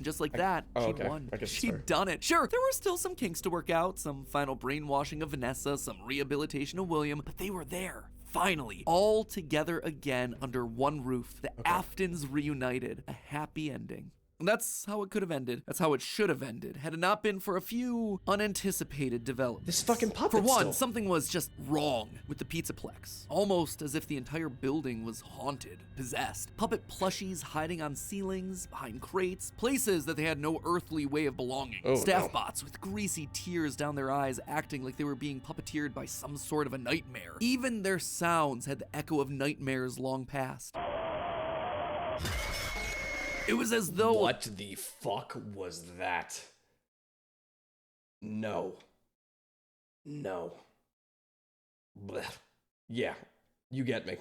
Just like that, she'd won. She'd done it. Sure, there were still some kinks to work out, some final brainwashing of Vanessa, some rehabilitation of William, but they were there. Finally, all together again under one roof. The Aftons reunited. A happy ending. And that's how it could have ended. That's how it should have ended, had it not been for a few unanticipated developments. This fucking puppet. For one, something was just wrong with the Pizzaplex. Almost as if the entire building was haunted, possessed. Puppet plushies hiding on ceilings, behind crates, places that they had no earthly way of belonging. Staff bots with greasy tears down their eyes, acting like they were being puppeteered by some sort of a nightmare. Even their sounds had the echo of nightmares long past. It was as though... What the fuck was that? No. No. Blech. Yeah, you get me.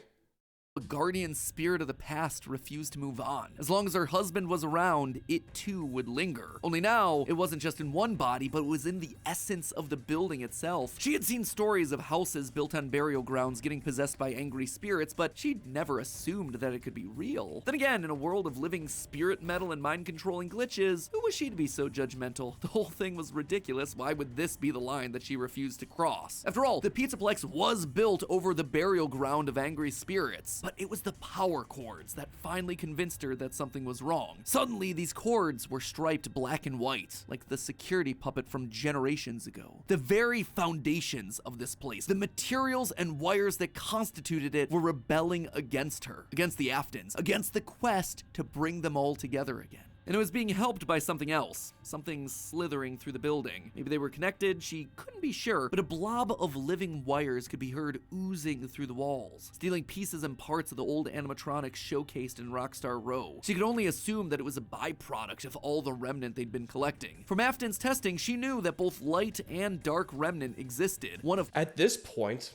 A guardian spirit of the past refused to move on. As long as her husband was around, it too would linger. Only now, it wasn't just in one body, but it was in the essence of the building itself. She had seen stories of houses built on burial grounds getting possessed by angry spirits, but she'd never assumed that it could be real. Then again, in a world of living spirit metal and mind-controlling glitches, who was she to be so judgmental? The whole thing was ridiculous. Why would this be the line that she refused to cross? After all, the Pizzaplex was built over the burial ground of angry spirits. But it was the power cords that finally convinced her that something was wrong. Suddenly, these cords were striped black and white, like the security puppet from generations ago. The very foundations of this place, the materials and wires that constituted it, were rebelling against her, against the Aftons, against the quest to bring them all together again. And it was being helped by something else, something slithering through the building. Maybe they were connected, she couldn't be sure, but a blob of living wires could be heard oozing through the walls, stealing pieces and parts of the old animatronics showcased in Rockstar Row. She could only assume that it was a byproduct of all the remnant they'd been collecting. From Afton's testing, she knew that both light and dark remnant existed. At this point,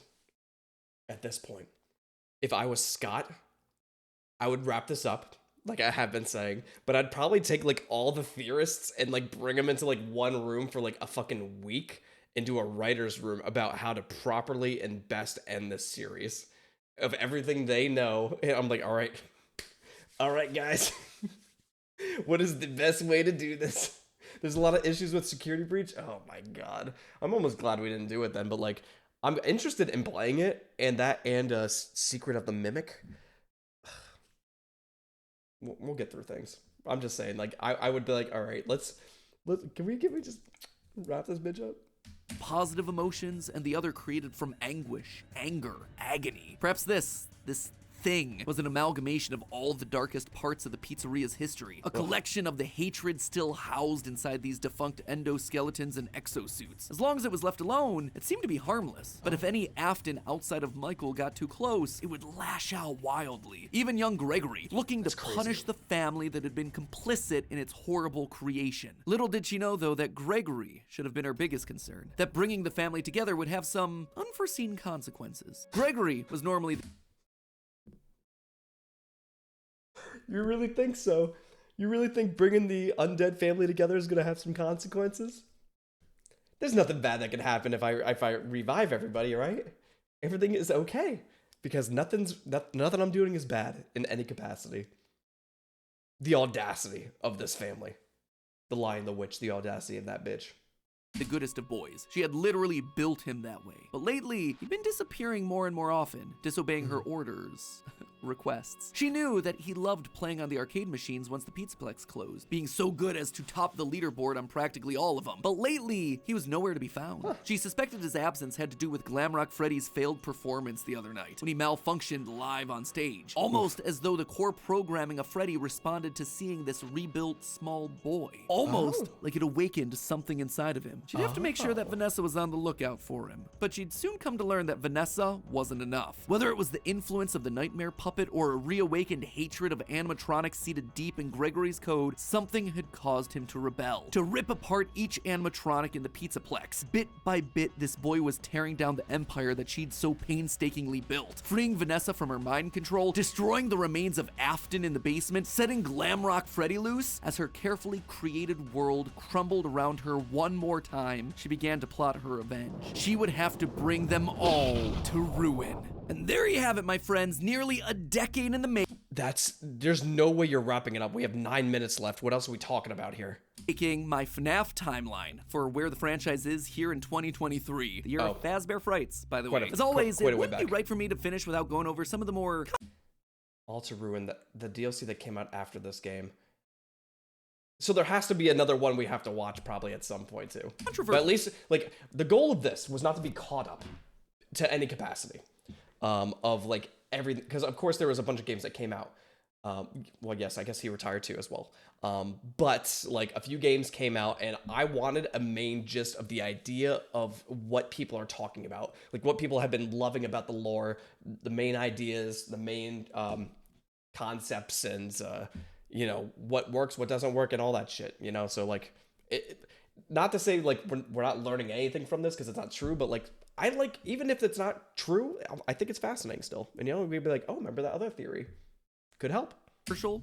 if I was Scott, I would wrap this up, like I have been saying, but I'd probably take like all the theorists and like bring them into like one room for like a fucking week into a writer's room about how to properly and best end this series of everything they know. And I'm like, all right, guys, what is the best way to do this? There's a lot of issues with security breach. Oh my God. I'm almost glad we didn't do it then, but like, I'm interested in playing it and Secret of the Mimic. We'll get through things. I'm just saying, like, I would be like, all right, can we just wrap this bitch up? Positive emotions and the other created from anguish, anger, agony. Perhaps this thing was an amalgamation of all the darkest parts of the pizzeria's history, a collection of the hatred still housed inside these defunct endoskeletons and exosuits. As long as it was left alone, it seemed to be harmless. But if any Afton outside of Michael got too close, it would lash out wildly. Even young Gregory, looking to punish the family that had been complicit in its horrible creation. Little did she know, though, that Gregory should have been her biggest concern, that bringing the family together would have some unforeseen consequences. Gregory was normally You really think so? You really think bringing the undead family together is going to have some consequences? There's nothing bad that can happen if I revive everybody, right? Everything is okay because nothing I'm doing is bad in any capacity. The audacity of this family. The Lion, the Witch, the audacity of that bitch. The goodest of boys. She had literally built him that way. But lately, he'd been disappearing more and more often, disobeying her orders, requests. She knew that he loved playing on the arcade machines once the Pizzaplex closed, being so good as to top the leaderboard on practically all of them. But lately, he was nowhere to be found. She suspected his absence had to do with Glamrock Freddy's failed performance the other night, when he malfunctioned live on stage. Almost as though the core programming of Freddy responded to seeing this rebuilt small boy. Almost like it awakened something inside of him. She'd have to make sure that Vanessa was on the lookout for him. But she'd soon come to learn that Vanessa wasn't enough. Whether it was the influence of the nightmare puppet puppet or a reawakened hatred of animatronics seated deep in Gregory's code, something had caused him to rebel, to rip apart each animatronic in the Pizzaplex. Bit by bit, this boy was tearing down the empire that she'd so painstakingly built, freeing Vanessa from her mind control, destroying the remains of Afton in the basement, setting Glamrock Freddy loose. As her carefully created world crumbled around her one more time, she began to plot her revenge. She would have to bring them all to ruin. And there you have it, my friends, nearly a decade in the making. There's no way you're wrapping it up. We have 9 minutes left. What else are we talking about here? Making my FNAF timeline for where the franchise is here in 2023. The year of Fazbear Frights, by the way. As always, it wouldn't be right for me to finish without going over some of the more... All to ruin the DLC that came out after this game. So there has to be another one we have to watch probably at some point too. But at least, like, the goal of this was not to be caught up to any capacity. Of like everything, because of course there was a bunch of games that came out. Well, yes, I guess he retired too as well. But like a few games came out, and I wanted a main gist of the idea of what people are talking about, like what people have been loving about the lore, the main ideas, the main concepts, and you know, what works, what doesn't work, and all that shit. You know, so like, not to say like we're not learning anything from this because it's not true, but like. I like, even if it's not true, I think it's fascinating still. And, you know, we'd be like, oh, remember that other theory? Could help.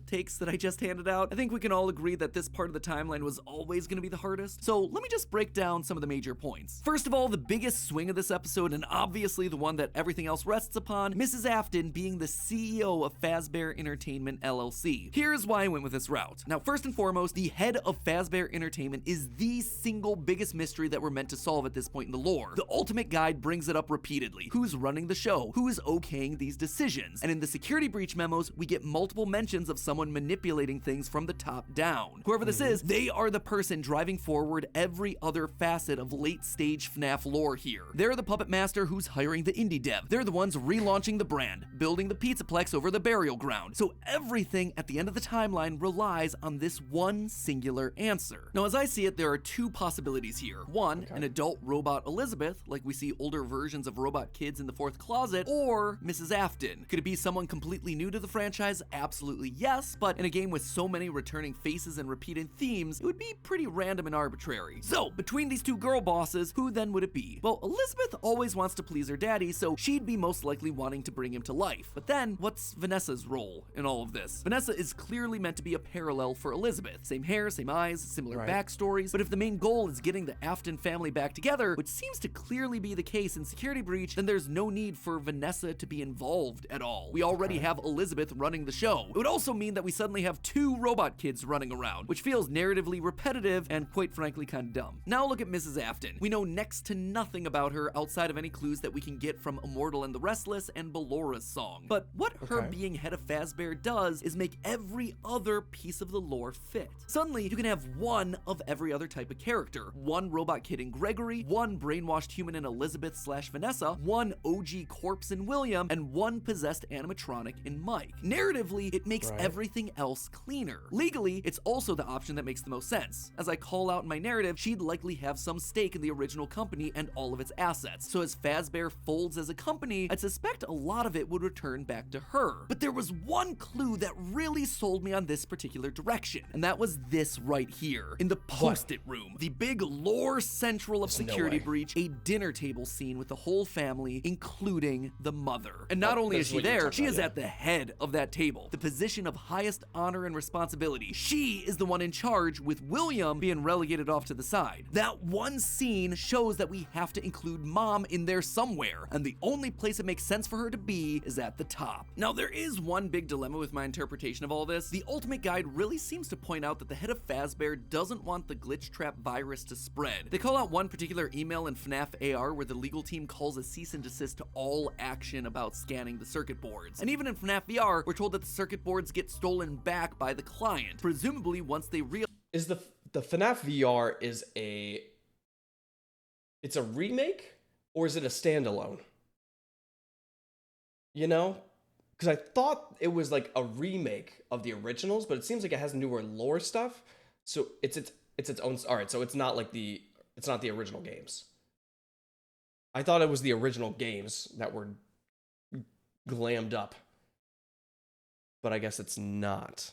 Takes that I just handed out. I think we can all agree that this part of the timeline was always going to be the hardest. So let me just break down some of the major points. First of all, the biggest swing of this episode, and obviously the one that everything else rests upon, Mrs. Afton being the CEO of Fazbear Entertainment LLC. Here's why I went with this route. Now, first and foremost, the head of Fazbear Entertainment is the single biggest mystery that we're meant to solve at this point in the lore. The Ultimate Guide brings it up repeatedly. Who's running the show? Who is okaying these decisions? And in the security breach memos, we get multiple mentions of someone manipulating things from the top down. Whoever this is, they are the person driving forward every other facet of late-stage FNAF lore here. They're the puppet master who's hiring the indie dev. They're the ones relaunching the brand, building the Pizzaplex over the burial ground. So everything at the end of the timeline relies on this one singular answer. Now, as I see it, there are two possibilities here. One, an adult robot Elizabeth, like we see older versions of robot kids in the fourth closet, or Mrs. Afton. Could it be someone completely new to the franchise? Absolutely yes, but in a game with so many returning faces and repeating themes, it would be pretty random and arbitrary. So, between these two girl bosses, who then would it be? Well, Elizabeth always wants to please her daddy, so she'd be most likely wanting to bring him to life. But then, what's Vanessa's role in all of this? Vanessa is clearly meant to be a parallel for Elizabeth. Same hair, same eyes, similar backstories, but if the main goal is getting the Afton family back together, which seems to clearly be the case in Security Breach, then there's no need for Vanessa to be involved at all. We already have Elizabeth running the show. It would also mean that we suddenly have two robot kids running around, which feels narratively repetitive and quite frankly kind of dumb. Now look at Mrs. Afton. We know next to nothing about her outside of any clues that we can get from Immortal and the Restless and Bellora's song. But what her being head of Fazbear does is make every other piece of the lore fit. Suddenly, you can have one of every other type of character. One robot kid in Gregory, one brainwashed human in Elizabeth/Vanessa, one OG corpse in William, and one possessed animatronic in Mike. Narratively, it makes everything else cleaner. Legally, it's also the option that makes the most sense. As I call out in my narrative, she'd likely have some stake in the original company and all of its assets. So as Fazbear folds as a company, I'd suspect a lot of it would return back to her. But there was one clue that really sold me on this particular direction, and that was this right here, in the post-it room. The big lore central of Security Breach, a dinner table scene with the whole family, including the mother. And not only is she there, she is at the head of that table, the position of highest honor and responsibility. She is the one in charge, with William being relegated off to the side. That one scene shows that we have to include Mom in there somewhere, and the only place it makes sense for her to be is at the top. Now, there is one big dilemma with my interpretation of all this. The Ultimate Guide really seems to point out that the head of Fazbear doesn't want the glitch trap virus to spread. They call out one particular email in FNAF AR where the legal team calls a cease and desist to all action about scanning the circuit boards. And even in FNAF VR, we're told that the circuit boards get stolen back by the client, presumably once they realize. Is the FNAF VR is it's a remake, or is it a standalone? You know? Because I thought it was like a remake of the originals, but it seems like it has newer lore stuff. So it's its own. All right, so it's not the original games. I thought it was the original games that were glammed up. but I guess it's not.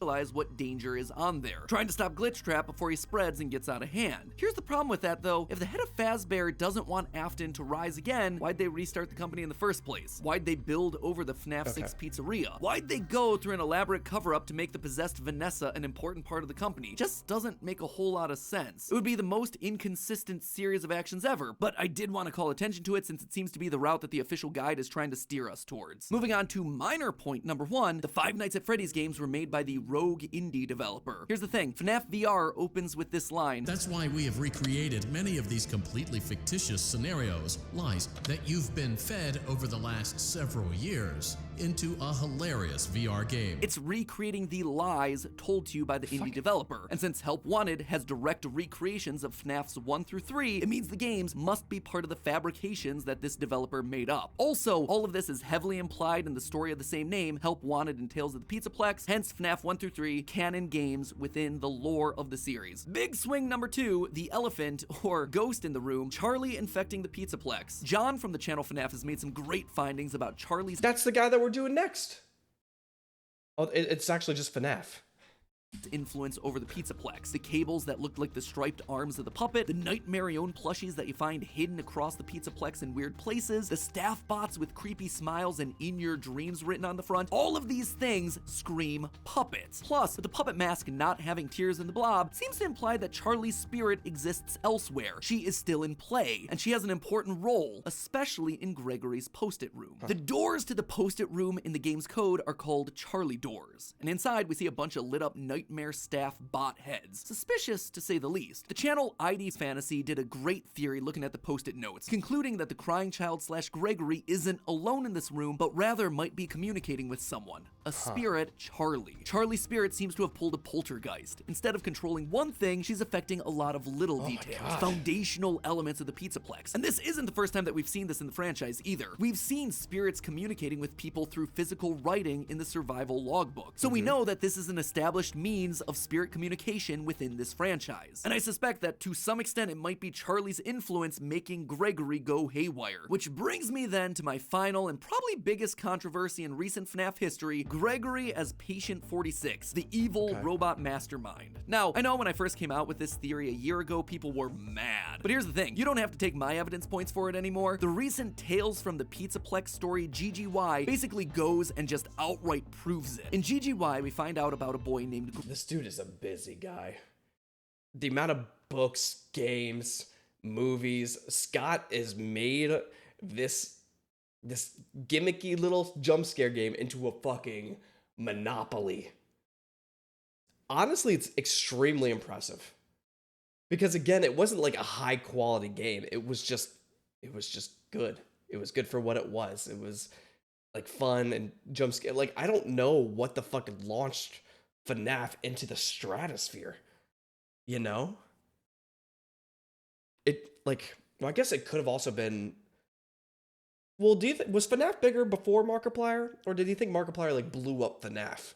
Realize what danger is on there, trying to stop Glitch Trap before he spreads and gets out of hand. Here's the problem with that though, if the head of Fazbear doesn't want Afton to rise again, why'd they restart the company in the first place? Why'd they build over the FNAF 6 pizzeria? Why'd they go through an elaborate cover-up to make the possessed Vanessa an important part of the company? Just doesn't make a whole lot of sense. It would be the most inconsistent series of actions ever, but I did want to call attention to it since it seems to be the route that the official guide is trying to steer us towards. Moving on to minor point number 1, the Five Nights at Freddy's games were made by the rogue indie developer. Here's the thing, FNAF VR opens with this line. That's why we have recreated many of these completely fictitious scenarios, lies that you've been fed over the last several years, into a hilarious VR game. It's recreating the lies told to you by the indie developer. And since Help Wanted has direct recreations of FNAFs 1 through 3, it means the games must be part of the fabrications that this developer made up. Also, all of this is heavily implied in the story of the same name, Help Wanted and Tales of the Pizzaplex, hence FNAF 1 through 3, canon games within the lore of the series. Big swing number 2, the elephant, or ghost in the room, Charlie infecting the Pizzaplex. John from the channel FNAF has made some great findings about Charlie's— That's the guy that we're doing next. Oh, it's actually just FNAF. Influence over the Pizzaplex, the cables that looked like the striped arms of the puppet, the Nightmarion plushies that you find hidden across the Pizzaplex in weird places, the staff bots with creepy smiles and in your dreams written on the front. All of these things scream puppets. Plus, with the puppet mask not having tears in the blob, seems to imply that Charlie's spirit exists elsewhere. She is still in play, and she has an important role, especially in Gregory's post-it room. The doors to the post-it room in the game's code are called Charlie doors, and inside we see a bunch of lit up Nightmare staff bot heads. Suspicious, to say the least. The channel ID Fantasy did a great theory looking at the post-it notes, concluding that the crying child / Gregory isn't alone in this room, but rather might be communicating with someone. A spirit, Charlie. Charlie's spirit seems to have pulled a poltergeist. Instead of controlling one thing, she's affecting a lot of little details, foundational elements of the Pizzaplex. And this isn't the first time that we've seen this in the franchise either. We've seen spirits communicating with people through physical writing in the survival logbook. So we know that this is an established means of spirit communication within this franchise. And I suspect that to some extent it might be Charlie's influence making Gregory go haywire. Which brings me then to my final and probably biggest controversy in recent FNAF history, Gregory as Patient 46, the evil robot mastermind. Now, I know when I first came out with this theory a year ago, people were mad. But here's the thing, you don't have to take my evidence points for it anymore. The recent Tales from the Pizzaplex story GGY basically goes and just outright proves it. In GGY, we find out about a boy named— This dude is a busy guy. The amount of books, games, movies, Scott has made this gimmicky little jump scare game into a fucking monopoly. Honestly, it's extremely impressive. Because again, it wasn't like a high quality game. It was just good. It was good for what it was. It was like fun and jump scare. Like, I don't know what the fuck launched FNAF into the stratosphere, you know? It, like, well, I guess it could have also been, well, do you think, was FNAF bigger before Markiplier, or did you think Markiplier, like, blew up FNAF?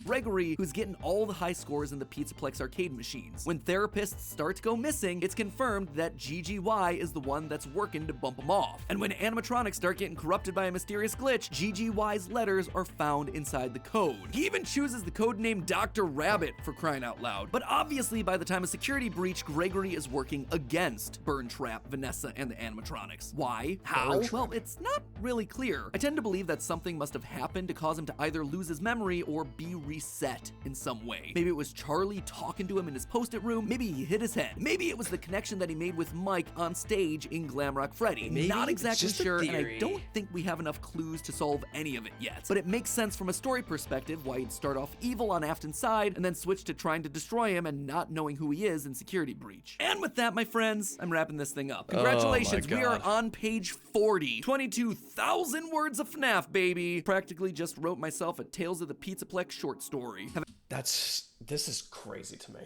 Gregory, who's getting all the high scores in the Pizzaplex arcade machines. When therapists start to go missing, it's confirmed that GGY is the one that's working to bump them off. And when animatronics start getting corrupted by a mysterious glitch, GGY's letters are found inside the code. He even chooses the code name Dr. Rabbit, for crying out loud. But obviously, by the time of security breach, Gregory is working against Burn Trap, Vanessa, and the animatronics. Why? How? Well, it's not really clear. I tend to believe that something must have happened to cause him to either lose his memory or be reset in some way. Maybe it was Charlie talking to him in his post-it room. Maybe he hit his head. Maybe it was the connection that he made with Mike on stage in Glamrock Freddy. Maybe. Not exactly sure, and I theory. don't think we have enough clues to solve any of it yet. But it makes sense from a story perspective why he'd start off evil on Afton's side and then switch to trying to destroy him and not knowing who he is in security breach. And with that, my friends, I'm wrapping this thing up. Congratulations, we are on page 40. 22,000 words of FNAF, baby. Practically just wrote myself a Tales of the Pizzaplex short story. This is crazy to me.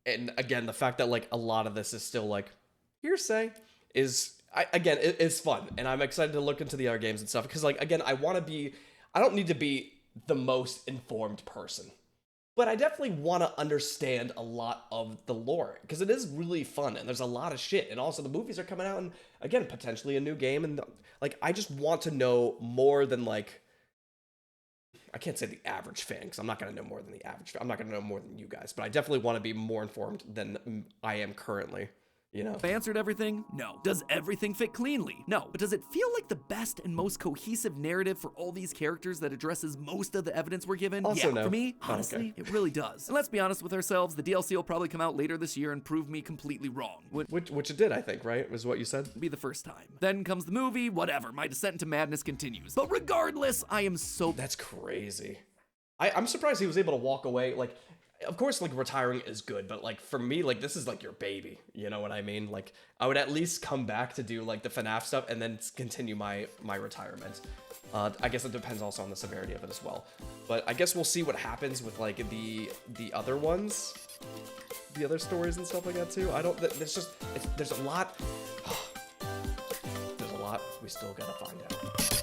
And again, the fact that like a lot of this is still like hearsay is, it's fun. And I'm excited to look into the other games and stuff. Because like, again, I don't need to be the most informed person. But I definitely want to understand a lot of the lore, because it is really fun, and there's a lot of shit, and also the movies are coming out, and again, potentially a new game, and like, I just want to know more than, like, I can't say the average fan, because I'm not going to know more than the average fan. I'm not going to know more than you guys, but I definitely want to be more informed than I am currently. You know? I answered everything? No. Does everything fit cleanly? No. But does it feel like the best and most cohesive narrative for all these characters that addresses most of the evidence we're given? Also yeah, no. For me, honestly, it really does. And let's be honest with ourselves, the DLC will probably come out later this year and prove me completely wrong. Which it did, I think, right? Was what you said? Be the first time. Then comes the movie, whatever. My descent into madness continues. But regardless, I am so... That's crazy. I'm surprised he was able to walk away, like... Of course, like, retiring is good, but, like, for me, like, this is, like, your baby, you know what I mean? Like, I would at least come back to do, like, the FNAF stuff and then continue my retirement. I guess it depends also on the severity of it as well. But I guess we'll see what happens with, like, the other ones, the other stories and stuff like that, too. There's a lot we still gotta find out.